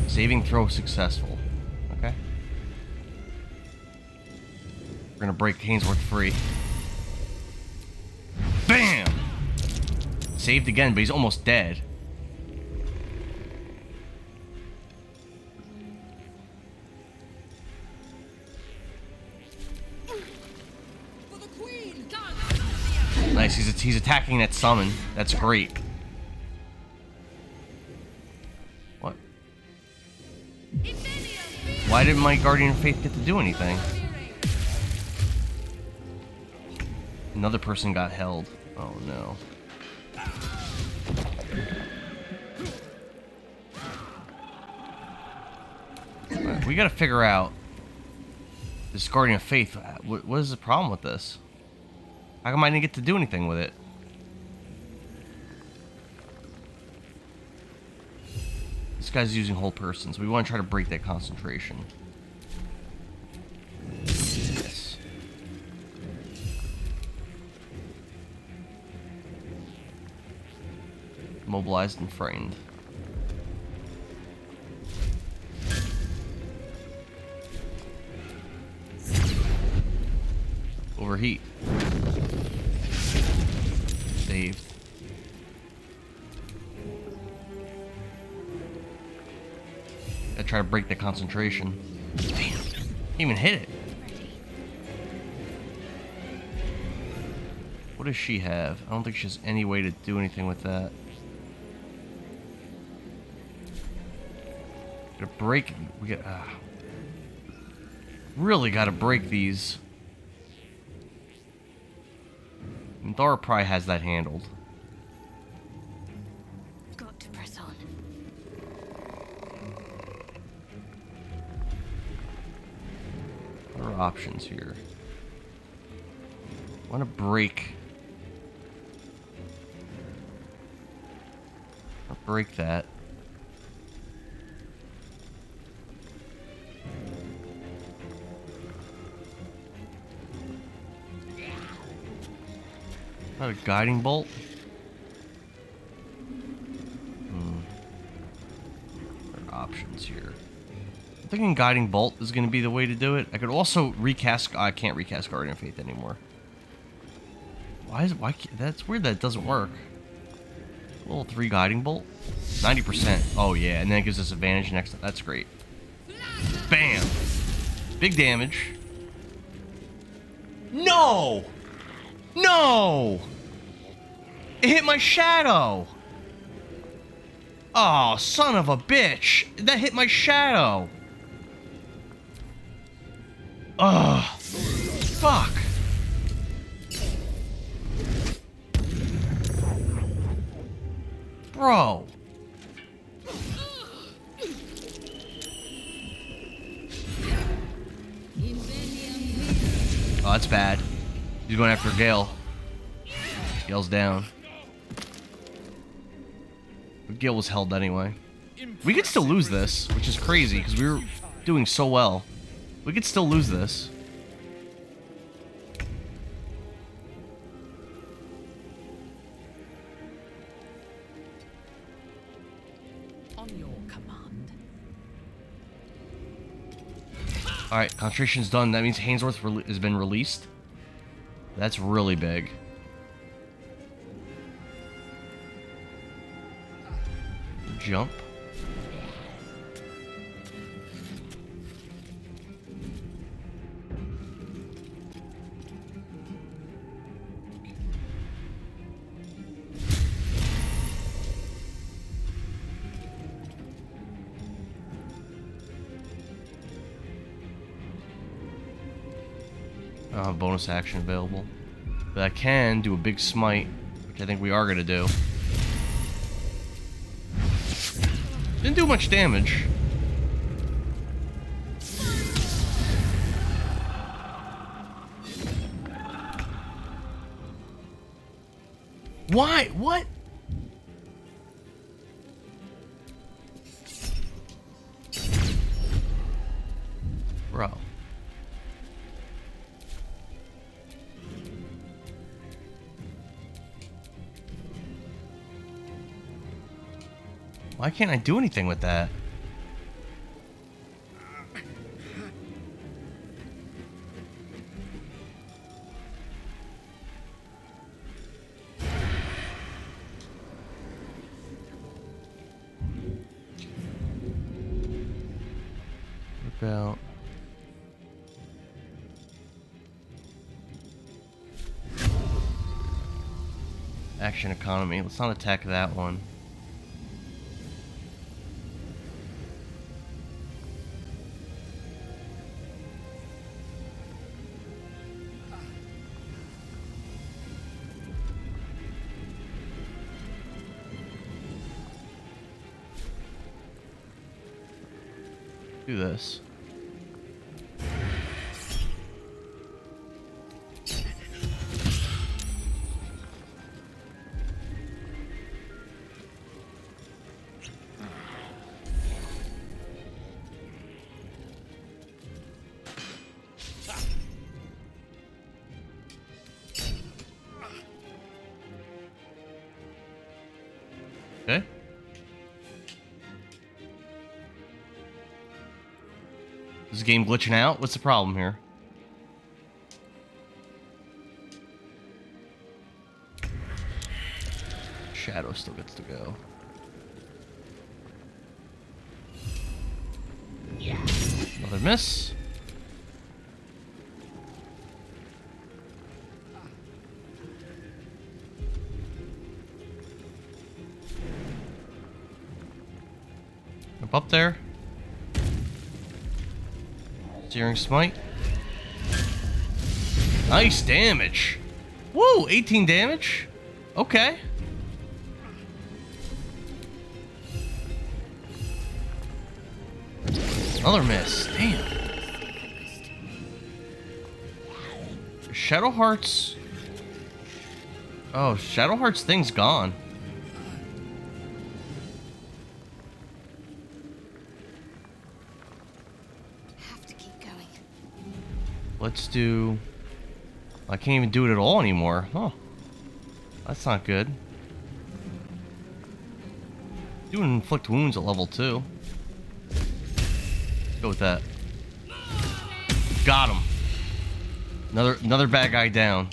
Saving throw successful. Okay. We're gonna break Hainsworth free. Bam! Saved again, but he's almost dead. Nice, he's attacking that summon. That's great. What? Why didn't my Guardian of Faith get to do anything? Another person got held. Oh no. Right, we gotta figure out this Guardian of Faith. What is the problem with this? How come I didn't get to do anything with it? This guy's using Whole Person, so we want to try to break that concentration. Yes. Mobilized and frightened. Overheat. Saved. I try to break the concentration. Damn. Can't even hit it. What does she have? I don't think she has any way to do anything with that. Gotta break. We get. Really gotta break these. Minthara probably has that handled. Got to press on. options here? I want to break. I'll break that. Not a guiding bolt. There are options here. I'm thinking guiding bolt is going to be the way to do it. I could also recast. I can't recast Guardian of Faith anymore. Why? That's weird. That doesn't work. Level 3 guiding bolt. 90%. Oh yeah, and then it gives us advantage next time. That's great. Bam. Big damage. No. No! It hit my shadow! Oh, son of a bitch! That hit my shadow! Ugh! Fuck! Bro! Oh, that's bad. He's going after Gale. Gale's down. But Gale was held anyway. We could still lose this, which is crazy, because we were doing so well. We could still lose this. On your command. Alright, concentration's done. That means Hainsworth has been released. That's really big. Jump. I don't have bonus action available. But I can do a big smite, which I think we are going to do. Didn't do much damage. Why? What? Bro. Why can't I do anything with that? Look out. Action economy. Let's not attack that one. Do this. Okay. Is the game glitching out? What's the problem here? Shadow still gets to go. Another miss. Up there. Searing Smite. Nice damage. Woo! 18 damage. Okay. Another miss. Damn. Shadowheart's... Oh, Shadowheart's thing's gone. Have to keep going. Let's do... I can't even do it at all anymore. Huh. That's not good. Doing inflict wounds at level 2. Let's go with that. Got him. Another bad guy down.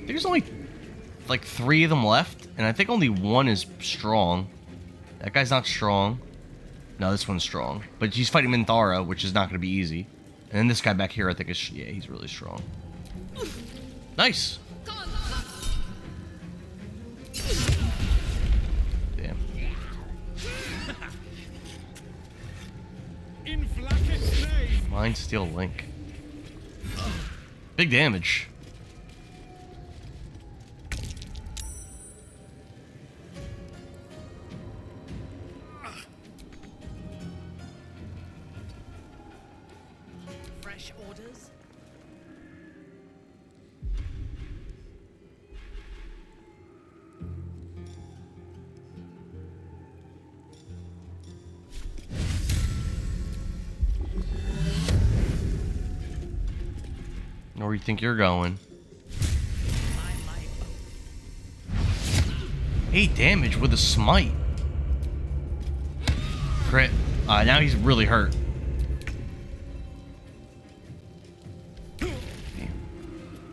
There's only like 3 of them left, and I think only 1 is strong. That guy's not strong. No, this one's strong. But he's fighting Minthara, which is not going to be easy. And then this guy back here, I think is... Yeah, he's really strong. Nice. Damn. Mind Steel Link. Big damage. Fresh orders? Where do you think you're going? 8 damage with a smite. Crit. Now he's really hurt.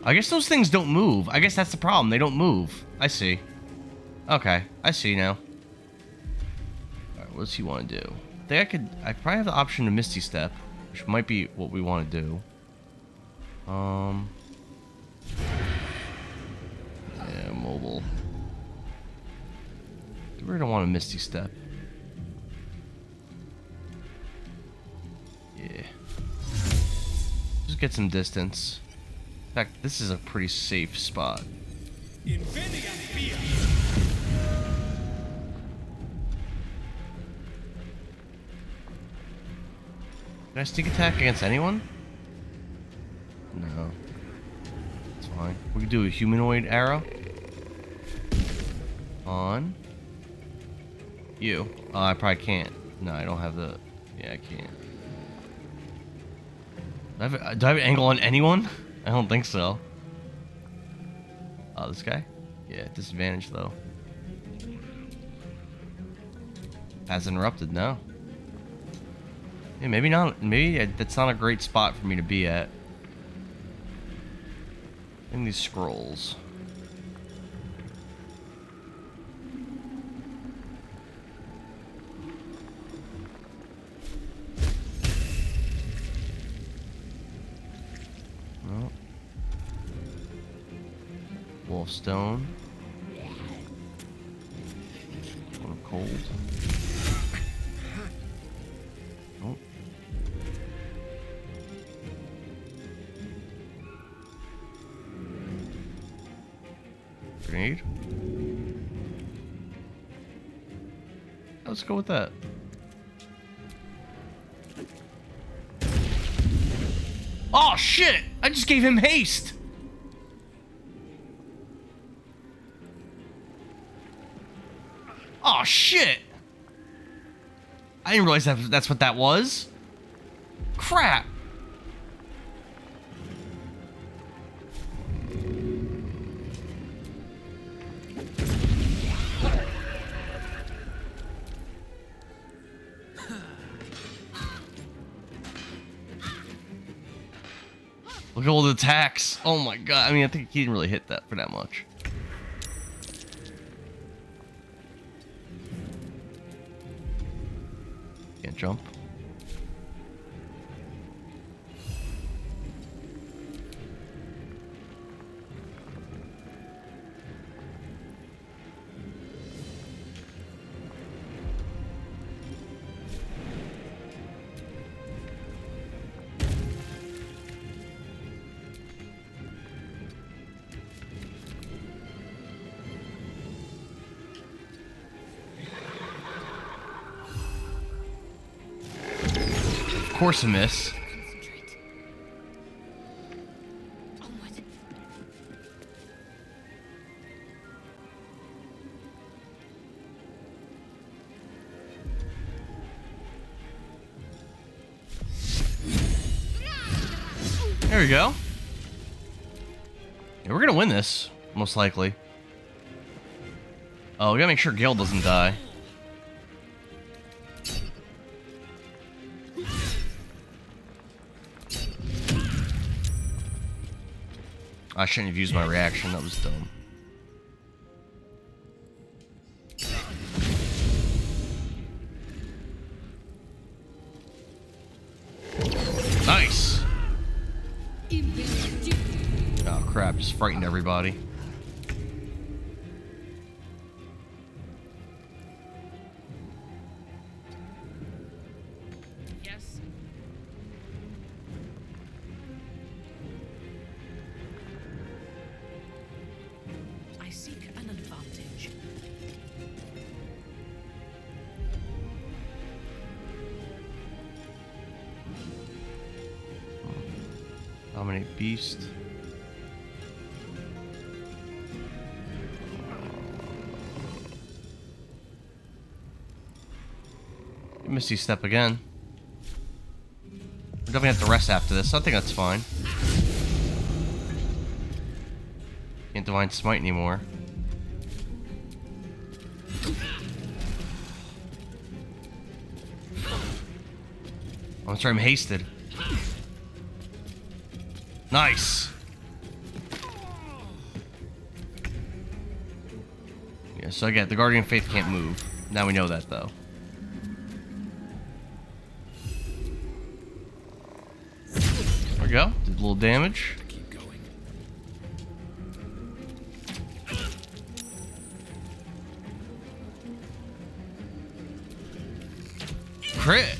I guess those things don't move. I guess that's the problem. They don't move. I see. Okay. I see now. Alright, what does he want to do? I probably have the option to Misty Step, which might be what we want to do. Yeah, mobile. We really don't want a Misty Step. Yeah. Just get some distance. In fact, this is a pretty safe spot. Can I sneak attack against anyone? No. It's fine. We can do a humanoid arrow. On. You. Oh, I probably can't. No, I don't have the... Yeah, I can't. Do I have an angle on anyone? I don't think so. Oh, this guy? Yeah, disadvantage though. Has interrupted now. Yeah, maybe not. Maybe that's not a great spot for me to be at. In these scrolls. Oh. Wolfstone. One cold. Oh. Grenade. Let's go with that. Oh shit! I just gave him haste! Oh shit! I didn't realize that's what that was. Crap! Look at all the attacks. Oh my god. I mean, I think he didn't really hit that for that much. Can't jump. Of course a miss. There we go. Yeah, we're gonna win this, most likely. Oh, we gotta make sure Gale doesn't die. I shouldn't have used my reaction, that was dumb. Nice! Oh crap, just frightened everybody. Yes. I seek an advantage. Dominate beast. Misty step again. We're definitely have to rest after this. I think that's fine. Can't divine smite anymore. Oh, sorry, I'm hasted. Nice. Yeah, so again, the Guardian of Faith can't move. Now we know that, though. There we go. Did a little damage. Keep going. Crit.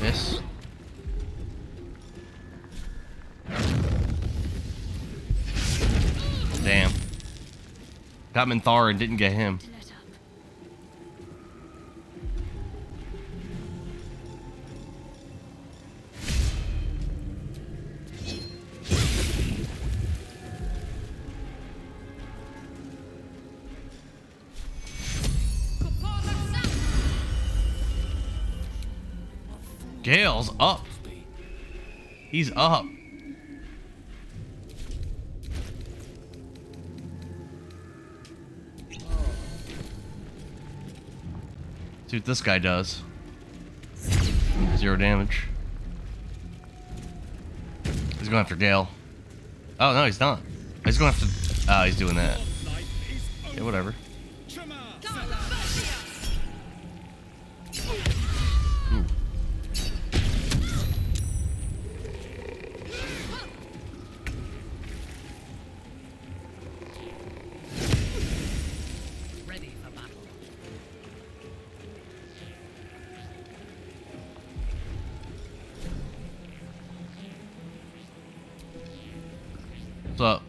Miss. Damn. Got Minthara and didn't get him. Gale's up. He's up. See what this guy does. 0 damage. He's going after Gale. Oh no, he's not. He's going after. Oh, he's doing that. Yeah, whatever. Ooh. Ready for battle. What's up?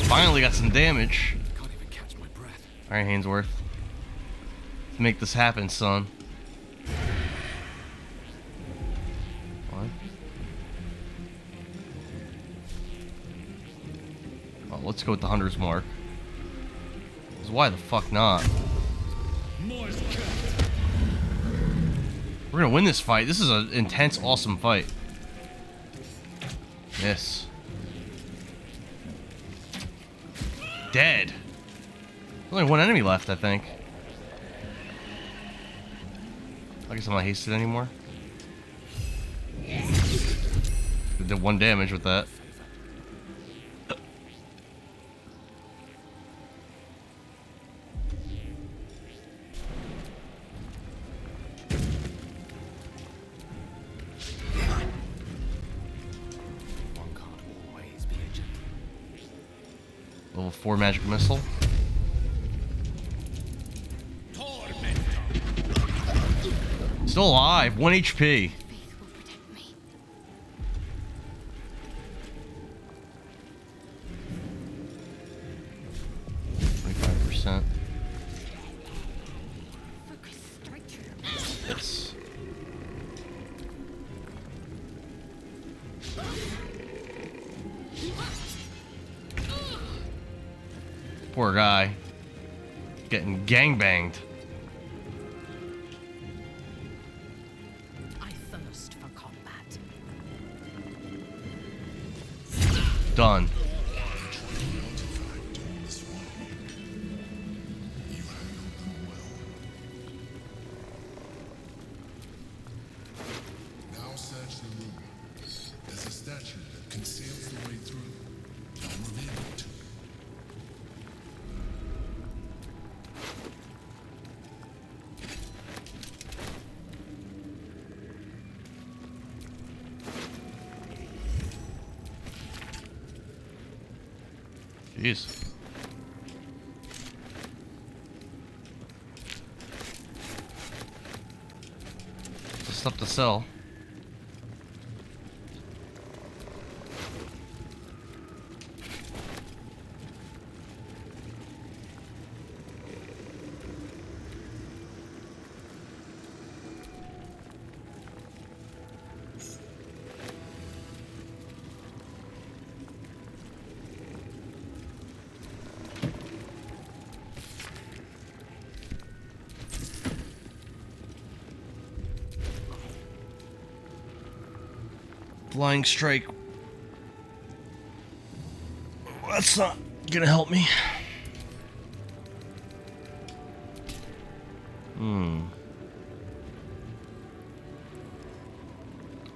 Finally got some damage. Can't even catch my breath. Alright, Hainsworth. Let's make this happen, son. What? Oh, let's go with the Hunter's Mark. 'Cause why the fuck not? We're gonna win this fight. This is an intense, awesome fight. Yes. Dead. There's only one enemy left, I think. I guess I'm not hasted anymore. Did 1 damage with that. Level 4 magic missile. Still alive. 1 HP. Yes. Poor guy. Getting gangbanged. I thirst for combat. Done. Now search the room. There's a statue that conceals the way through. I'll reveal it to you. Jeez. There's stuff to sell. Flying strike. That's not gonna help me.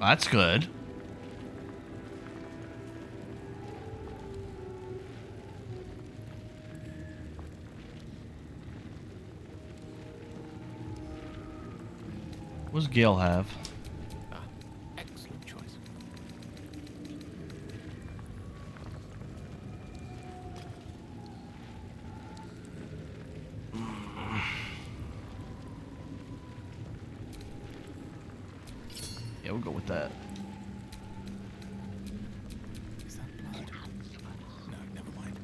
That's good. What does Gale have? Excellent choice. Yeah, we'll go with that. Is that blood? No, never mind.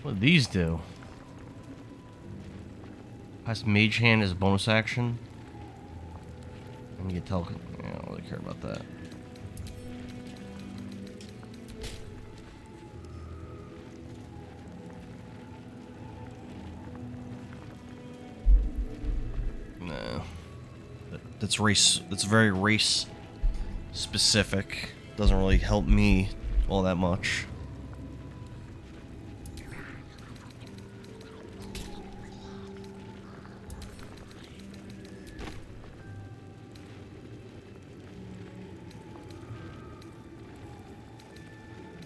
What do these do? Pass Mage Hand as a bonus action. And you get tele. Yeah, I don't really care about that. No. That's race. That's very race specific. Doesn't really help me all that much.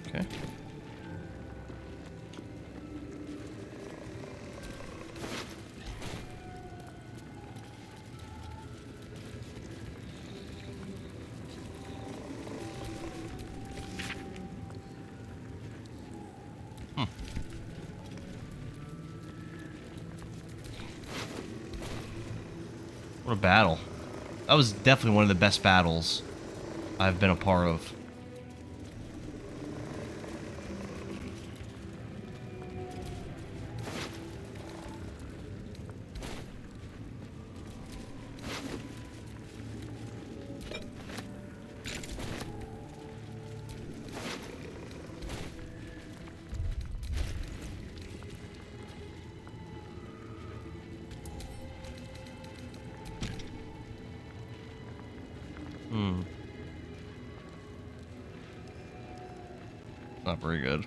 Okay. What a battle. That was definitely one of the best battles I've been a part of. Not very good.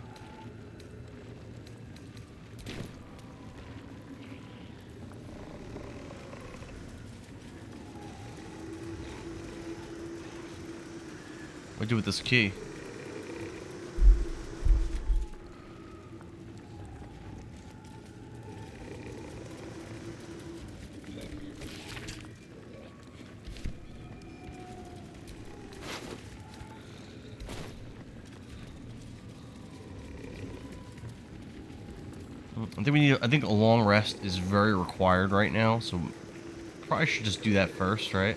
What do I do with this key? I think we need. I think a long rest is very required right now, so probably should just do that first, right?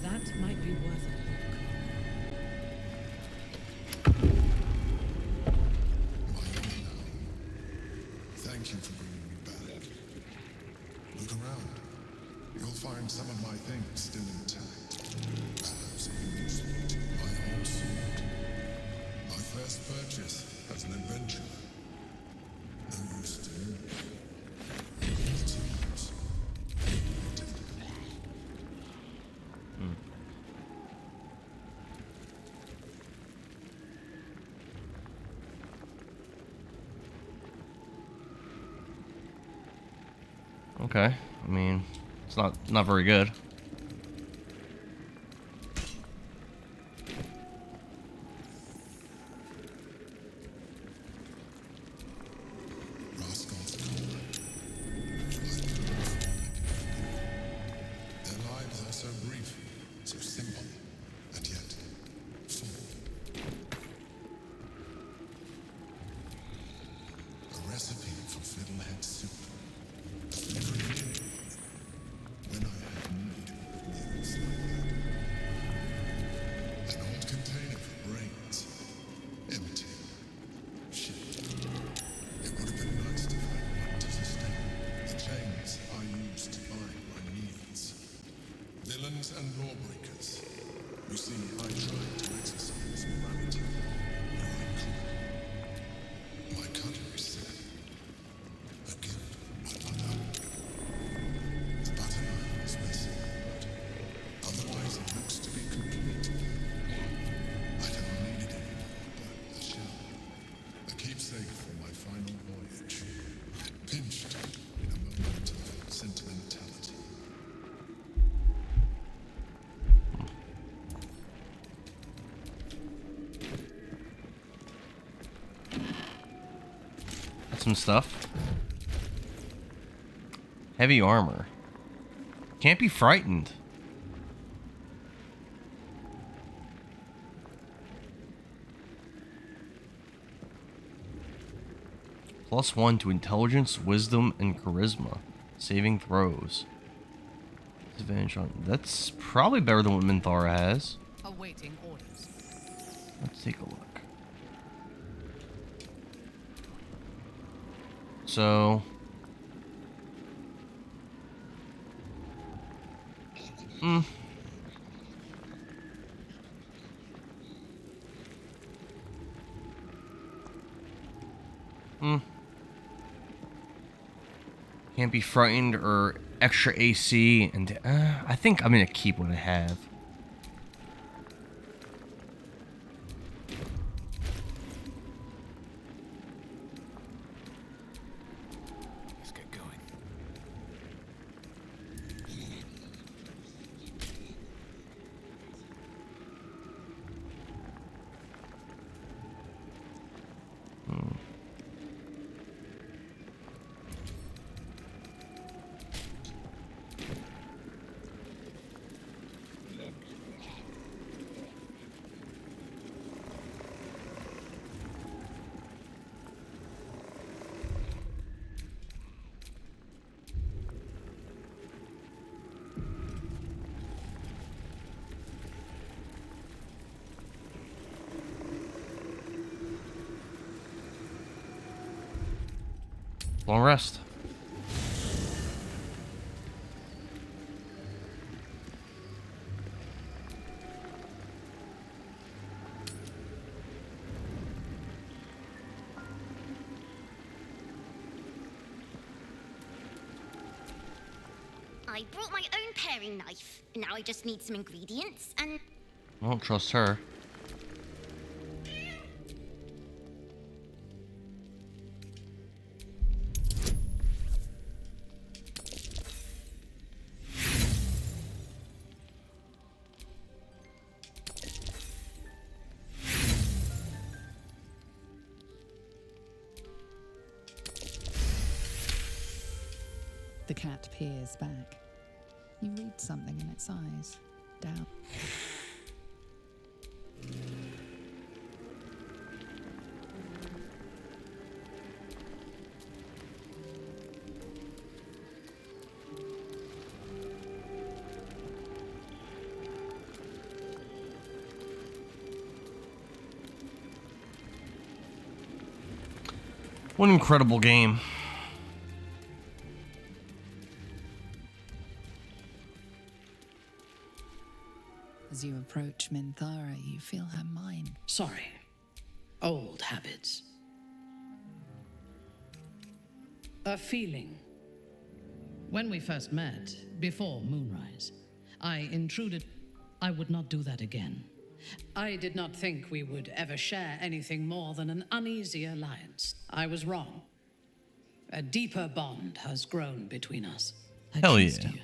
That might be worth a Thank you for bringing me back. Look around. You'll find some of my things still intact. Perhaps even useful. My old sword. My first purchase as an adventurer. No use to me. It's yours. Okay. I mean, it's not very good. Their lives are so brief, so simple, and yet full. A recipe for fiddlehead soup. Every day, when I had need of meals like that. An old container for brains. Empty. Shit. It would have been nice to find one to sustain the chains I used to bind my needs. Villains and lawbreakers. You see, I tried to exercise morality where I could. My cutlery set. A gift from my mother. The butter knife was missing, but otherwise it looks to be complete. I don't need it anymore, but a shell. A keepsake for my final voyage. Pinched in a moment of sentimentality. Got some stuff. Heavy armor. Can't be frightened. +1 to intelligence, wisdom, and charisma. Saving throws. Disadvantage on. That's probably better than what Minthara has. Awaiting orders. Let's take a look. So. Can't be frightened or extra AC, and I think I'm gonna keep what I have. Let's get going. Long rest. I brought my own paring knife. Now I just need some ingredients and... I don't trust her. The cat peers back. You read something in its eyes. Doubt. What an incredible game. As you approach Minthara, you feel her mind. Sorry. Old habits. A feeling. When we first met, before moonrise, I intruded. I would not do that again. I did not think we would ever share anything more than an uneasy alliance. I was wrong. A deeper bond has grown between us. Hell yeah. You.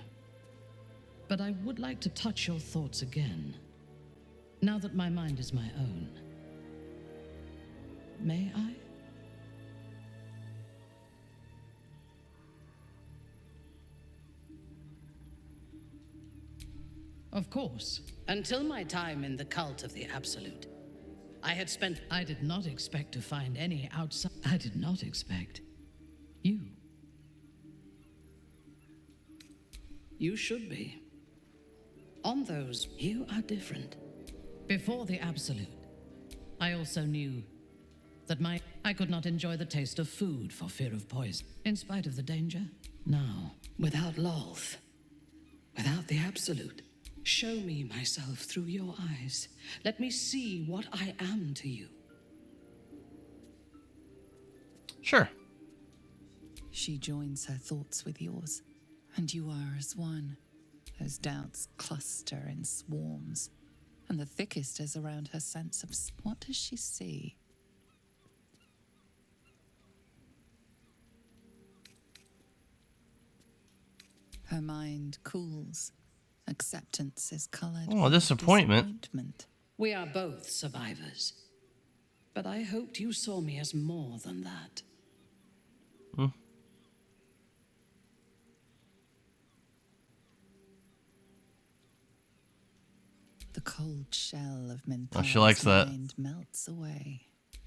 But I would like to touch your thoughts again, now that my mind is my own. May I? Of course. Until my time in the cult of the Absolute, I did not expect to find any outside. I did not expect you. You should be. On those, you are different. Before the Absolute, I also knew that I could not enjoy the taste of food for fear of poison, in spite of the danger. Now, without Lolth, without the Absolute, show me myself through your eyes. Let me see what I am to you. Sure. She joins her thoughts with yours, and you are as one. Those doubts cluster in swarms, and the thickest is around her sense of... What does she see? Her mind cools. Acceptance is colored. Oh, disappointment. We are both survivors, but I hoped you saw me as more than that. The cold shell of Minthara's she likes that. mind melts away.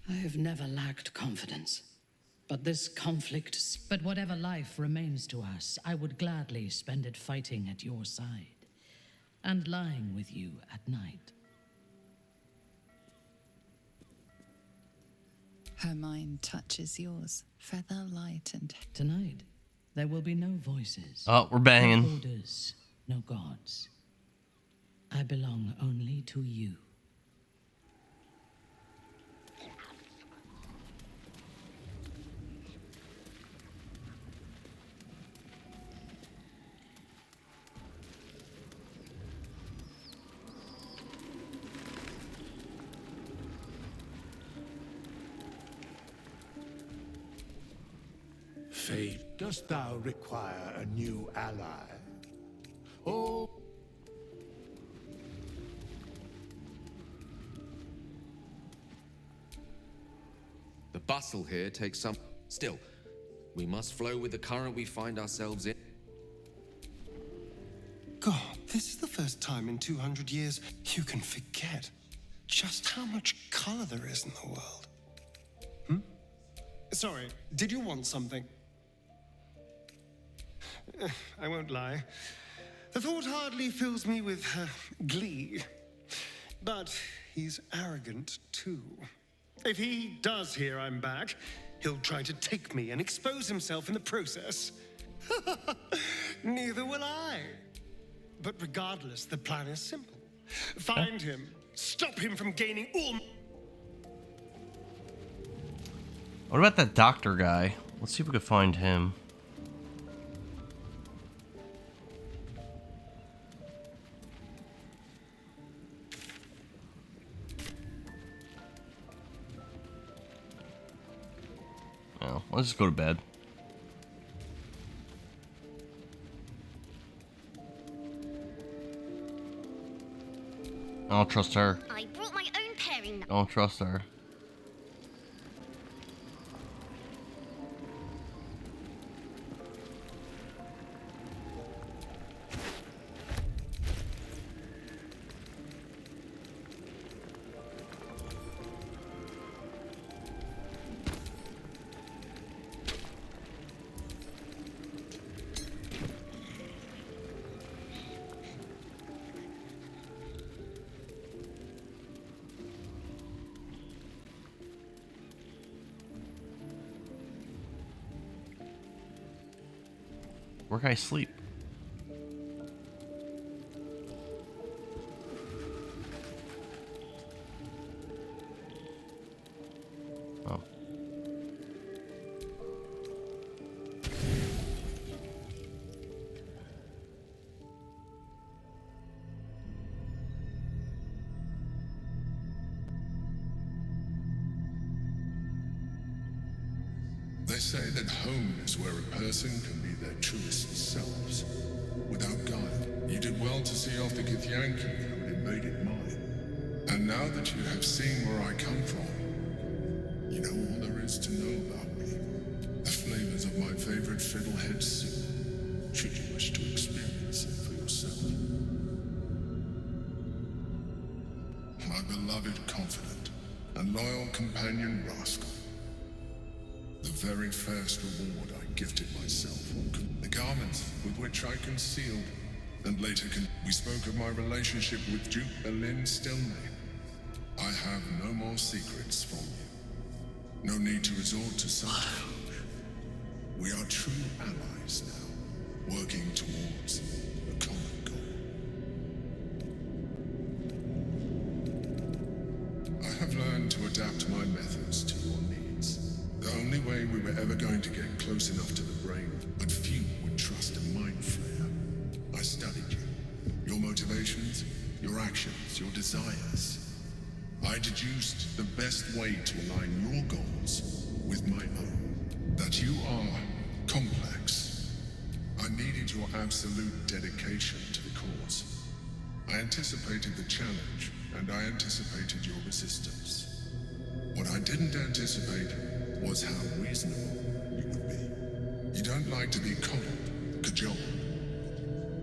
I have never lacked confidence, but this conflict... But whatever life remains to us, I would gladly spend it fighting at your side and lying with you at night. Her mind touches yours, feather light and... Tonight, there will be no voices. Oh, we're banging. No orders, no gods. I belong only to you. Fate, dost thou require a new ally? Oh... The bustle here takes some... Still, we must flow with the current we find ourselves in. God, this is the first time in 200 years you can forget just how much color there is in the world. Sorry, did you want something? I won't lie. The thought hardly fills me with glee. But he's arrogant, too. If he does hear I'm back, he'll try to take me and expose himself in the process. Neither will I. But regardless, the plan is simple. Find him, stop him from gaining all... What about that doctor guy? Let's see if we can find him. Let's just go to bed. I don't trust her. I brought my own pairing. I don't trust her. Where can I sleep? Oh. They say that home is where a person can be their truest selves, without guile. You did well to see off the Githyanki who had invaded mine. And now that you have seen where I come from, you know all there is to know about me. The flavors of my favorite fiddlehead soup, should you wish to experience it for yourself. My beloved confidant and loyal companion Rascal. The very first reward I gifted myself. The garments with which I concealed, and later we spoke of my relationship with Duke Berlin Stilney. I have no more secrets from you. No need to resort to subterfuge. We are true allies now, working towards a common goal. I have learned to adapt my methods to your needs. The only way we were ever going to get close enough to the brain, but few would trust a mind flayer. I studied you, your motivations, your actions, your desires. I deduced the best way to align your goals with my own. That you are complex. I needed your absolute dedication to the cause. I anticipated the challenge, and I anticipated your resistance. What I didn't anticipate was how reasonable you would be. You don't like to be coddled, cajoled,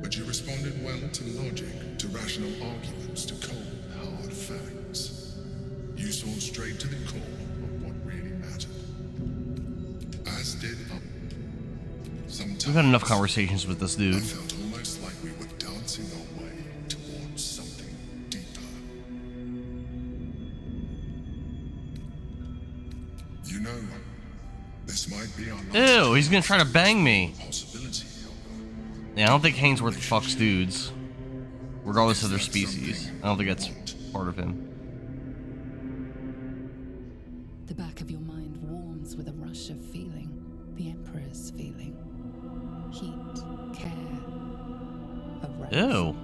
but you responded well to logic, to rational arguments, to cold, hard facts. You saw straight to the core of what really mattered. As did sometimes. We've had enough conversations with this dude. I felt almost like we were dancing our way towards something deeper. You know, this might be our last. Ew, he's gonna try to bang me. Possibility. Yeah, I don't think Hainsworth fucks dudes, regardless of their species. I don't think that's part of him. The back of your mind warms with a rush of feeling, the Emperor's feeling. Heat, care, a rest. Ew.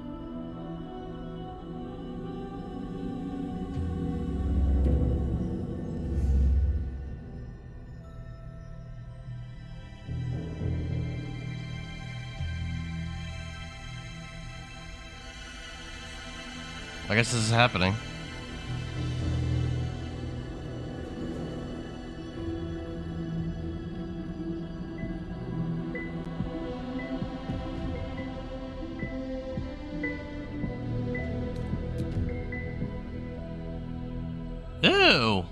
I guess this is happening. Ew.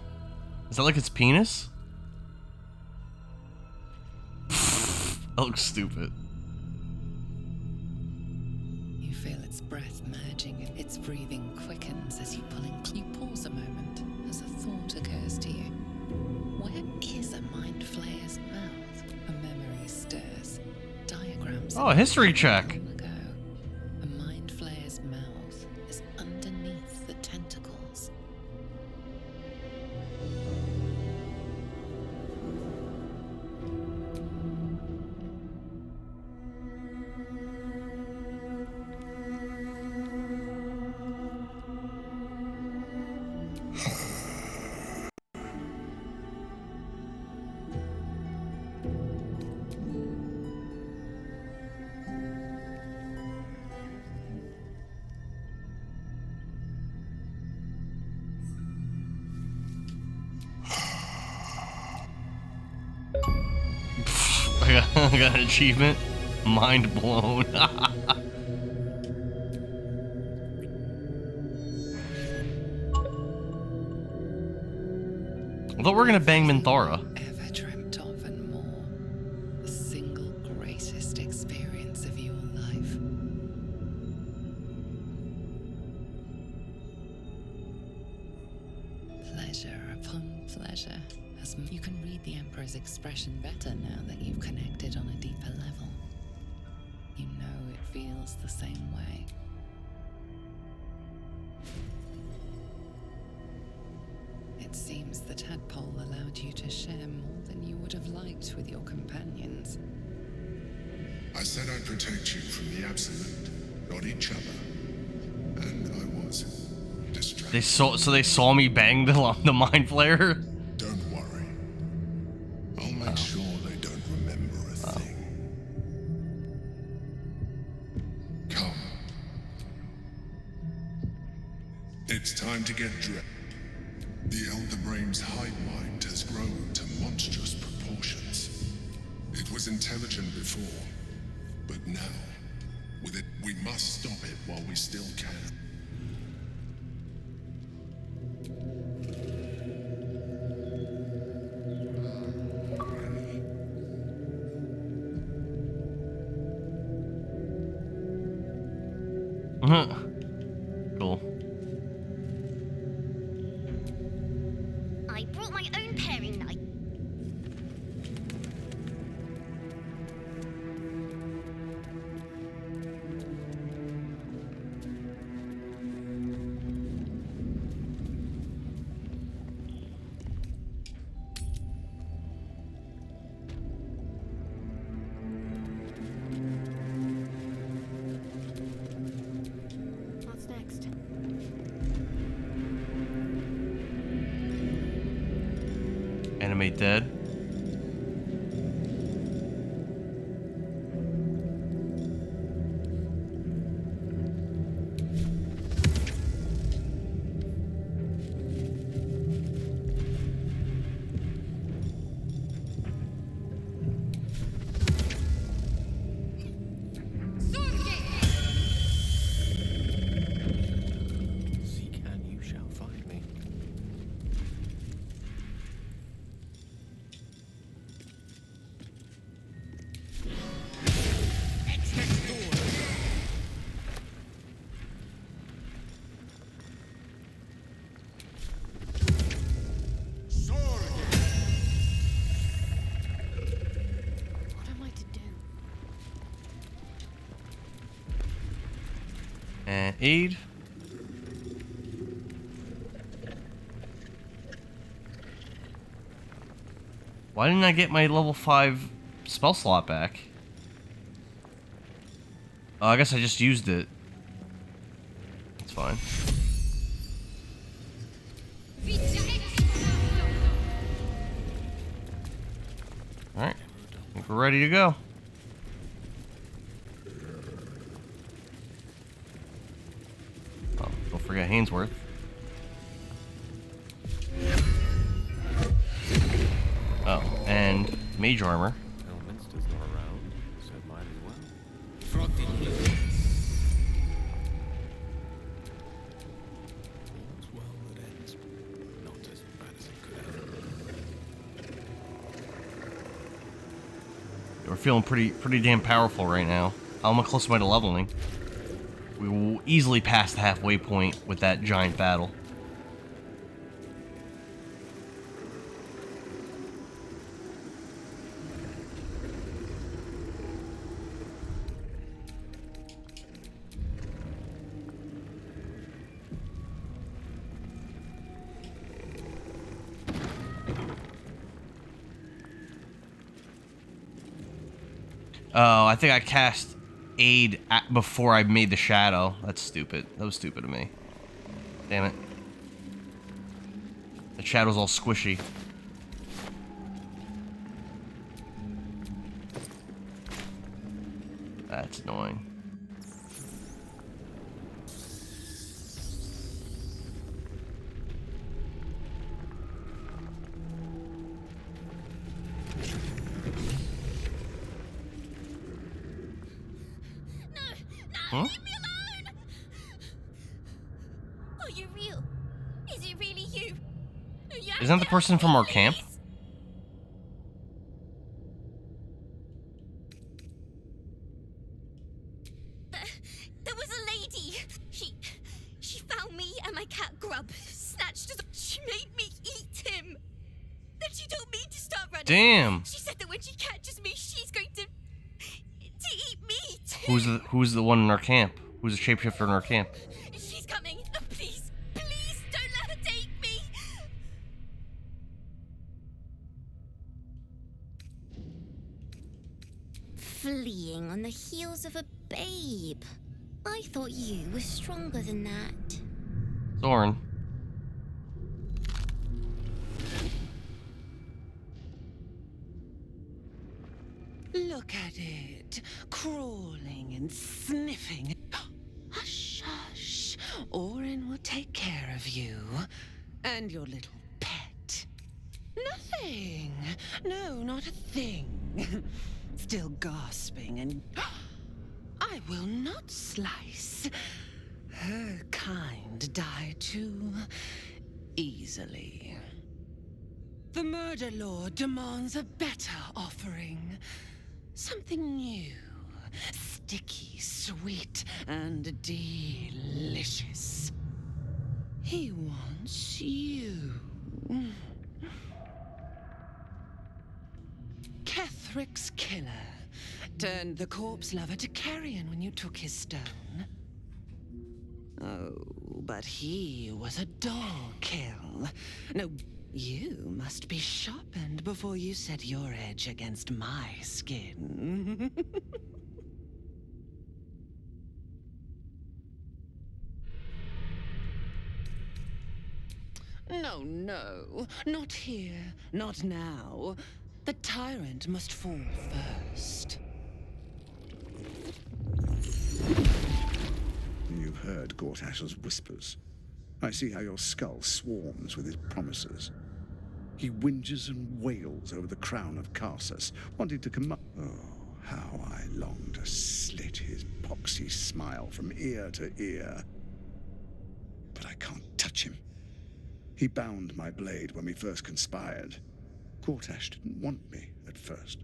Is that like its penis? That looks stupid. You feel its breath merging and its breathing quickens as you pull in. You pause a moment as a thought occurs to you. Where is a mind flayer's mouth? A memory stirs. Diagrams. Oh, a history check. A mind flayer's mouth is underneath the tentacles. I got an achievement. Mind blown. I thought we were gonna bang Minthara. Ever dreamt of and more. The single greatest experience of your life. Pleasure upon pleasure. As you can read the Emperor's expression better now that you've connected on a deeper level. You know it feels the same way. It seems the tadpole allowed you to share more than you would have liked with your companions. I said I'd protect you from the Absolute, not each other. And I was distracted. They saw me bang the Mind Flayer? Don't worry. I'll make sure they don't remember a thing. Come. It's time to get dressed. The Elder Brain's hive mind has grown to monstrous proportions. It was intelligent before, but now, with it, we must stop it while we still can. Cool. I brought my own paring knife. What's next? Animate dead. Seek and you shall find me. What am I to do? And aid. Why didn't I get my level 5 spell slot back? Oh, I guess I just used it. It's fine. Alright. I think we're ready to go. Oh, don't forget Hainsworth. Oh, and mage armor. Elminster's not around, so might as well. All's well that ends. Not as bad as it could have. We're feeling pretty damn powerful right now. How close am I to leveling? We will easily pass the halfway point with that giant battle. Oh, I think I cast aid before I made the shadow. That's stupid. That was stupid of me. Damn it. The shadow's all squishy. That's annoying. Huh? Leave me alone! Are you real? Is it really you? Isn't that the person from our camp? There was a lady. She found me and my cat Grub, snatched us. She made me eat him. Then she told me to start running. Damn. She said that when she catches me, she's going to eat me too. Who's the one in our camp? Who's the shapeshifter in our camp? She's coming. Please, please don't let her take me. Fleeing on the heels of a babe. I thought you were stronger than that. Soren. Look at it, crawling and sniffing. Hush, hush. Orin will take care of you and your little pet. Nothing. No, not a thing. Still gasping and... I will not slice. Her kind die too easily. The Murder Lord demands a better offering. Something new, sticky, sweet, and delicious. He wants you. Kethric's killer turned the corpse lover to carrion when you took his stone. Oh, but he was a dog kill. No, you must be sharpened before you set your edge against my skin. No, no, not here, not now. The tyrant must fall first. You've heard Gortash's whispers. I see how your skull swarms with his promises. He whinges and wails over the crown of Karsus, wanting to come up. Oh, how I long to slit his poxy smile from ear to ear. But I can't touch him. He bound my blade when we first conspired. Gortash didn't want me at first.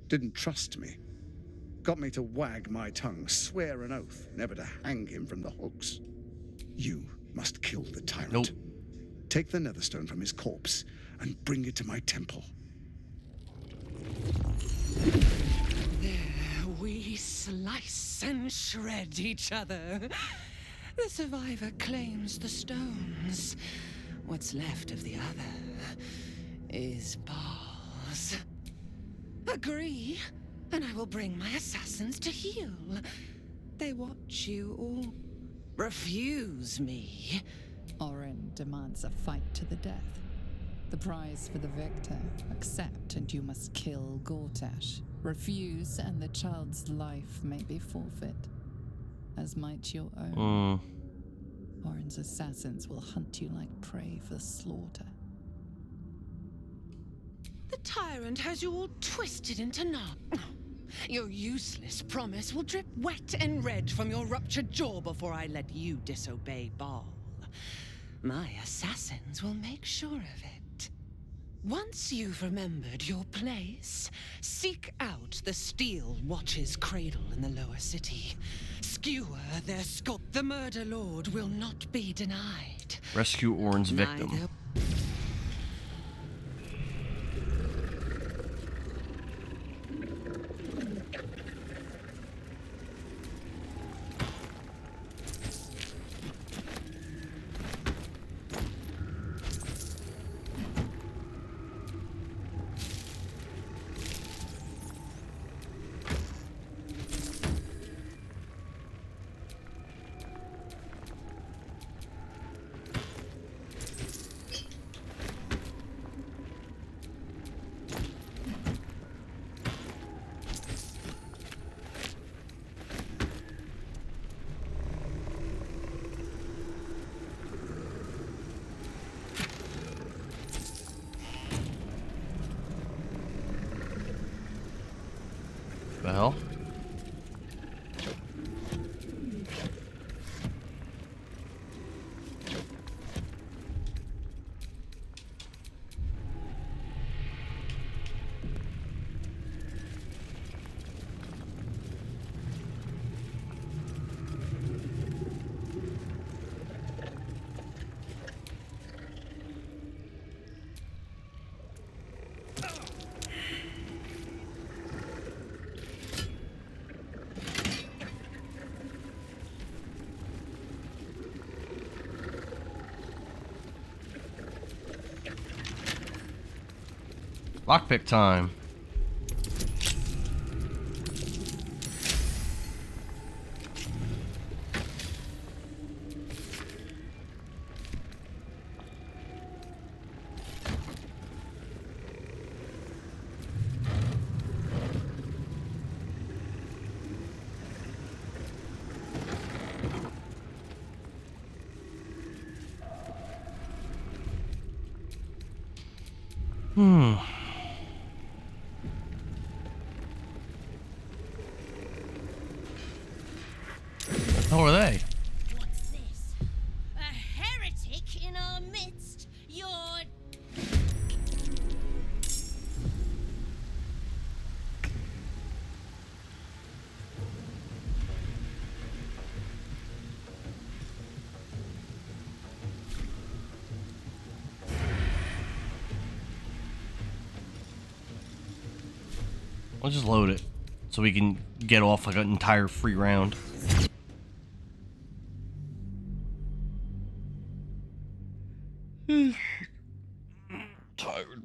Didn't trust me. Got me to wag my tongue, swear an oath, never to hang him from the hooks. You must kill the tyrant. Nope. Take the netherstone from his corpse and bring it to my temple. There we slice and shred each other. The survivor claims the stones. What's left of the other is bars. Agree, and I will bring my assassins to heal. They watch you all. Refuse me. Orin demands a fight to the death. The prize for the victor. Accept and you must kill Gortash. Refuse and the child's life may be forfeit. As might your own. Orin's assassins will hunt you like prey for slaughter. The tyrant has you all twisted into knots. Your useless promise will drip wet and red from your ruptured jaw before I let you disobey Baal. My assassins will make sure of it. Once you've remembered your place, seek out the Steel Watch's cradle in the lower city. Skewer their skull. The Murder Lord will not be denied. Rescue Orin's victim. Neither The hell? Lockpick time. How are they? What's this? A heretic in our midst? You're... I'll just load it so we can get off like an entire free round. Tired.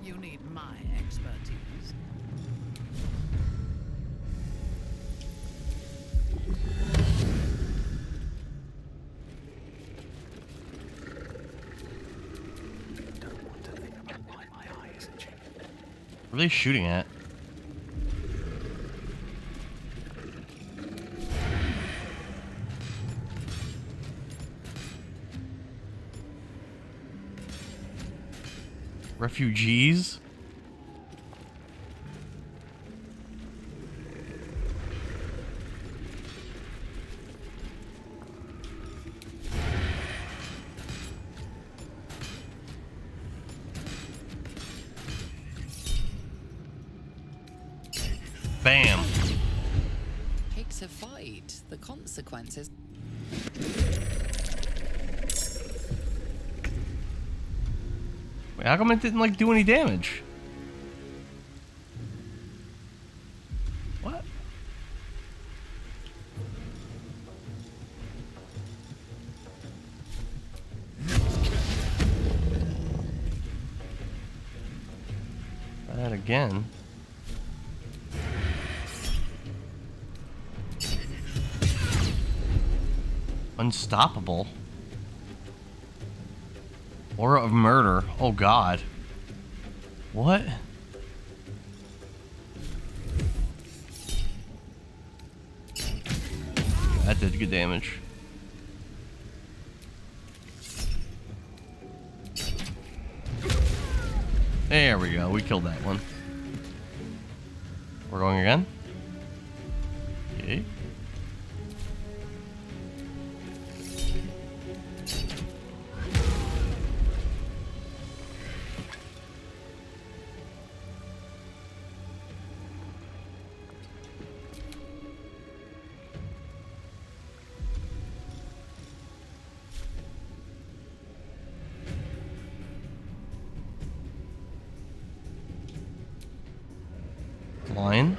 You need my expertise. What are they shooting at? Refugees? Bam. Takes a fight. The consequences. Wait, how come it didn't like do any damage? What? That again. Unstoppable. Aura of murder. Oh god. What? That did good damage. There we go. We killed that one. We're going again? Okay. Line.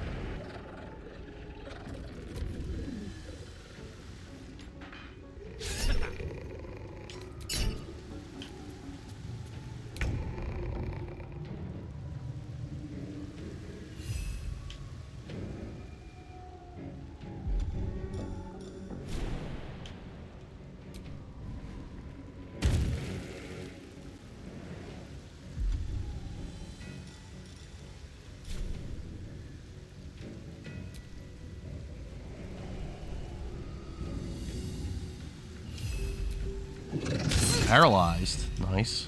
paralyzed. Nice.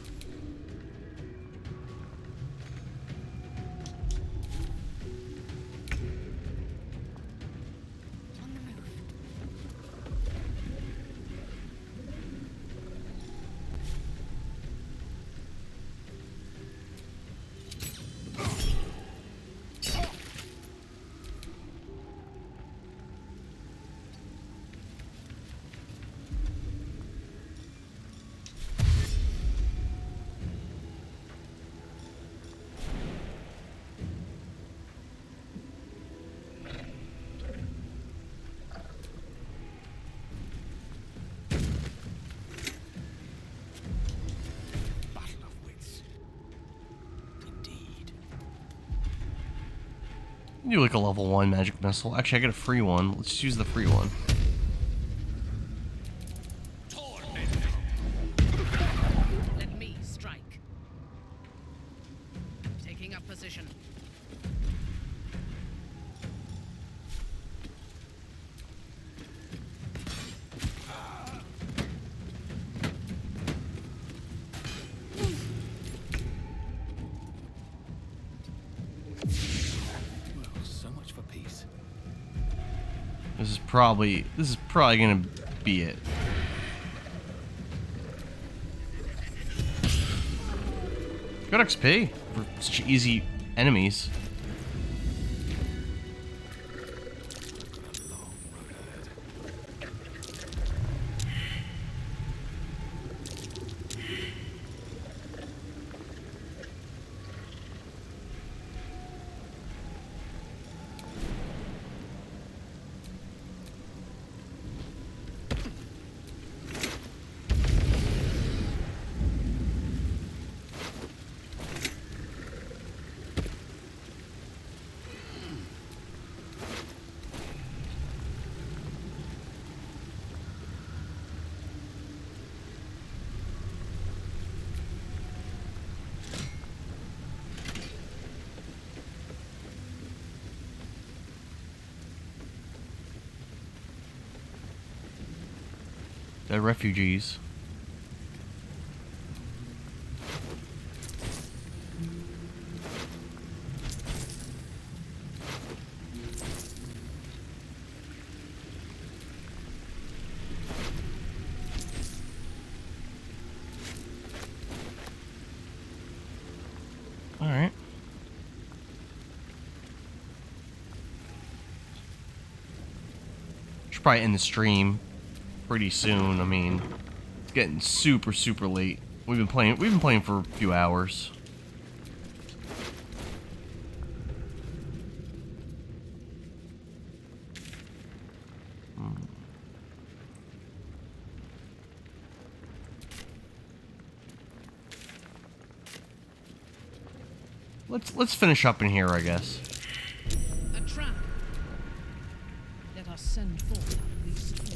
Do like a level 1 magic missile. Actually, I get a free one. Let's use the free one. Let me strike. Taking up position. This is probably gonna be it. Good XP for such easy enemies. They're refugees. All right. Should probably end the stream pretty soon. I mean, it's getting super late. We've been playing for a few hours. Let's finish up in here, I guess. A trap. Let us send forth our least hope.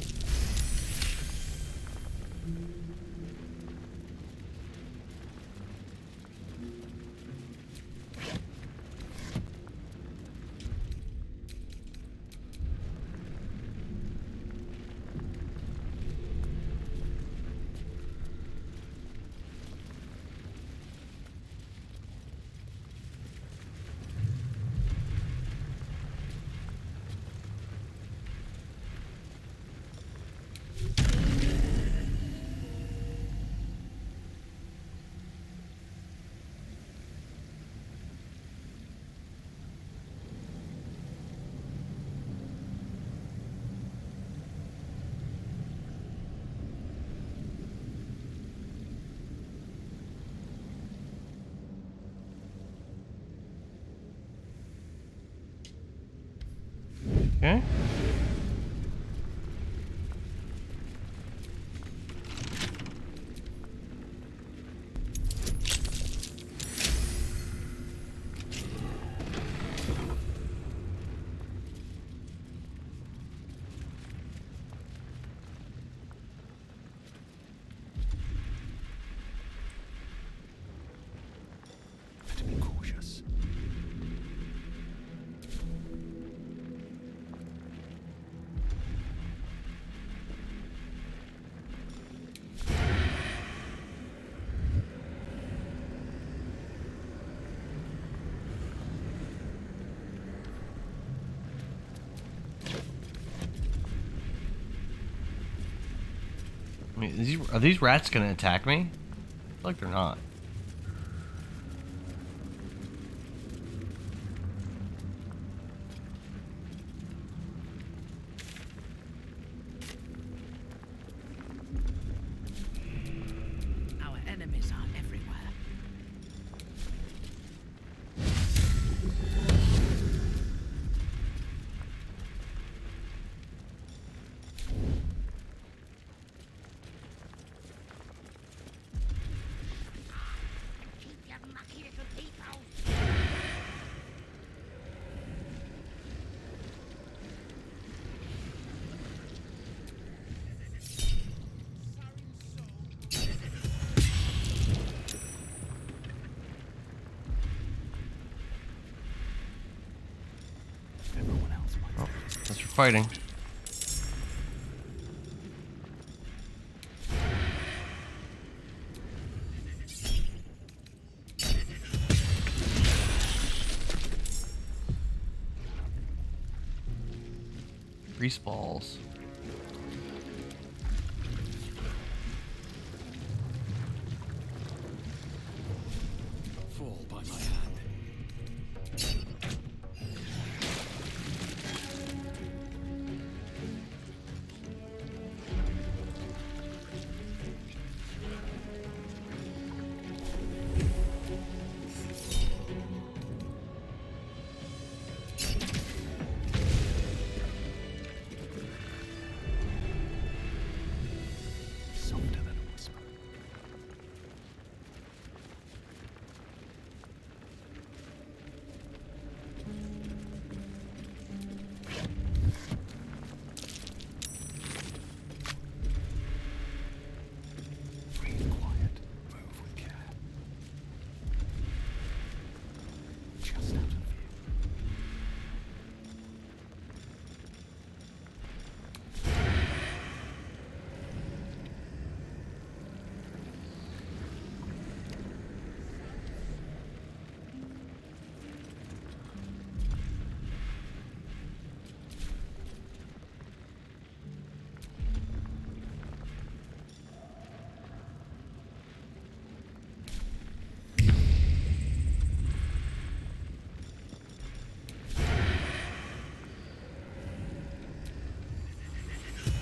Okay. Better be cautious. Are these rats gonna attack me? I feel like they're not. Our enemies are everywhere. Oh, that's for fighting. Grease balls. Fall by my hand.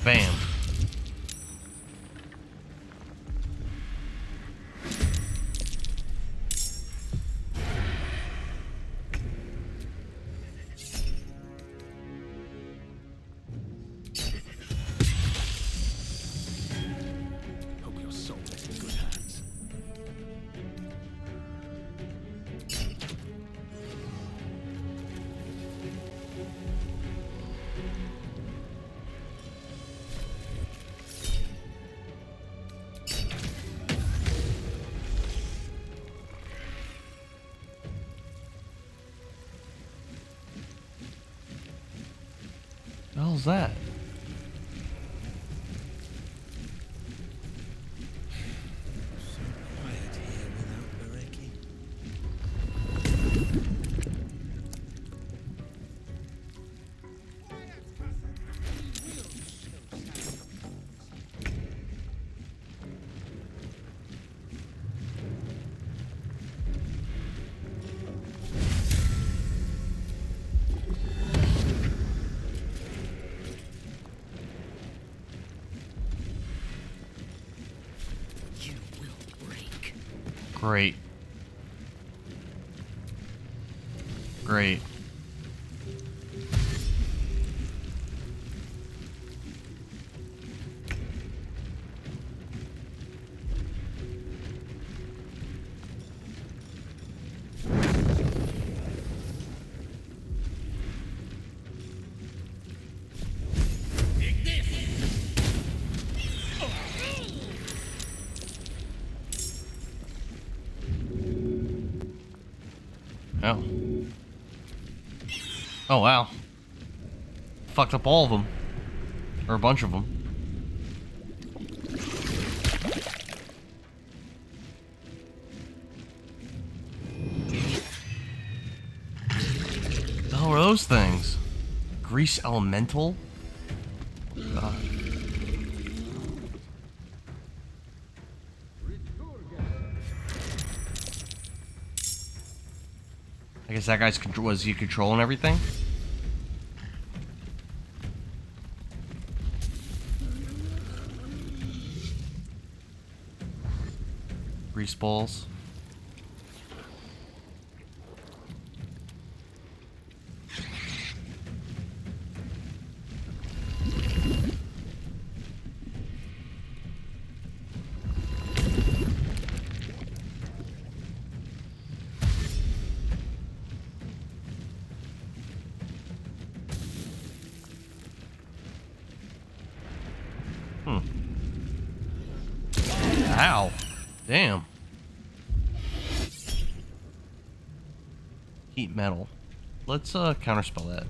Bam. Hope your soul is in good hands. What the hell's that? Great. Great. Oh. Oh, wow. Fucked up all of them. Or a bunch of them. What the hell are those things? Grease elemental? God. I guess that guy's was he controlling everything? Grease balls. Ow. Damn. Heat metal. Let's counterspell that.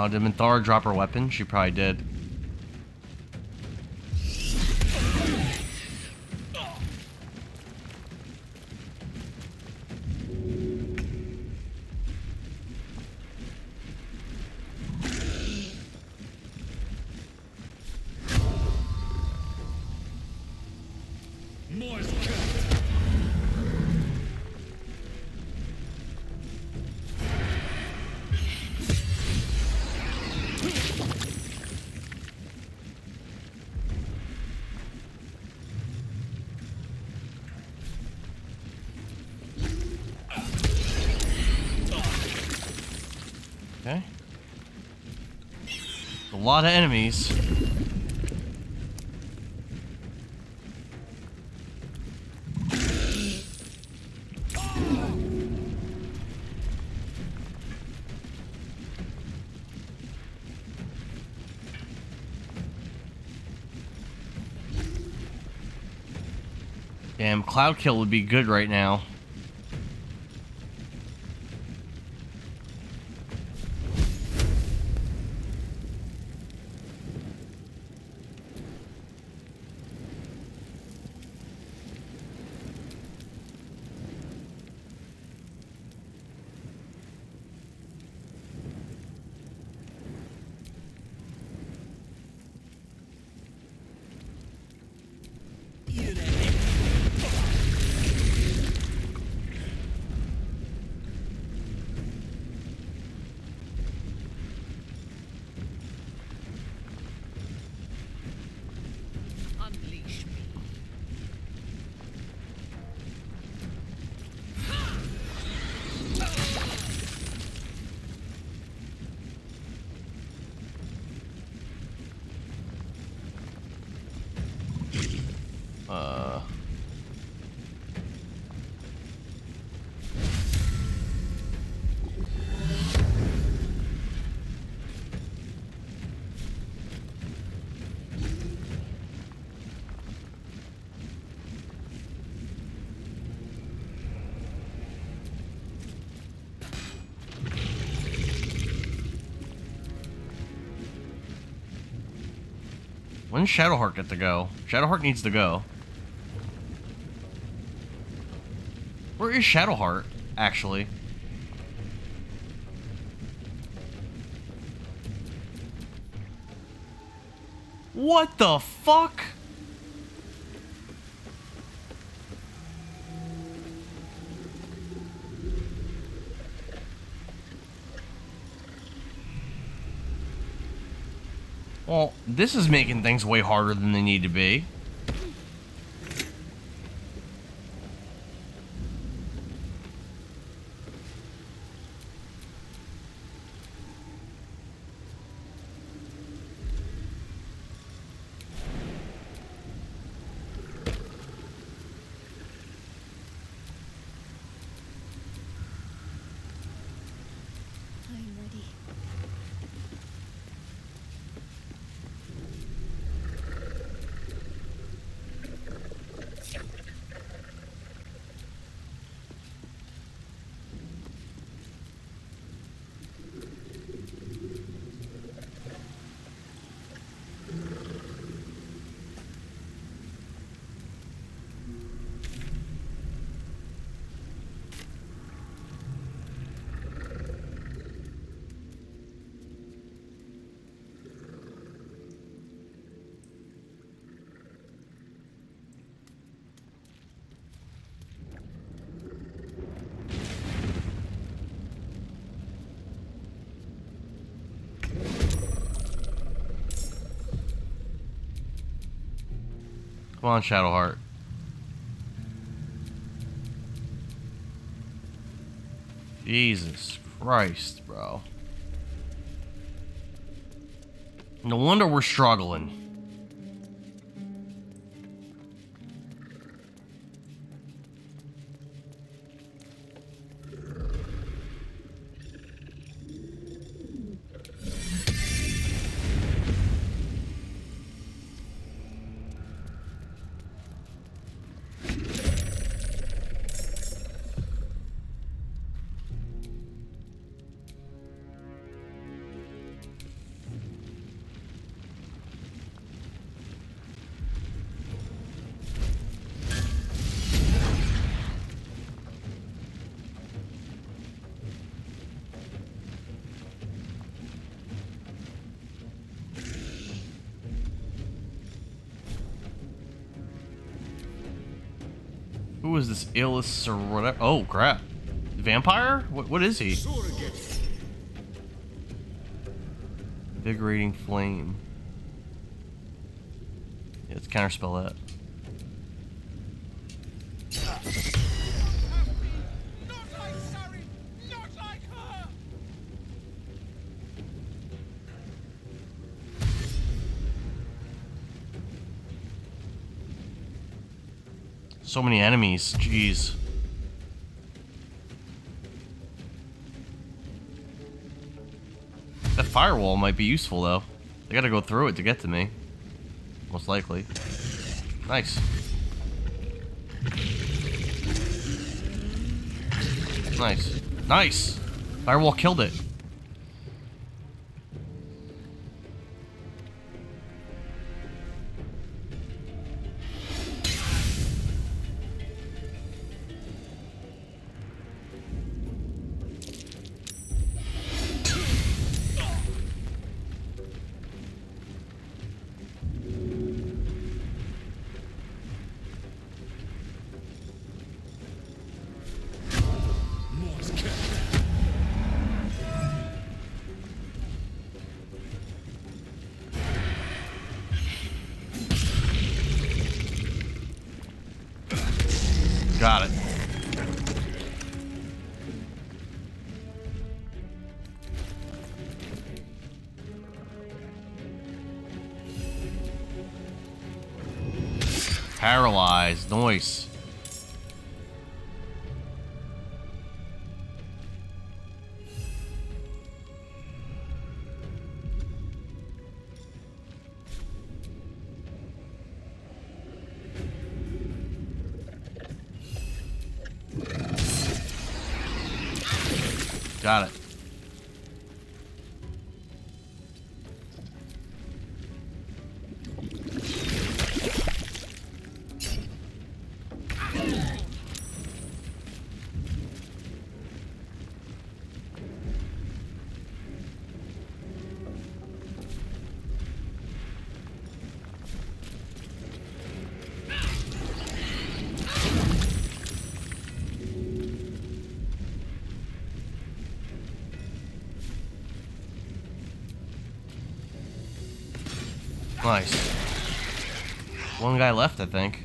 Did Minthara drop her weapon? She probably did. Okay. A lot of enemies. Damn, Cloud Kill would be good right now. When's Shadowheart get to go? Shadowheart needs to go. Where is Shadowheart, actually? What the fuck? Well, this is making things way harder than they need to be. Come on, Shadowheart. Jesus Christ, bro. No wonder we're struggling. Who is this Illus or whatever? Oh, crap. Vampire? What is he? Invigorating flame. Yeah, let's counterspell that. So many enemies, jeez. That firewall might be useful though. They gotta go through it to get to me. Most likely. Nice. Nice. Nice! Firewall killed it. Got it. Paralyzed. Nice. Got it. Nice. One guy left, I think.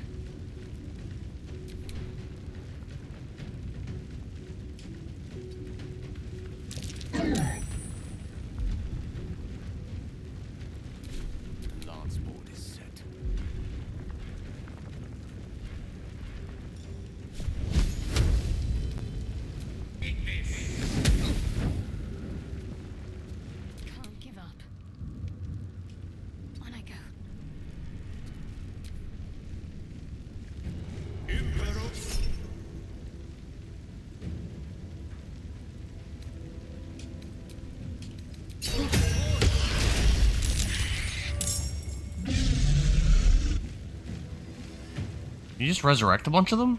Lance board is set. Can't give up. On I go. You just resurrect a bunch of them?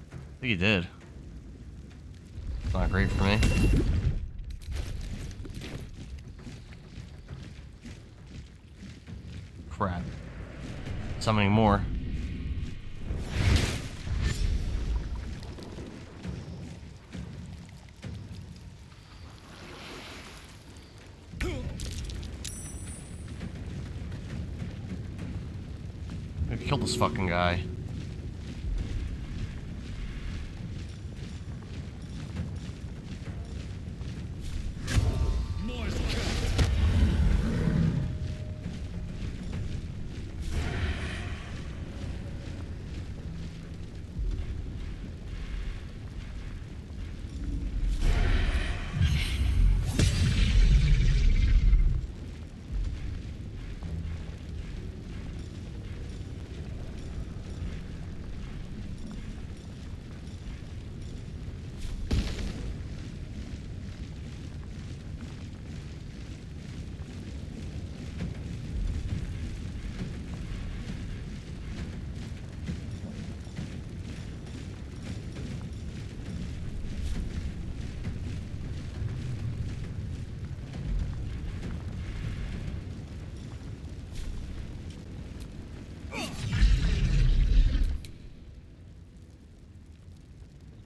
I think you did. It's not great for me. Crap. Summoning more. kill this fucking guy.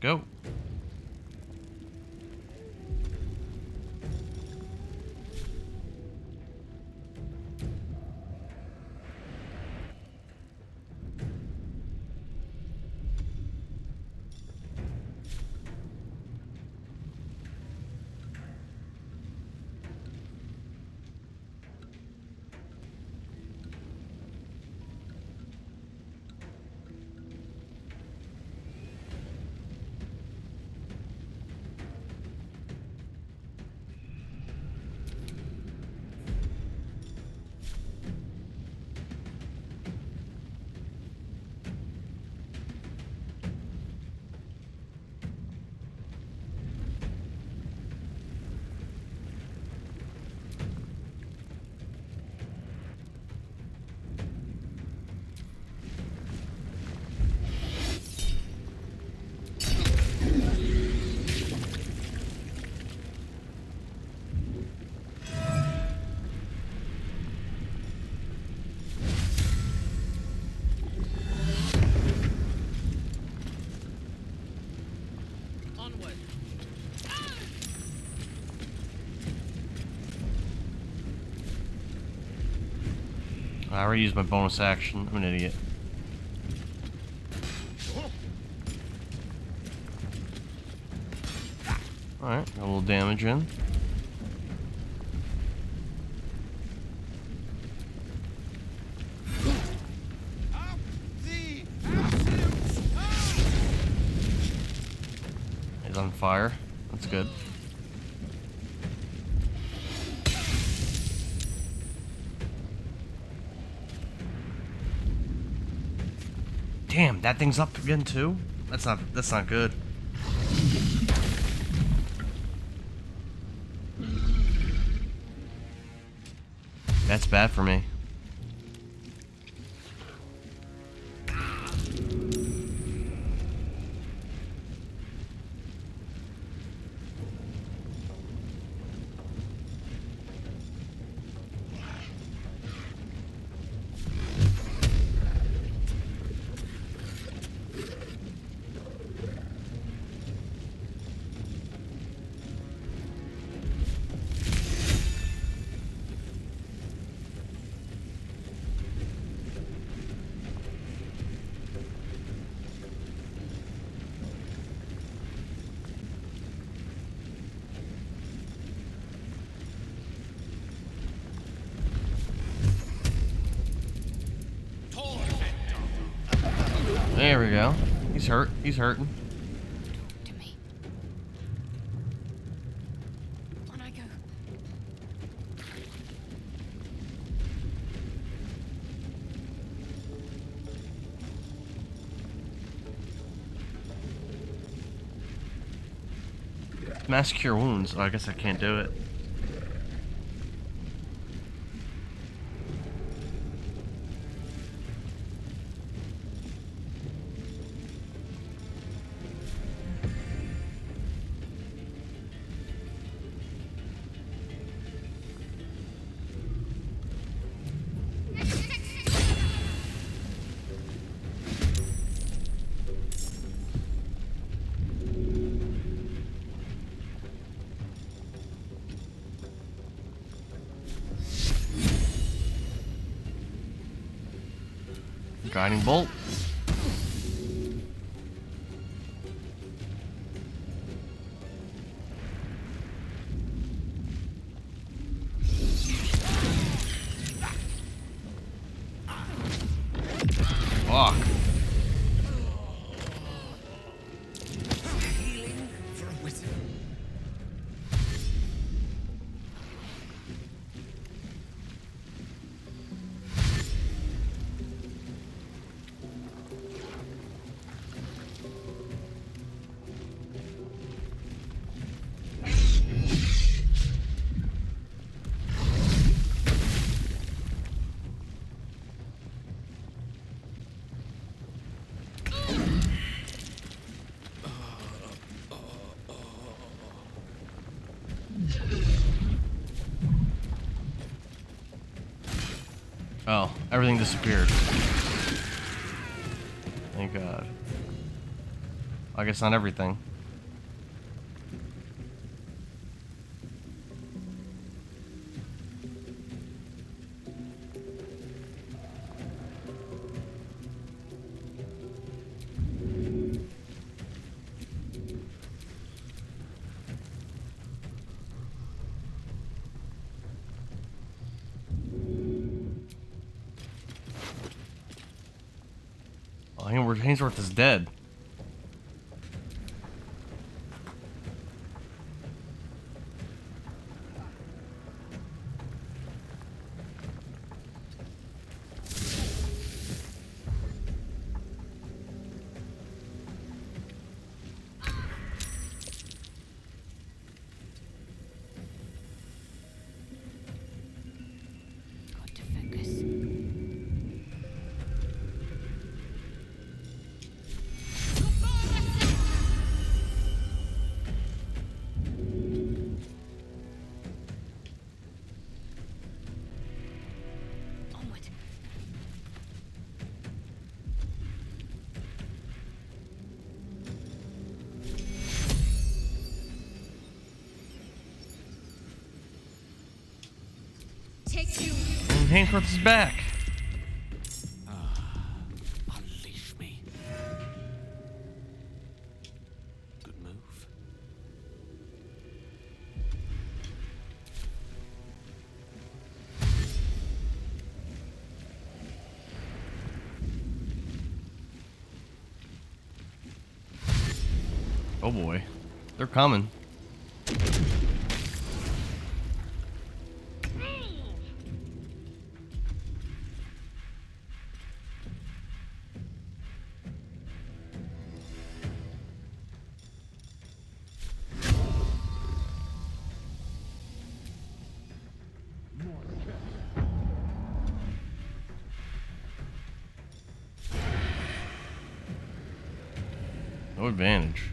Go. I already used my bonus action. I'm an idiot. Alright, got a little damage in. He's on fire. That's good. Damn, that thing's up again too? That's not good. That's bad for me. There we go. He's hurt. He's hurting. To me. When I go. Mass cure wounds. Oh, I guess I can't do it. Guiding bolt. Fuck. Healing for a wizard. Oh, everything disappeared. Thank God. I guess not everything. Oh, Hainsworth is dead. Got to focus. Onward. Take you. And Hainsworth is back. Unleash me. Good move. Oh boy. They're coming. No advantage.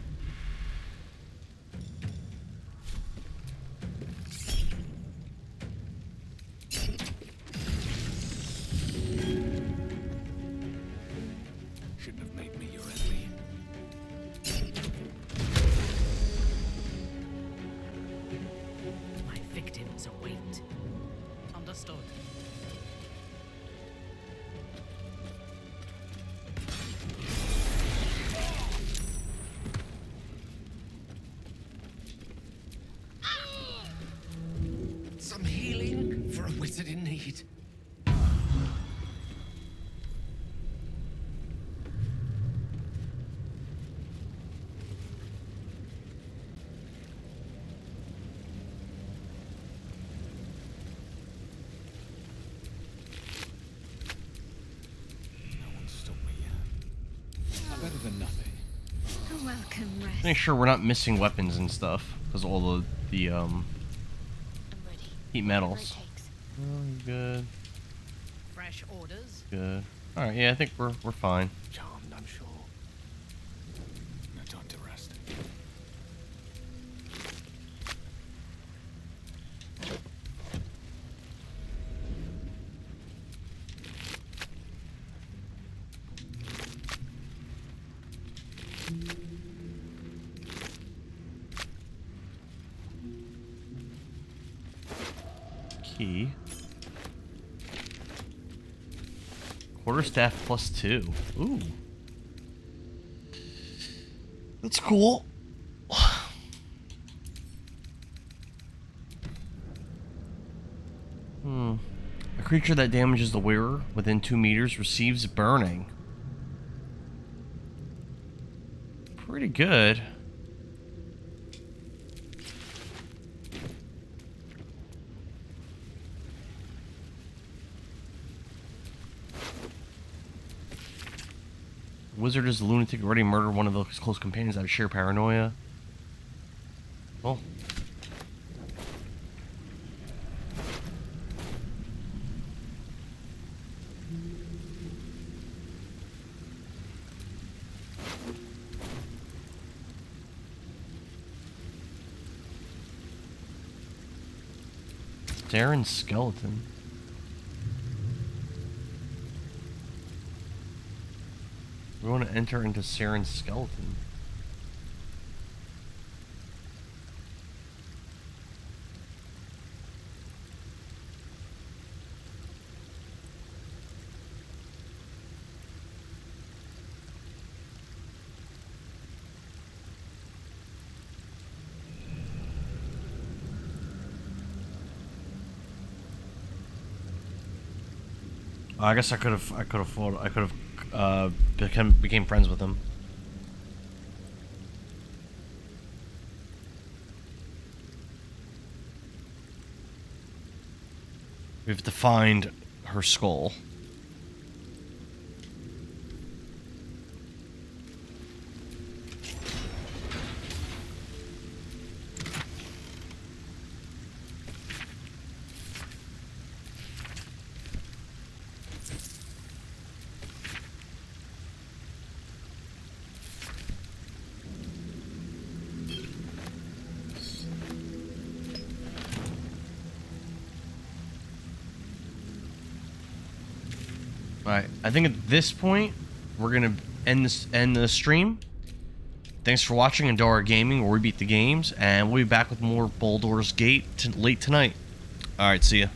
Shouldn't have made me your enemy. My victims await. Understood. Some healing for a wizard in need. Better than nothing. A welcome rest. Make sure we're not missing weapons and stuff because all the heat metals. Oh, good. Fresh orders. Good. All right. Yeah, I think we're fine. Charmed, I'm sure. No time to rest. Quarterstaff +2. Ooh. That's cool. A creature that damages the wearer within 2 meters receives burning. Pretty good. Wizard is a lunatic already murdered one of his close companions out of sheer paranoia. Well. Darren's skeleton. We want to enter into Saren's skeleton. I guess I could have became friends with him. We have to find her skull. Alright, I think at this point, we're gonna end the stream. Thanks for watching Andorra Gaming, where we beat the games, and we'll be back with more Baldur's Gate late tonight. Alright, see ya.